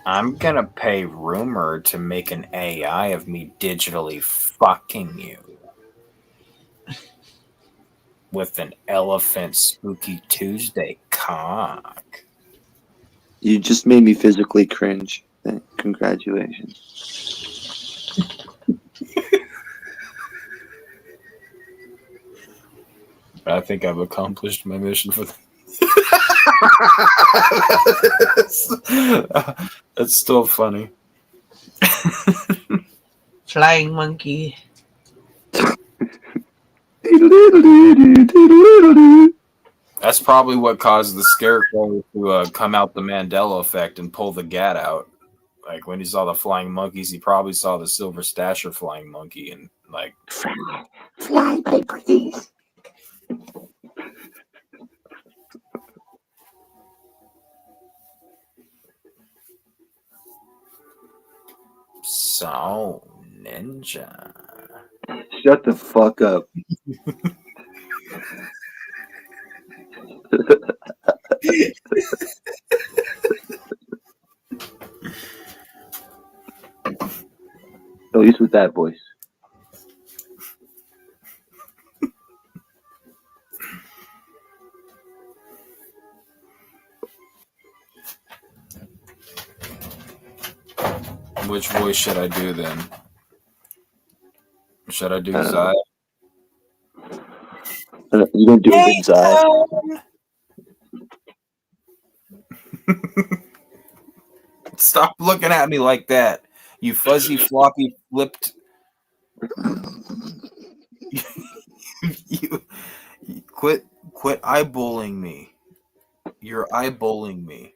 A: I'm gonna pay Rumor to make an AI of me digitally fucking you with an elephant Spooky Tuesday cock.
E: You just made me physically cringe. Congratulations.
A: I think I've accomplished my mission for the That's still funny.
K: Flying monkey.
A: That's probably what caused the scarecrow to come out the Mandela effect and pull the gat out. Like when he saw the flying monkeys, he probably saw the silver stasher flying monkey and like
E: Fly, please.
A: So Ninja.
E: Shut the fuck up. At least with that voice.
A: Which voice should I do then? Should I do
E: I don't
A: Zai?
E: know. You don't do a good Zai.
A: Stop looking at me like that. You fuzzy, floppy, flipped. you quit eyeballing me. You're eyeballing me.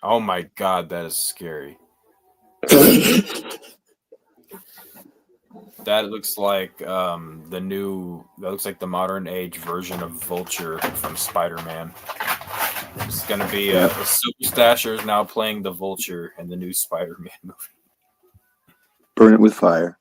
A: Oh my god, that is scary. That looks like that looks like the modern age version of Vulture from Spider-Man. It's gonna be a Super Stasher is now playing the Vulture in the new Spider-Man movie.
E: Burn it with fire.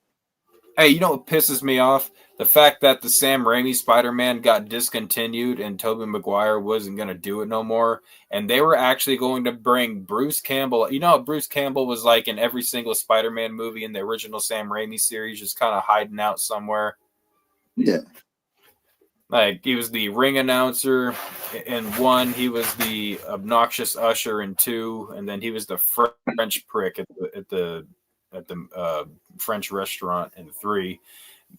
A: Hey, you know what pisses me off? The fact that the Sam Raimi Spider-Man got discontinued and Tobey Maguire wasn't going to do it no more. And they were actually going to bring Bruce Campbell. You know, Bruce Campbell was like in every single Spider-Man movie in the original Sam Raimi series, just kind of hiding out somewhere.
E: Yeah.
A: Like, he was the ring announcer in 1. He was the obnoxious usher in 2. And then he was the French prick at the French restaurant in 3.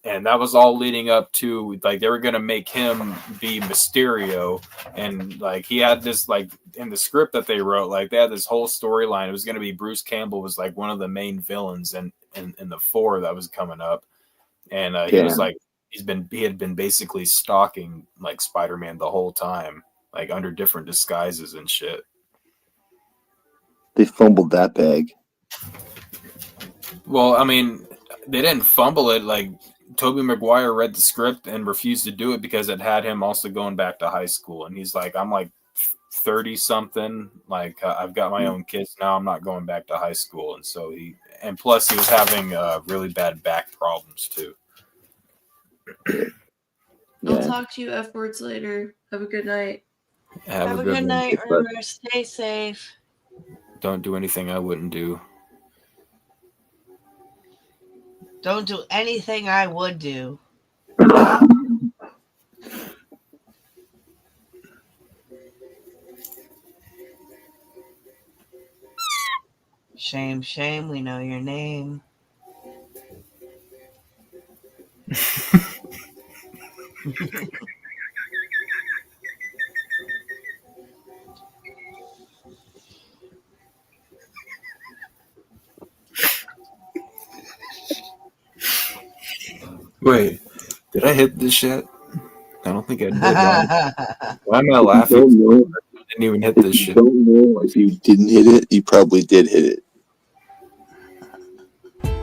A: And that was all leading up to, like, they were going to make him be Mysterio. And, like, he had this, like, in the script that they wrote, like, they had this whole storyline. It was going to be Bruce Campbell was, like, one of the main villains in the 4 that was coming up. And he was, like, he had been basically stalking, like, Spider-Man the whole time, like, under different disguises and shit.
E: They fumbled that bag.
A: Well, I mean, they didn't fumble it. Like, Tobey Maguire read the script and refused to do it because it had him also going back to high school. And he's like, I'm like 30-something. Like, I've got my own kids now. I'm not going back to high school. And so plus he was having really bad back problems too.
D: I'll talk to you F-words later. Have a good night.
K: Have a good night. Remember, stay safe.
A: Don't do anything I wouldn't do.
K: Don't do anything I would do. Shame, shame, we know your name.
A: Wait, did I hit this yet? I don't think I did. Why am I laughing? I didn't even hit this shit.
E: I don't know if you didn't hit it. You probably did hit it.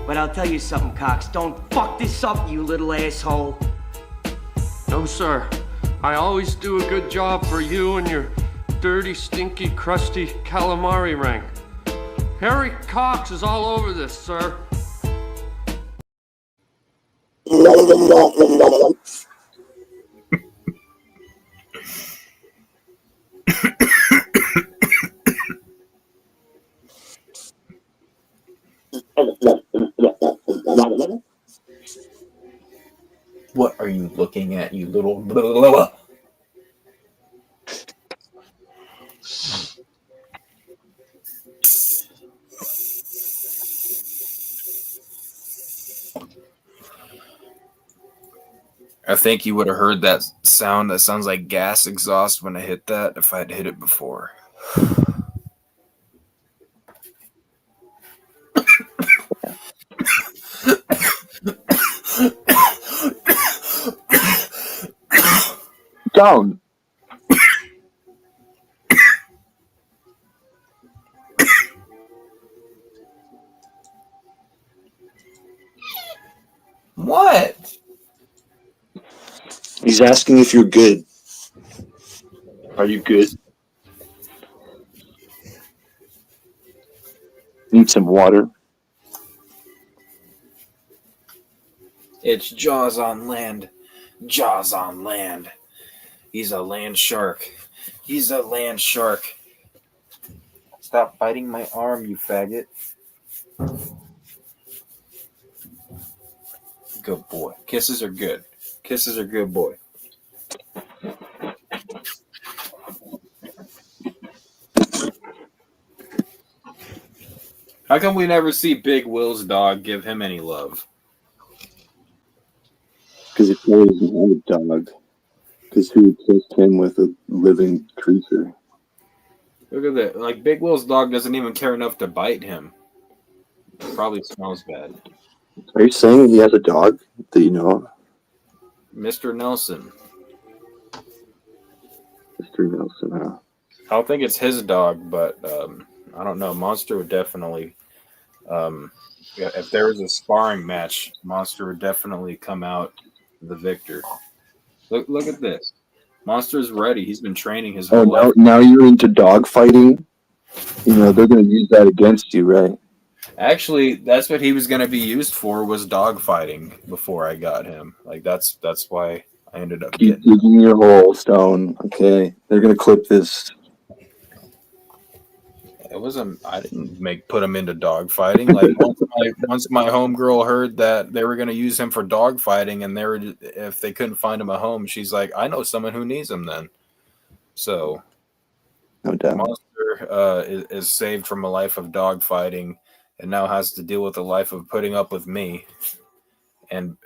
B: But I'll tell you something, Cox. Don't fuck this up, you little asshole.
C: No, sir. I always do a good job for you and your dirty, stinky, crusty calamari rank. Harry Cox is all over this, sir.
A: What are you looking at, you little... I think you would have heard that sound. That sounds like gas exhaust when I hit that if I'd hit it before.
E: Down.
A: What?
E: He's asking if you're good. Are you good? Need some water?
A: It's Jaws on land. Jaws on land. He's a land shark. He's a land shark. Stop biting my arm, you faggot. Good boy. Kisses are good. Kisses are good, boy. How come we never see Big Will's dog give him any love?
E: Because he probably doesn't have a dog. Because who would trust him with a living creature?
A: Look at that. Like, Big Will's dog doesn't even care enough to bite him. It probably smells bad.
E: Are you saying he has a dog that you know of?
A: Mr. Nelson.
E: Mr. Nelson, huh?
A: I don't think it's his dog, but I don't know. Monster would definitely, if there was a sparring match, Monster would definitely come out the victor. Look at this. Monster's ready. He's been training his whole life.
E: Now you're into dog fighting? You know, they're going to use that against you, right?
A: Actually, that's what he was going to be used for, was dog fighting before I got him. Like, that's why I ended up
E: Keep
A: getting
E: digging your hole, Stone. Okay. They're going to clip this.
A: It wasn't. I didn't put him into dog fighting. Like once my homegirl heard that they were going to use him for dog fighting, and if they couldn't find him a home, she's like, "I know someone who needs him." Then, so
E: no doubt,
A: Monster is saved from a life of dog fighting, and now has to deal with a life of putting up with me. And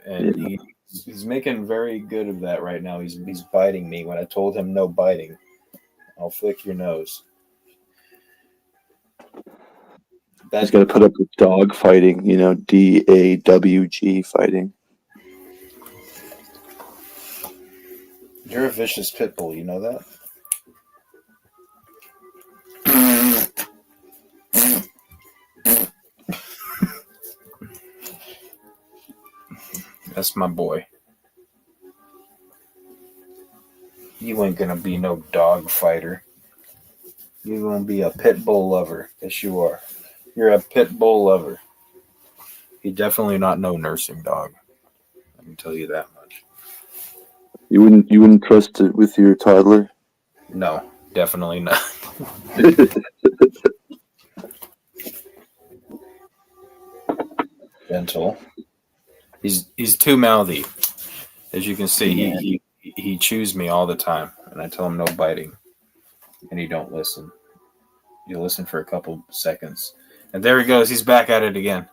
A: he's making very good of that right now. He's biting me when I told him no biting. I'll flick your nose.
E: He's got to put up with dog fighting, you know, DAWG fighting.
A: You're a vicious pit bull, you know that? That's my boy. You ain't gonna be no dog fighter. You're gonna be a pit bull lover. Yes, you are. You're a pit bull lover. He's definitely not no nursing dog. I can tell you that much.
E: You wouldn't trust it with your toddler?
A: No, definitely not. Gentle. He's too mouthy. As you can see, he chews me all the time, and I tell him no biting, and he don't listen. You listen for a couple seconds, and there he goes. He's back at it again.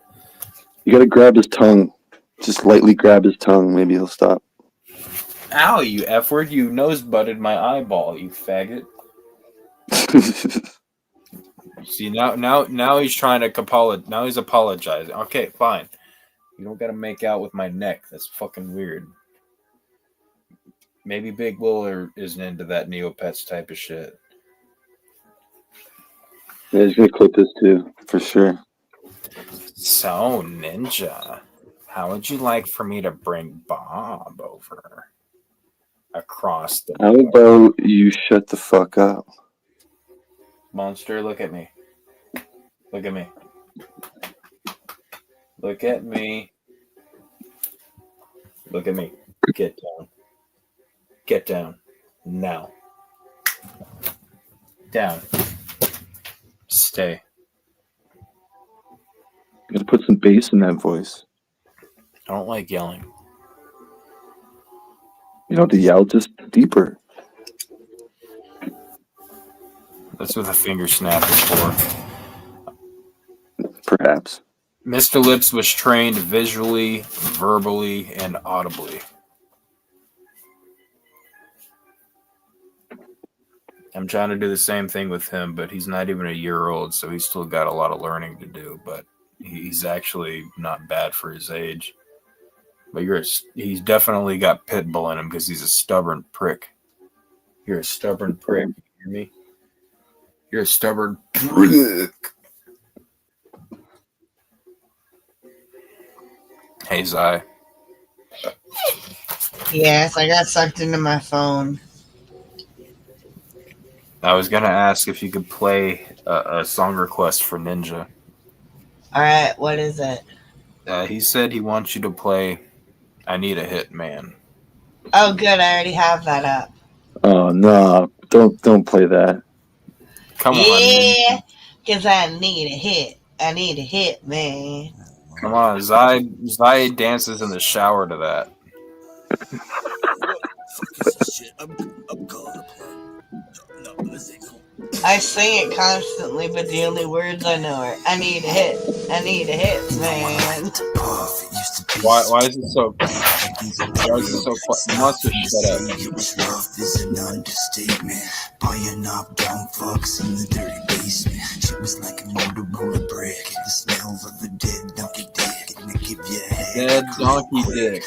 E: You got to grab his tongue. Just lightly grab his tongue. Maybe he'll stop.
A: Ow, you F word! You nose butted my eyeball, you faggot. See, now he's trying to now he's apologizing. Okay, fine. You don't got to make out with my neck. That's fucking weird. Maybe Big Will isn't into that Neopets type of shit.
E: Yeah, he's gonna clip this too, for sure.
A: So, Ninja, how would you like for me to bring Bob over across the
E: How about you shut the fuck up?
A: Monster, look at me. Look at me. Look at me. Look at me. Get down. Get down. Now. Down. Stay.
E: You gotta put some bass in that voice.
A: I don't like yelling.
E: You don't have to yell, just deeper.
A: That's what a finger snap is for.
E: Perhaps.
A: Mr. Lips was trained visually, verbally, and audibly. I'm trying to do the same thing with him, but he's not even a year old, so he's still got a lot of learning to do, but he's actually not bad for his age. But he's definitely got pit bull in him because he's a stubborn prick. You're a stubborn prick. You hear me? You're a stubborn prick. Hey, Zai.
K: Yes, I got sucked into my phone.
A: I was going to ask if you could play a song request for Ninja.
K: All right, what is it?
A: He said he wants you to play I Need a Hit Man.
K: Oh, good. I already have that up.
E: Oh, no. Don't play that.
A: Come on.
K: Yeah, because I need a hit. I need a hit, man.
A: Come on. Zai dances in the shower to that.
I: Fuck is this shit? I'm caught up. No, listen.
K: I sing it constantly, but the only words I know are "I need a hit, I need a hit, man."
A: Why is it so? Why is it so? You must have shut up.
I: It was rough is an understatement. Buying up dumb fucks in the dirty basement. Shit was like a Motorola brick. The smell of a dead donkey dick. And give you a head.
A: Dead donkey dick.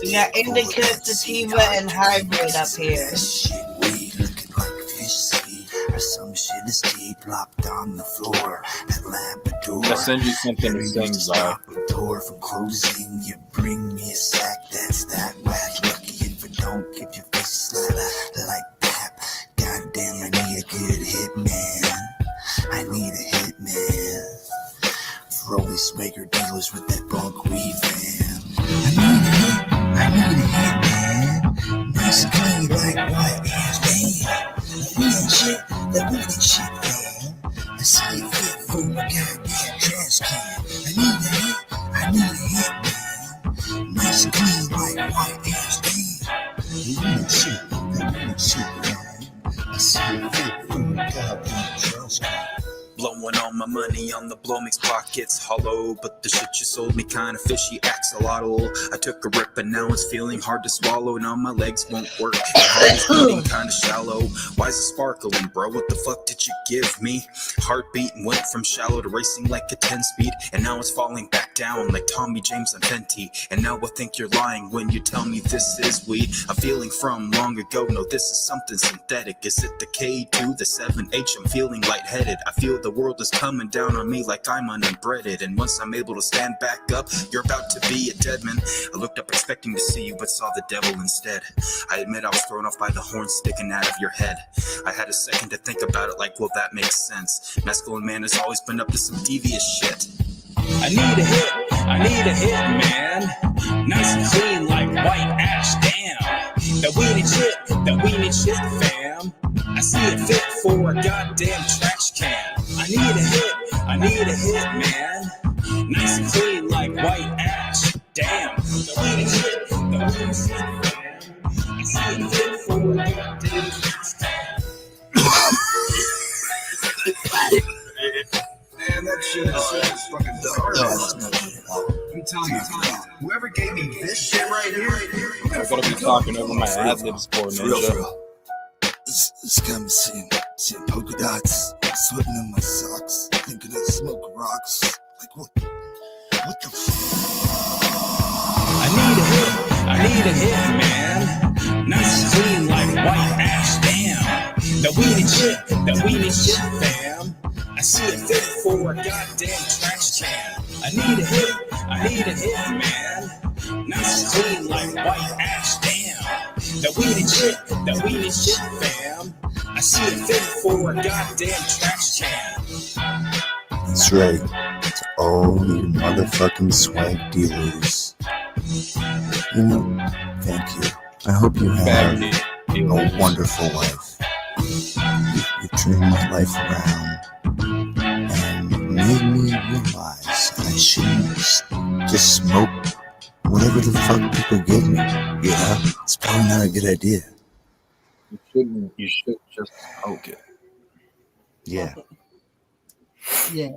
K: We got indica, sativa, and hybrid up here.
I: Shit weed looking like fish seed. Or some shit is deep locked on the floor. That Labrador.
A: I'll send you something to sing, Zai.
I: Door from closing, you bring me a sack that's that whack. Lucky if it don't keep your face slap like that. Goddamn, I need a good hit, man. I need a hit, man. For all these swagger dealers with that bunk weed, fam. I need a hit, man. Nice and clean like white ass, man. The weed shit, man. I see it fit for a goddamn trash can. I need a hit, man. Nice and clean like white ass, man. The weed shit, man. I see it fit for a goddamn trash can.
L: Blowing all my money on the blow makes pockets hollow. But the shit you sold me kinda fishy, axolotl. I took a rip and now it's feeling hard to swallow. Now my legs won't work, my heart is beating kinda shallow. Why is it sparkling, bro? What the fuck did you give me? Heartbeat went from shallow to racing like a 10-speed. And now it's falling back down like Tommy James on Fenty. And now I think you're lying when you tell me this is weed. I'm feeling from long ago, no this is something synthetic. Is it the K2, the 7H? I'm feeling lightheaded. I feel the world is coming down on me like I'm unbreaded. And once I'm able to stand back up, you're about to be a dead man. I looked up expecting to see you, but saw the devil instead. I admit I was thrown off by the horn sticking out of your head. I had a second to think about it like, well, that makes sense. Masculine man has always been up to some devious shit. I need a hit, man. Nice and clean like white ash, damn. That we need shit, fam. I see it fit for a goddamn trash can. I need a hit, man. Nice and clean like white ash, damn. That we need shit, fam. I see it fit for a goddamn trash can.
M: Man, that shit is fucking dark. I'm telling you, whoever gave me this shit right here,
A: I'm gonna be talking over my ad-libs for Ninja.
I: This got me seeing polka dots, sweating in my socks, thinking I smoke rocks. Like what the fuck?
L: I need a hit, man. Nice and clean like white ash, damn. That we need shit, fam. I see it fit for a goddamn trash can. I need a hit, man. Nice and clean like white ash, damn. That we need shit, fam. I see it fit for a goddamn trash can.
I: That's right. To all you motherfucking swag dealers. You know, thank you. I hope you have a wonderful life. You turned my life around and made me realize I shouldn't just smoke whatever the fuck people give me. Yeah, it's probably not a good idea.
A: You should just smoke it.
I: Yeah.
K: Yeah.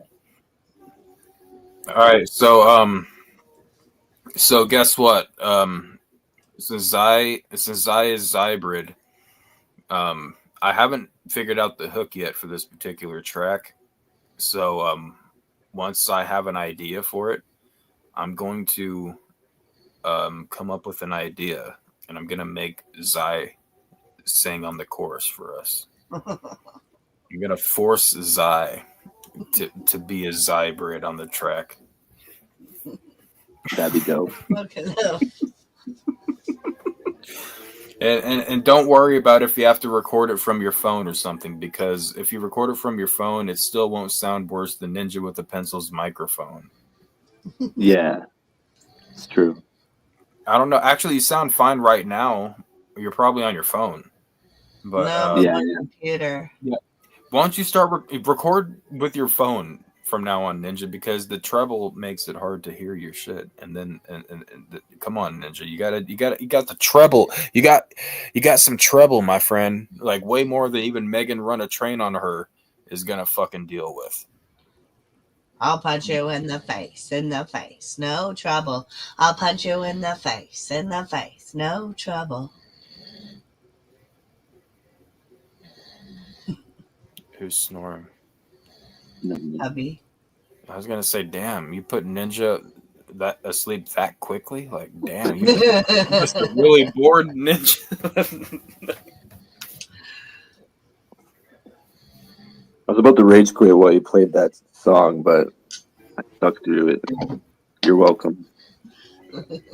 A: All right, so guess what? Since Zai is hybrid, I haven't figured out the hook yet for this particular track. So once I have an idea for it, I'm going to come up with an idea, and I'm gonna make Zai sing on the chorus for us. I'm gonna force Zai to be a Zybrid on the track.
E: That'd be dope.
K: Okay, no.
A: And don't worry about if you have to record it from your phone or something, because if you record it from your phone, it still won't sound worse than Ninja with a Pencil's microphone.
E: Yeah, it's true.
A: I don't know. Actually, you sound fine right now. You're probably on your phone. But
K: no,
E: yeah,
K: my computer.
A: Yeah. Why don't you start record with your phone from now on, Ninja, because the treble makes it hard to hear your shit. And then, come on, Ninja, you got the treble. You got some treble, my friend. Like way more than even Megan Run a Train on Her is gonna fucking deal with.
K: I'll punch you in the face, no trouble. I'll punch you in the face, no trouble.
A: Who's snoring?
K: Hubby.
A: I was gonna say, damn, you put Ninja that asleep that quickly? Like, damn, you must have really bored Ninja.
E: I was about to rage quit while you played that song, but I stuck through it. You're welcome.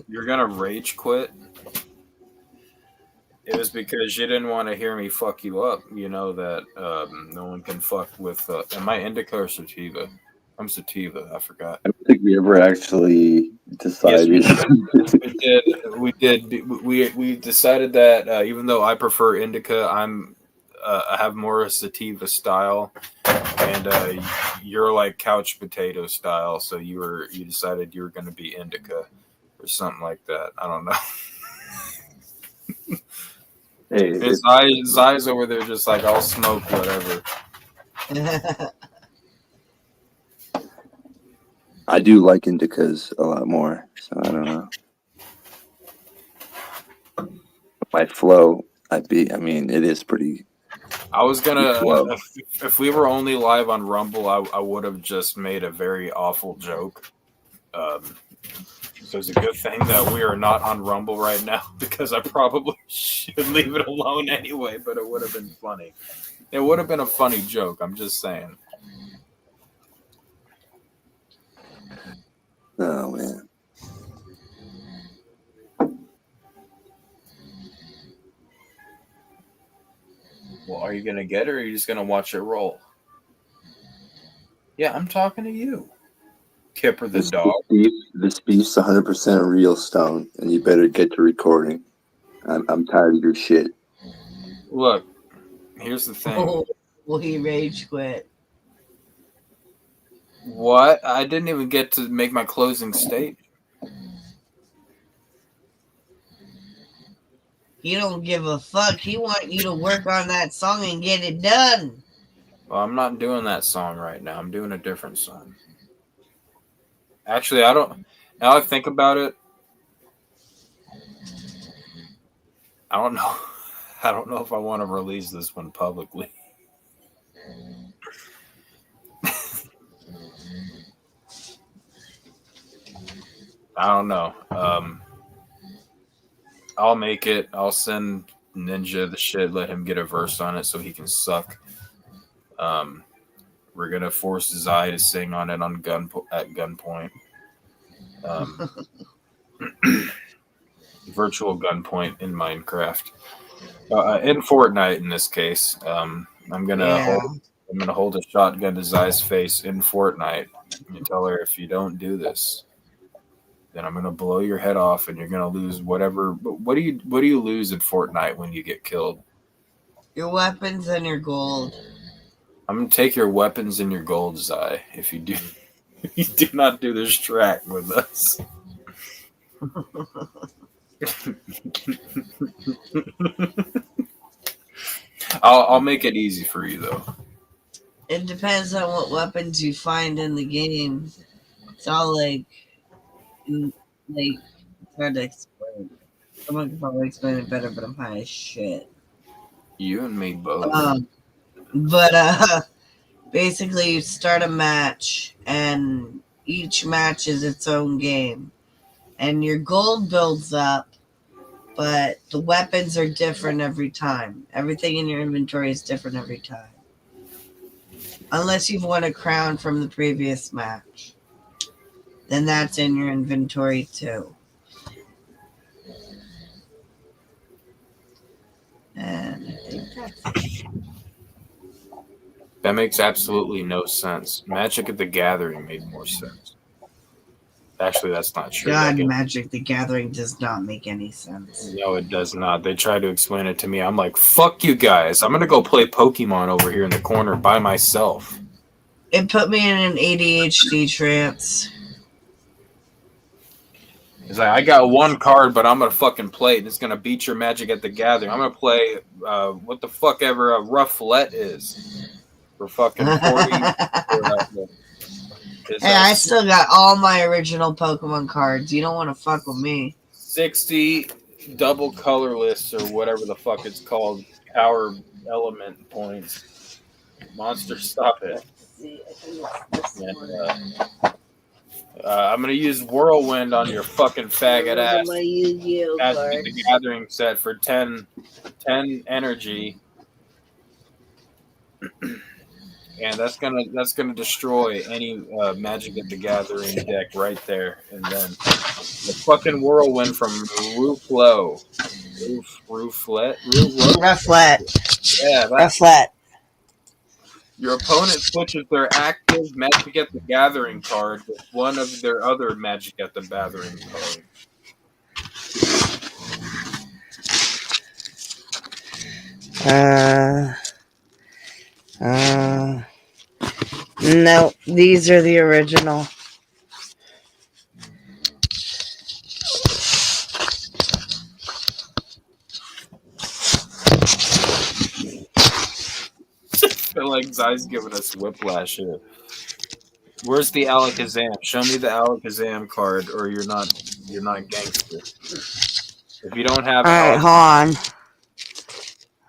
A: You're gonna rage quit? It was because you didn't want to hear me fuck you up. You know that no one can fuck with. Am I indica or sativa? I'm sativa. I forgot.
E: I don't think we ever actually decided.
A: Yes, we did. We decided that even though I prefer indica, I have more a sativa style, and you're like couch potato style. So you decided you were going to be indica or something like that. I don't know.
E: Hey,
A: his eyes over there just like, I'll smoke whatever.
E: I do like indicas a lot more, so I don't know. My flow, it is pretty.
A: I was gonna, if we were only live on Rumble, I would have just made a very awful joke. So it's a good thing that we are not on Rumble right now, because I probably should leave it alone anyway, but it would have been funny. It would have been a funny joke, I'm just saying.
E: Oh, man.
A: Well, are you going to get it, or are you just going to watch it roll? Yeah, I'm talking to you. Kipper the dog.
E: This beef's 100% real, Stone, and you better get to recording. I'm tired of your shit.
A: Look, here's the thing.
K: Oh, will he rage quit?
A: What? I didn't even get to make my closing statement.
K: He don't give a fuck. He want you to work on that song and get it done.
A: Well, I'm not doing that song right now. I'm doing a different song. Actually, I don't. Now I think about it, I don't know. I don't know if I want to release this one publicly. I don't know. I'll make it. I'll send Ninja the shit. Let him get a verse on it so he can suck. We're gonna force Zai to sing on it at gunpoint. Virtual gunpoint in Minecraft. In Fortnite, in this case, I'm gonna hold a shotgun to Zai's face in Fortnite and tell her, if you don't do this, then I'm gonna blow your head off and you're gonna lose whatever. What do you lose in Fortnite when you get killed?
K: Your weapons and your gold.
A: I'm gonna take your weapons and your gold, Zai, if you do not do this track with us. I'll make it easy for you, though.
K: It depends on what weapons you find in the game. It's all like hard to explain. Someone can probably explain it better, but I'm high as shit.
A: You and me both.
K: Basically, you start a match, and each match is its own game. And your gold builds up, but the weapons are different every time. Everything in your inventory is different every time. Unless you've won a crown from the previous match. Then that's in your inventory too. And I think that's it.
A: That makes absolutely no sense. Magic at the Gathering made more sense. Actually, that's not true.
K: God, Magic the Gathering does not make any sense.
A: No, it does not. They tried to explain it to me. I'm like, fuck you guys. I'm going to go play Pokemon over here in the corner by myself.
K: It put me in an ADHD trance.
A: He's like, I got one card, but I'm gonna fucking play it. It's gonna beat your Magic at the Gathering. I'm gonna play what the fuck ever a Rufflet is for fucking 40.
K: Hey, I still got all my original Pokemon cards. You don't want to fuck with me.
A: 60 double colorless or whatever the fuck it's called. Power element points. Monster, stop it. And, I'm gonna use Whirlwind on your fucking faggot ass. Magic the Gathering set for 10 energy, and that's gonna destroy any Magic at the Gathering deck right there. And then the fucking Whirlwind from Rufflet. Yeah,
K: Rufflet.
A: Your opponent switches their active Magic at the Gathering card with one of their other Magic at the Gathering card.
K: No, these are the original.
A: I feel like Zai's giving us whiplash here. Where's the Alakazam? Show me the Alakazam card, or you're not gangster. If you don't have,
K: all right, hold on.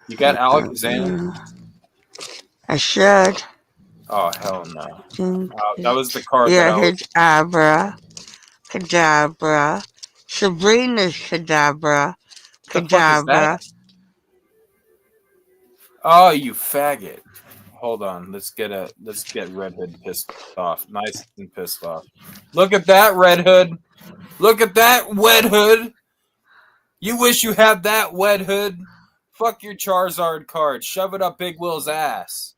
A: You got Alakazam?
K: I should.
A: Oh hell no! That was the card.
K: Yeah,
A: that
K: Kadabra, Sabrina's Kadabra.
A: Oh, you faggot! Hold on, let's get Red Hood pissed off, nice and pissed off. Look at that, Red Hood! Look at that, Wet Hood! You wish you had that, Wet Hood! Fuck your Charizard card, shove it up Big Will's ass.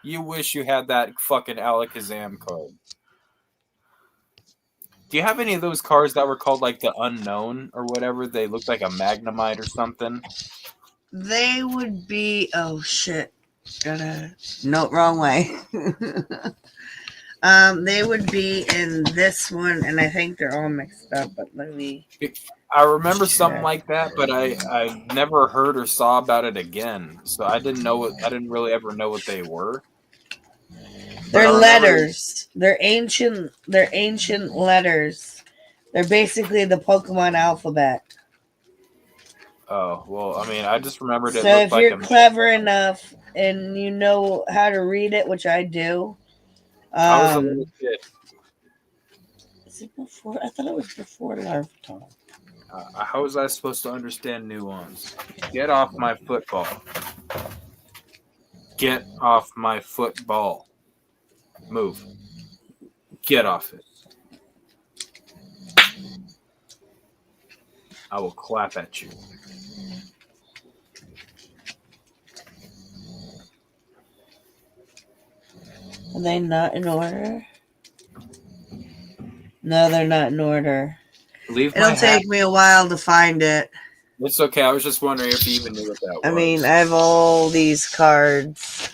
A: You wish you had that fucking Alakazam card. Do you have any of those cards that were called like the Unknown or whatever? They looked like a Magnemite or something.
K: They would be. Oh shit! No, wrong way. They would be in this one, and I think they're all mixed up. But let me.
A: I remember something like that, but I never heard or saw about it again. So I didn't really ever know what they were.
K: They're letters. They're ancient letters. They're basically the Pokemon alphabet.
A: Oh, well, I mean, I just remembered it.
K: So if you're clever enough and you know how to read it, which I do.
A: I was a little kid.
K: Is it before? I thought it was before Larvitar.
A: How was I supposed to understand nuance? Get off my football. Get off my football. Move. Get off it. I will clap at you.
K: Are they not in order? No, they're not in order. It'll take me a while to find it.
A: It's okay. I was just wondering if you even knew what that was.
K: I mean, I have all these cards.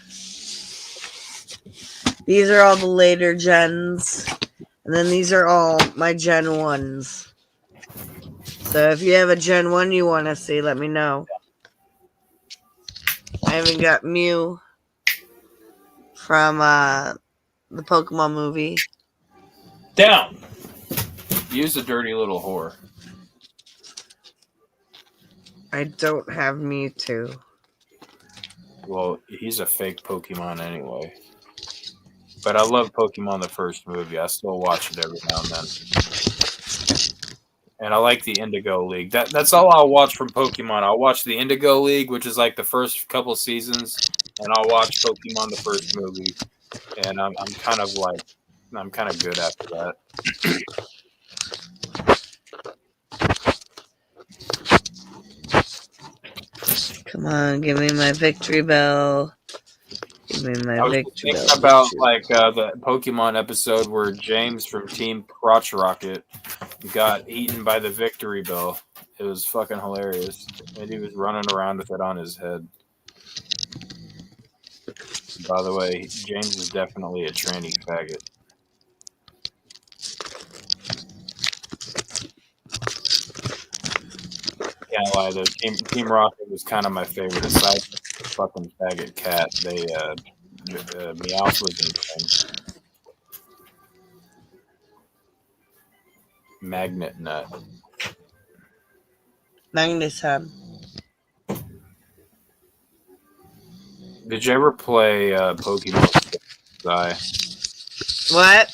K: These are all the later gens. And then these are all my Gen 1s. So if you have a Gen 1 you want to see, let me know. I haven't got Mew from the Pokemon movie.
A: Down! Use a dirty little whore.
K: I don't have Mewtwo.
A: Well, he's a fake Pokemon anyway. But I love Pokemon the first movie. I still watch it every now and then. And I like the Indigo League. That's all I'll watch from Pokemon. I'll watch the Indigo League, which is like the first couple seasons, and I'll watch Pokemon the first movie. And I'm kind of good after that.
K: Come on, give me my victory bell. Give me my victory bell.
A: Thinking about like the Pokemon episode where James from Team Crotch Rocket got eaten by the victory bell. It was fucking hilarious. And he was running around with it on his head. by the way. James is definitely a tranny faggot. Can't lie though. Team Rocket was kind of my favorite. Aside from the fucking faggot cat, Meowth was insane. Magnet Nut.
K: Magnus Hub.
A: Did you ever play Pokemon Sky?
K: What?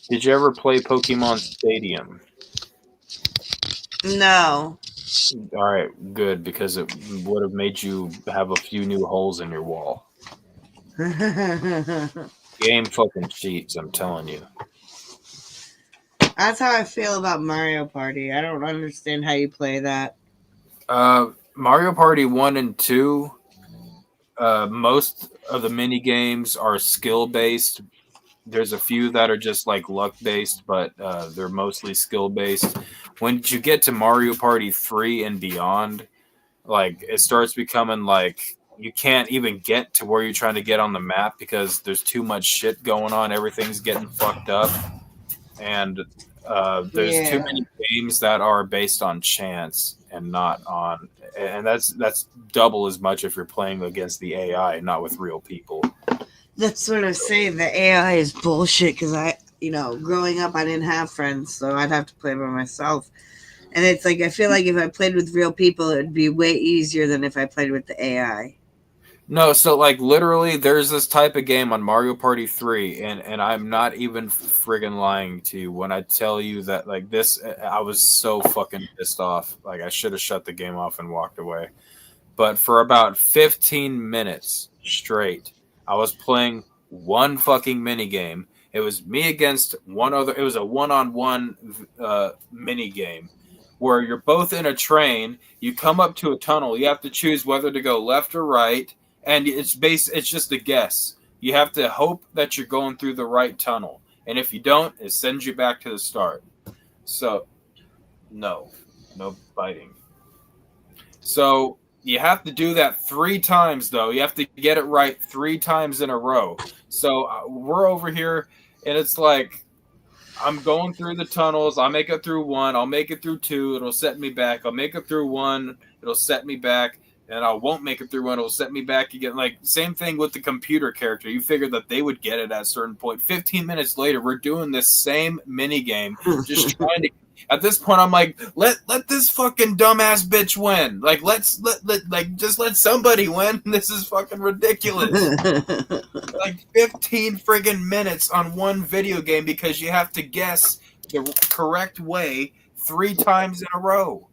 A: Did you ever play Pokemon Stadium?
K: No.
A: All right, good, because it would have made you have a few new holes in your wall. Game fucking cheats, I'm telling you.
K: That's how I feel about Mario Party. I don't understand how you play that.
A: Mario Party 1 and 2, most of the mini games are skill-based. There's a few that are just like luck-based, but they're mostly skill-based. When you get to Mario Party 3 and beyond, like it starts becoming like you can't even get to where you're trying to get on the map because there's too much shit going on. Everything's getting fucked up. And there's too many games that are based on chance and not on, and that's double as much if you're playing against the AI, not with real people.
K: That's what I was saying. The AI is bullshit because growing up, I didn't have friends, so I'd have to play by myself. And it's like, I feel like if I played with real people, it would be way easier than if I played with the AI.
A: No, so like literally there's this type of game on Mario Party 3 and I'm not even friggin' lying to you when I tell you that like this, I was so fucking pissed off. Like I should have shut the game off and walked away. But for about 15 minutes straight, I was playing one fucking mini game. It was me against one other. It was a one-on-one mini game where you're both in a train. You come up to a tunnel. You have to choose whether to go left or right. And it's just a guess. You have to hope that you're going through the right tunnel. And if you don't, it sends you back to the start. So, no fighting. So you have to do that 3 times, though. You have to get it right 3 times in a row. So we're over here, and it's like I'm going through the tunnels. I'll make it through 1. I'll make it through 2. It'll set me back. I'll make it through 1. It'll set me back. And I won't make it through 1. It'll set me back again. Like, same thing with the computer character. You figured that they would get it at a certain point. 15 minutes later, we're doing this same mini game. Just trying to... At this point, I'm like, let this fucking dumbass bitch win. Like, just let somebody win. This is fucking ridiculous. Like, 15 friggin' minutes on one video game because you have to guess the correct way 3 times in a row.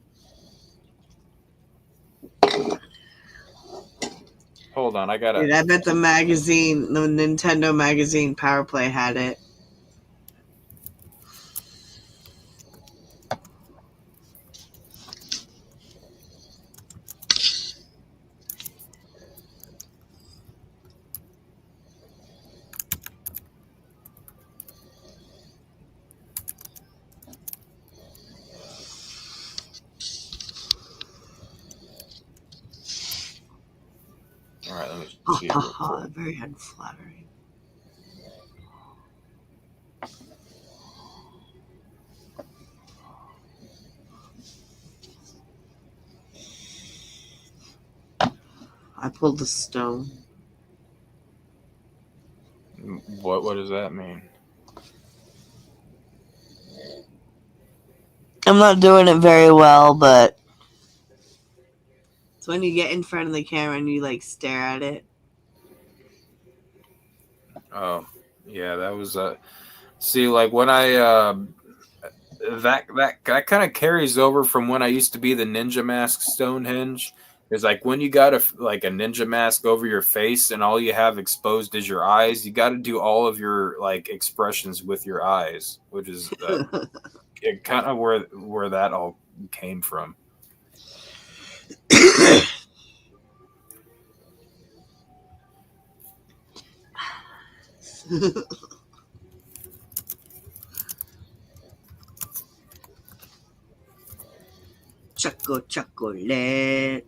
A: Hold on, I gotta.
K: Dude, I bet the Nintendo magazine Power Play had it.
A: All right, let me see.
K: Very unflattering. I pulled the stone.
A: What does that mean?
K: I'm not doing it very well, but it's when you get in front of the camera and you like stare at it.
A: Oh, yeah, that was see, like when I that kind of carries over from when I used to be the Ninja Mask Stonehenge. It's like when you got a ninja mask over your face and all you have exposed is your eyes, you got to do all of your like expressions with your eyes, which is kind of where that all came from.
K: Chocolate.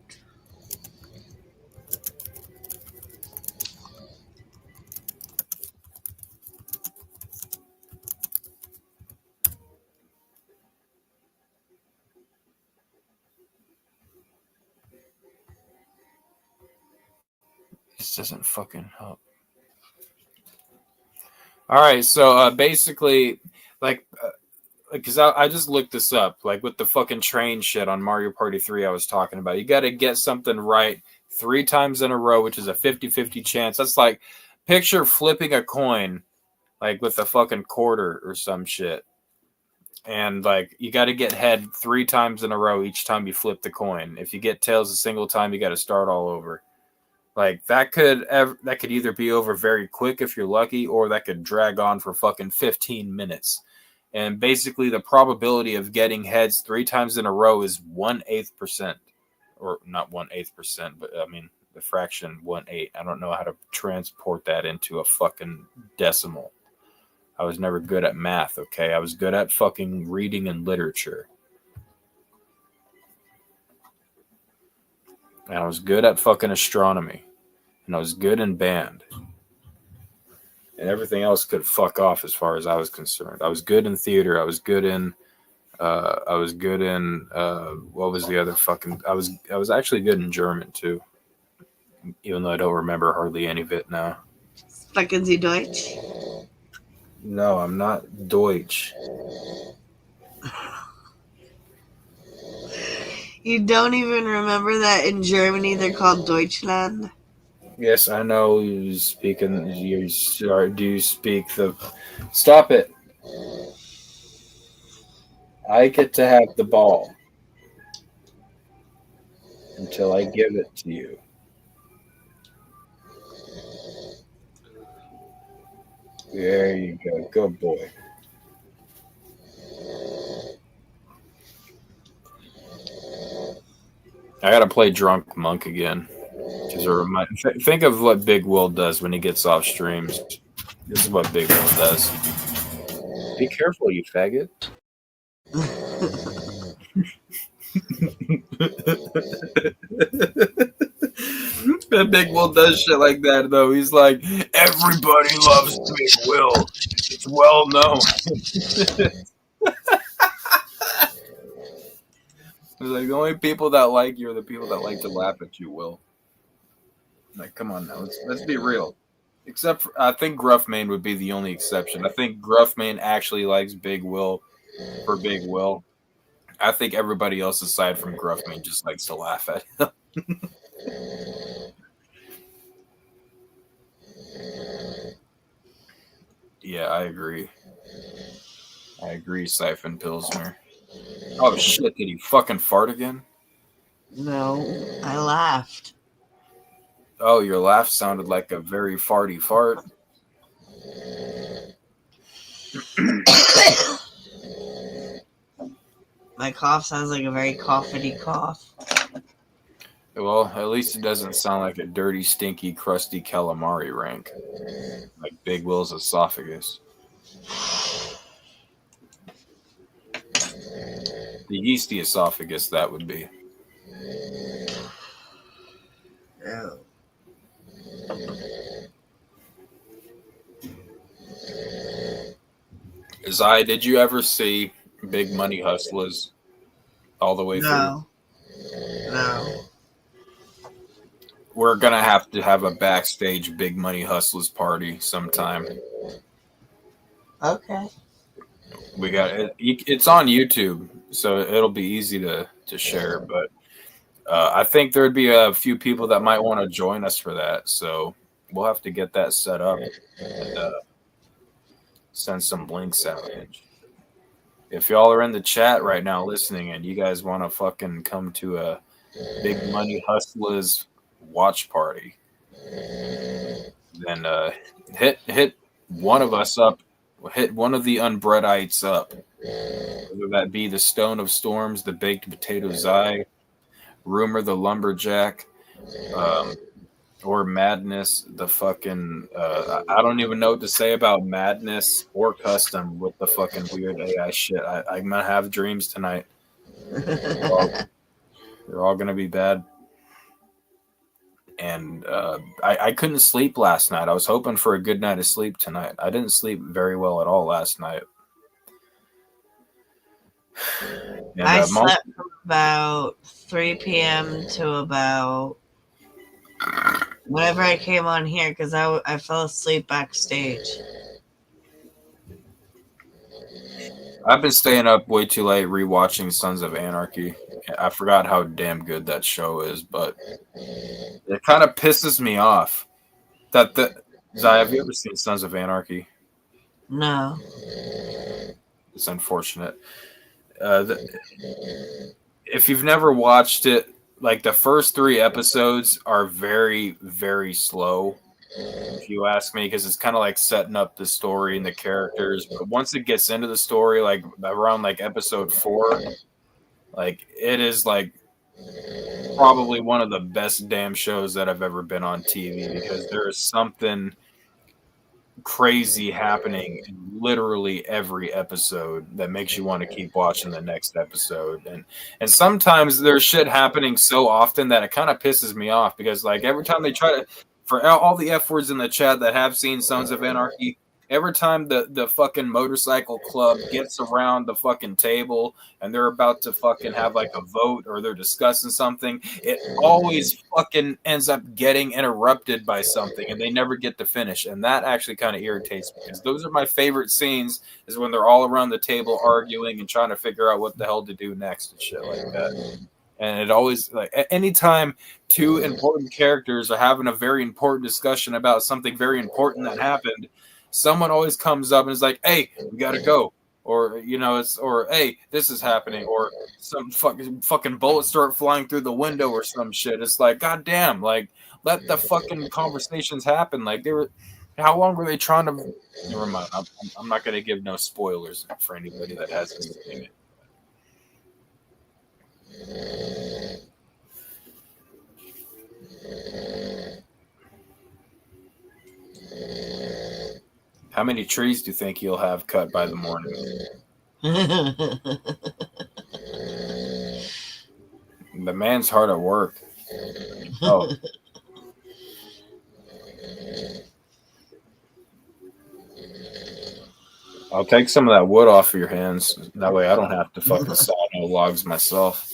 A: This doesn't fucking help. All right, so basically, like, because I just looked this up, like with the fucking train shit on Mario Party 3 I was talking about. You got to get something right 3 times in a row, which is a 50-50 chance. That's like, picture flipping a coin, like with a fucking quarter or some shit. And like, you got to get head 3 times in a row each time you flip the coin. If you get tails a single time, you got to start all over. Like, that could either be over very quick if you're lucky, or that could drag on for fucking 15 minutes. And basically, the probability of getting heads 3 times in a row is 1/8%, or not 1/8%, but I mean the fraction 1/8. I don't know how to transport that into a fucking decimal. I was never good at math. Okay, I was good at fucking reading and literature, and I was good at fucking astronomy, and I was good in band. And everything else could fuck off as far as I was concerned. I was good in theater. I was good in what was the other fucking, I was actually good in German too. Even though I don't remember hardly any of it now.
K: Sprechen Sie Deutsch?
A: No, I'm not Deutsch.
K: You don't even remember that in Germany they're called Deutschland?
A: Yes, I know do you speak the... Stop it. I get to have the ball until I give it to you. There you go. Good boy. I gotta play Drunk Monk again. Think of what Big Will does when he gets off streams. This is what Big Will does. Be careful, you faggot. Big Will does shit like that, though. He's like, everybody loves Big Will. It's well known. It's like, the only people that like you are the people that like to laugh at you, Will. Like, come on now, let's be real. Except for, I think Gruffmane would be the only exception. I think Gruffmane actually likes Big Will for Big Will. I think everybody else aside from Gruffmane just likes to laugh at him. Yeah, I agree. Siphon Pilsner. Oh shit, did he fucking fart again?
K: No, I laughed.
A: Oh, your laugh sounded like a very farty fart.
K: My cough sounds like a very coughity cough.
A: Well, at least it doesn't sound like a dirty, stinky, crusty calamari rank. Like Big Will's esophagus. The yeasty esophagus, that would be.
K: Yeah.
A: Zai, did you ever see Big Money Hustlers all the way through?
K: No.
A: We're gonna have to have a backstage Big Money Hustlers party sometime.
K: Okay.
A: We got it. It's on YouTube, so it'll be easy to share. But I think there'd be a few people that might want to join us for that. So we'll have to get that set up and send some links out. If y'all are in the chat right now listening and you guys want to fucking come to a Big Money Hustlers watch party, then hit one of us up. Hit one of the Unbreadites up. Whether that be the Stone of Storms, the Baked Potato Zai, Rumor the Lumberjack, or Madness, the fucking... I don't even know what to say about Madness or Custom with the fucking weird AI shit. I'm going to have dreams tonight. They're all going to be bad. And I couldn't sleep last night. I was hoping for a good night of sleep tonight. I didn't sleep very well at all last night. And,
K: I slept from about 3 p.m. to about whenever I came on here because I fell asleep backstage.
A: I've been staying up way too late rewatching Sons of Anarchy. I forgot how damn good that show is, but it kind of pisses me off. Zai, have you ever seen Sons of Anarchy?
K: No.
A: It's unfortunate. If you've never watched it, like the first 3 episodes are very, very slow, if you ask me, because it's kind of like setting up the story and the characters. But once it gets into the story, like around like episode 4, like it is like probably one of the best damn shows that I've ever been on TV, because there is something crazy happening in literally every episode that makes you want to keep watching the next episode. And sometimes there's shit happening so often that it kind of pisses me off, because like every time they try to, for all the F words in the chat that have seen Sons of Anarchy, every time the fucking motorcycle club gets around the fucking table and they're about to fucking have like a vote or they're discussing something, it always fucking ends up getting interrupted by something and they never get to finish. And that actually kind of irritates me, because those are my favorite scenes, is when they're all around the table arguing and trying to figure out what the hell to do next and shit like that. And it always, like, anytime 2 important characters are having a very important discussion about something very important that happened, someone always comes up and is like, "Hey, we gotta go," or or "Hey, this is happening," or some fucking bullets start flying through the window or some shit. It's like, God damn, like, let the fucking conversations happen. Like, how long were they trying to? Never mind. I'm not gonna give no spoilers for anybody that hasn't seen it. How many trees do you think you'll have cut by the morning? The man's hard at work. Oh. I'll take some of that wood off of your hands. That way I don't have to fucking saw no logs myself.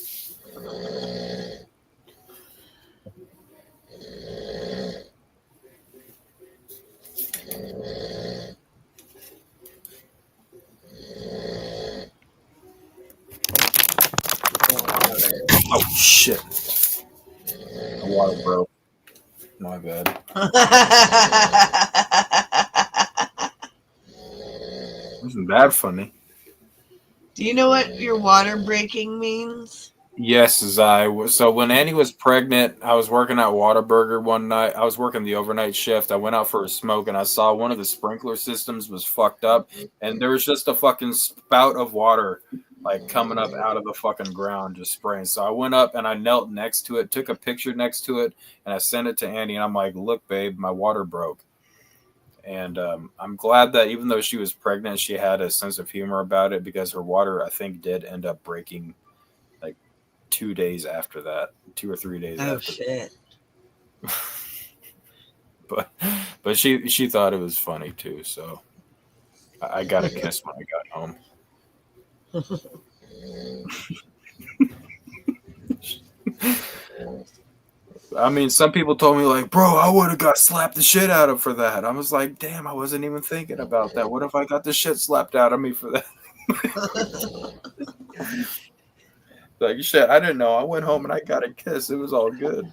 A: Oh shit! The water broke. My bad. Wasn't that funny?
K: Do you know what your water breaking means?
A: Yes, so when Annie was pregnant, I was working at Whataburger one night. I was working the overnight shift. I went out for a smoke and I saw one of the sprinkler systems was fucked up, and there was just a fucking spout of water like coming up out of the fucking ground, just spraying. So I went up and I knelt next to it, took a picture next to it, and I sent it to Annie. And I'm like, "Look, babe, my water broke." And I'm glad that even though she was pregnant, she had a sense of humor about it, because her water, I think, did end up breaking like 2 days after that, 2 or 3 days after. Oh
K: shit!
A: but she thought it was funny too, so I got a kiss when I got home. I mean, some people told me like, "Bro, I would have got slapped the shit out of for that." I was like, "Damn, I wasn't even thinking about that. What if I got the shit slapped out of me for that?" Like, shit, I didn't know. I went home and I got a kiss. It was all good.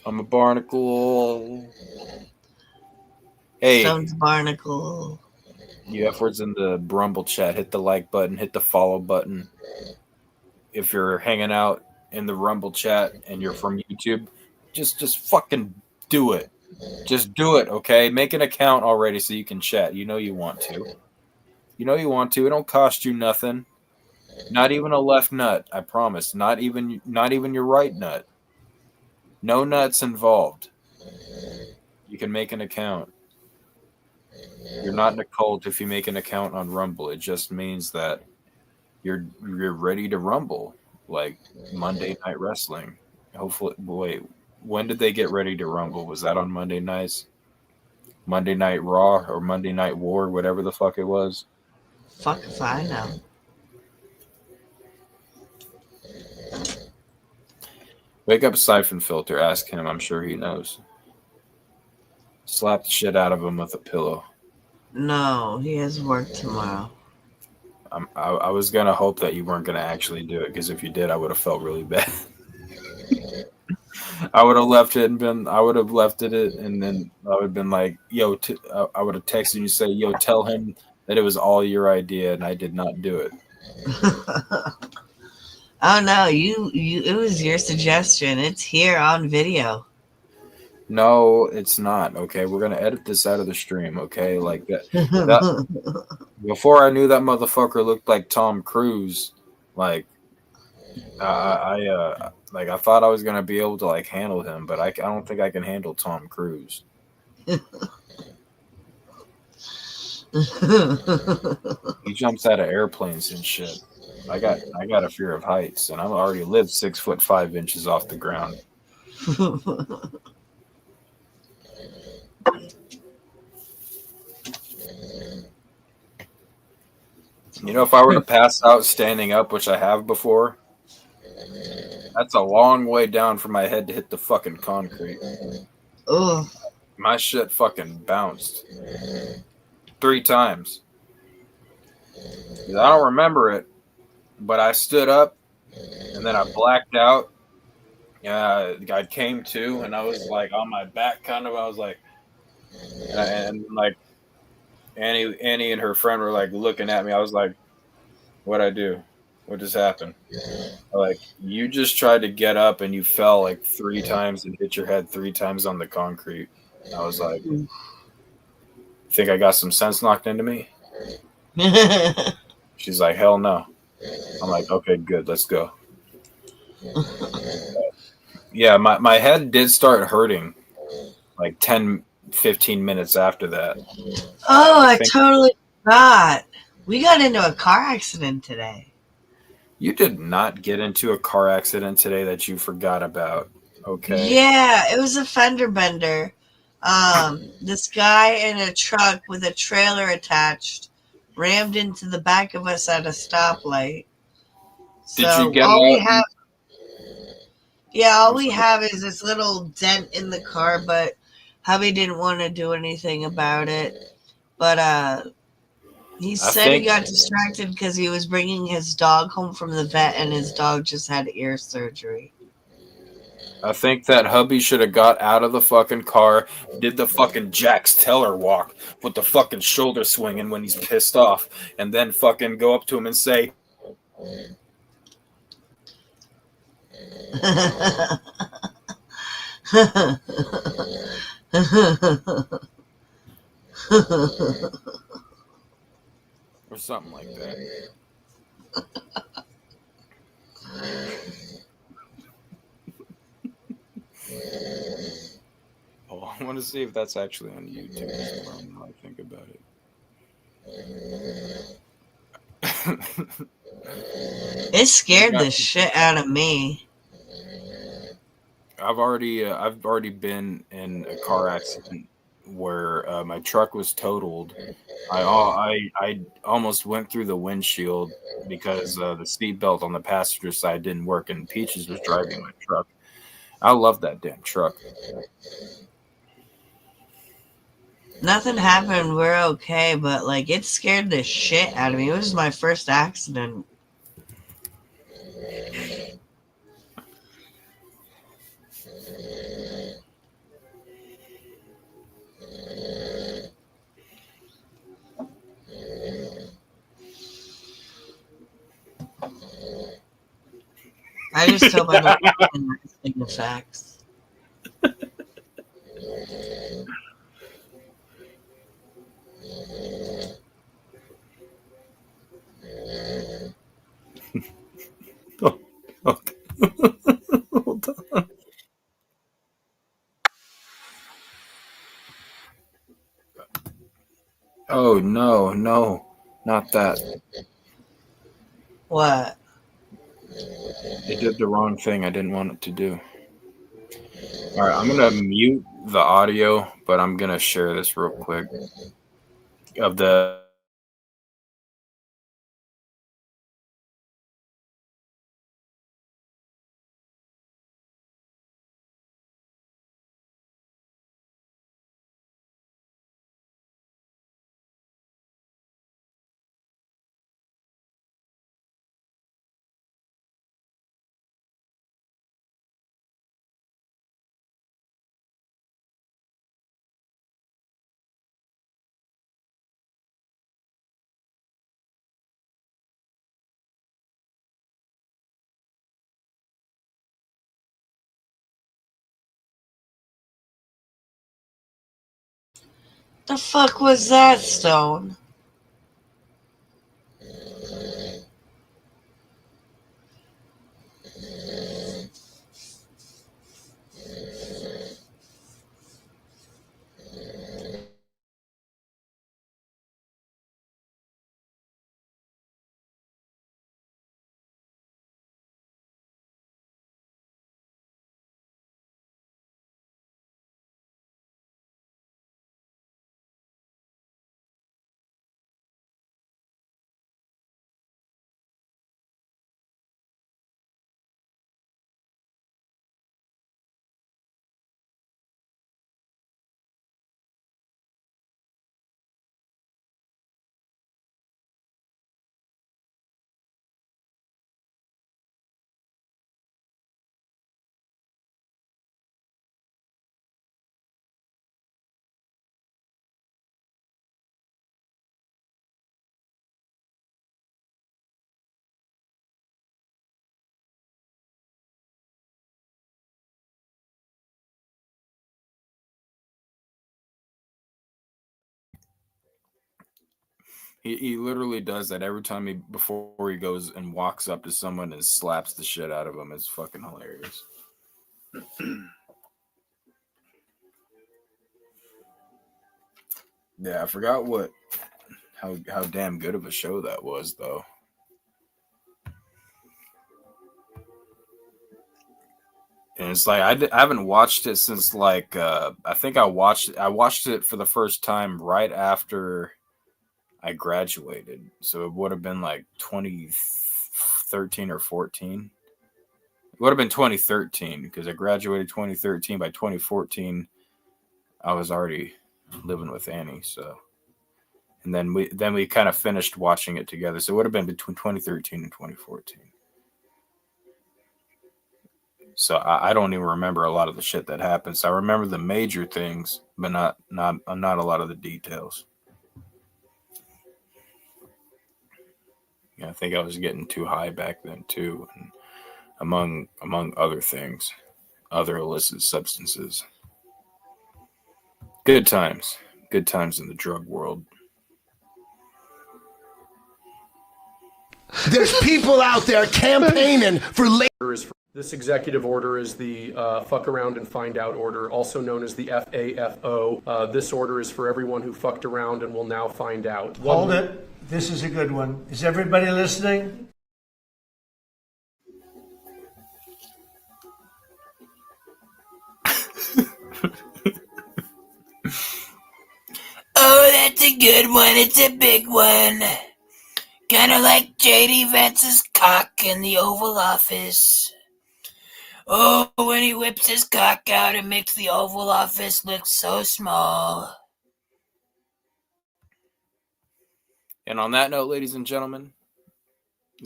A: I'm a barnacle. Hey,
K: Sounds barnacle.
A: You F-words in the Brumble chat, hit the like button, hit the follow button. If you're hanging out in the Rumble chat and you're from YouTube, just fucking do it. Just do it, okay? Make an account already so you can chat. You know you want to. You know you want to. It don't cost you nothing. Not even a left nut, I promise. Not even your right nut. No nuts involved. You can make an account. You're not in a cult if you make an account on Rumble. It just means that you're ready to rumble, like Monday Night Wrestling. Hopefully, wait, when did they get ready to rumble? Was that on Monday nights? Monday Night Raw or Monday Night War, whatever the fuck it was?
K: Fuck if I know.
A: Wake up Siphon Filter. Ask him. I'm sure he knows. Slap the shit out of him with a pillow.
K: No, he has work tomorrow.
A: I was going to hope that you weren't going to actually do it, because if you did, I would have felt really bad. I would have left it and then I would have been like, yo, I would have texted you and say, yo, tell him that it was all your idea and I did not do it.
K: Oh no, it was your suggestion. It's here on video.
A: No, it's not. Okay, we're gonna edit this out of the stream. Okay, like that. Before I knew that motherfucker looked like Tom Cruise, like I thought I was gonna be able to like handle him, but I don't think I can handle Tom Cruise. He jumps out of airplanes and shit. I got a fear of heights, and I've already lived 6'5" off the ground. You know, if I were to pass out standing up, which I have before, that's a long way down for my head to hit the fucking concrete.
K: Ugh.
A: My shit fucking bounced 3 times. I don't remember it, but I stood up and then I blacked out. I came to and I was like on my back, kind of. I was like, and like Annie and her friend were like looking at me. I was like, "What'd I do? What just happened?" Like, you just tried to get up and you fell like 3 times and hit your head 3 times on the concrete. I was like, think I got some sense knocked into me? She's like, hell no. I'm like, okay, good, let's go. Yeah, my head did start hurting like 10, 15 minutes after that.
K: Oh, I totally forgot. We got into a car accident today.
A: You did not get into a car accident today that you forgot about. Okay.
K: Yeah, it was a fender bender. This guy in a truck with a trailer attached rammed into the back of us at a stoplight.
A: Did
K: So
A: you get
K: all we
A: out?
K: have, yeah, all we have is this little dent in the car, but hubby didn't want to do anything about it. But he said he got distracted because he was bringing his dog home from the vet, and his dog just had ear surgery.
A: I think that hubby should have got out of the fucking car, did the fucking Jax Teller walk with the fucking shoulder swinging when he's pissed off, and then fucking go up to him and say, or something like that. Oh, I want to see if that's actually on YouTube as well, now I think about it.
K: It scared the shit out of me.
A: I've already been in a car accident where my truck was totaled. I almost went through the windshield because the seatbelt on the passenger side didn't work, and Peaches was driving my truck. I love that damn truck.
K: Nothing happened. We're okay, but like it scared the shit out of me. It was my first accident. I just hope I don't get the facts.
A: Okay. Hold on. Oh no, not that.
K: What?
A: It did the wrong thing I didn't want it to do. All right, I'm gonna mute the audio, but I'm gonna share this real quick of the
H: The fuck was that, Stone?
A: He literally does that every time before he goes and walks up to someone and slaps the shit out of him. It's fucking hilarious. Yeah, I forgot how damn good of a show that was, though. And it's like I haven't watched it since like I think I watched it for the first time right after I graduated. So it would have been like 2013 or 14. It would have been 2013 because I graduated 2013. By 2014, I was already living with Annie. So, and then we kind of finished watching it together. So it would have been between 2013 and 2014. So I don't even remember a lot of the shit that happened. So I remember the major things, but not a lot of the details. Yeah, I think I was getting too high back then too, and among other things, other illicit substances. Good times in the drug world.
N: There's people out there campaigning for
O: This executive order is the fuck around and find out order, also known as the FAFO. This order is for everyone who fucked around and will now find out.
N: Hold it. This is a good one. Is everybody listening?
P: Oh, that's a good one. It's a big one. Kind of like J.D. Vance's cock in the Oval Office. Oh, when he whips his cock out, it makes the Oval Office look so small.
A: And on that note, ladies and gentlemen,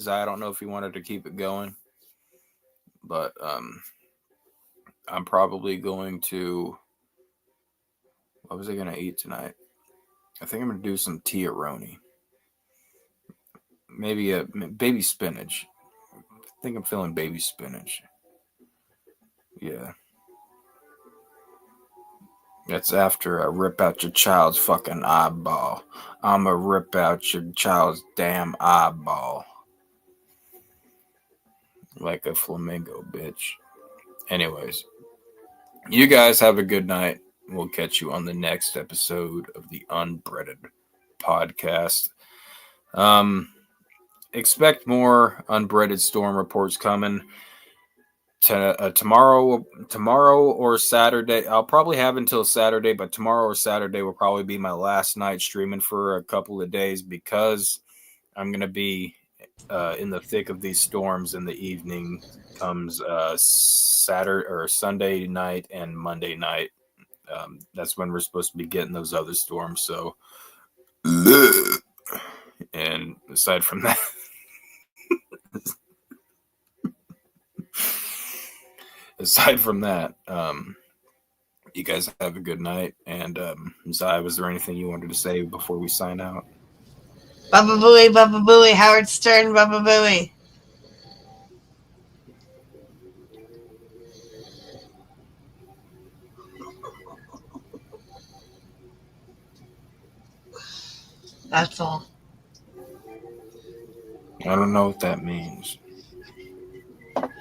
A: I don't know if you wanted to keep it going, but I'm probably going to. What was I going to eat tonight? I think I'm going to do some Tiaroni. Maybe a baby spinach. I think I'm feeling baby spinach. Yeah. That's after I rip out your child's fucking eyeball. I'ma rip out your child's damn eyeball. Like a flamingo, bitch. Anyways, you guys have a good night. We'll catch you on the next episode of the Unbreaded Podcast. Expect more Unbreaded Storm reports coming. Tomorrow or Saturday. I'll probably have until Saturday, but tomorrow or Saturday will probably be my last night streaming for a couple of days because I'm going to be in the thick of these storms in the evening comes Saturday or Sunday night and Monday night. That's when we're supposed to be getting those other storms. So, and aside from that, you guys have a good night. And Zai, was there anything you wanted to say before we sign out?
H: Baba Booey, Howard Stern, Baba Booey. That's all.
A: I don't know what that means.
H: Of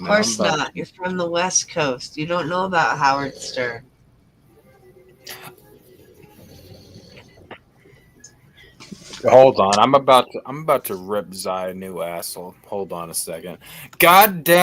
H: course not. You're from the West Coast. You don't know about Howard Stern.
A: Hold on, I'm about to rip Zai a new asshole. Hold on a second. God damn.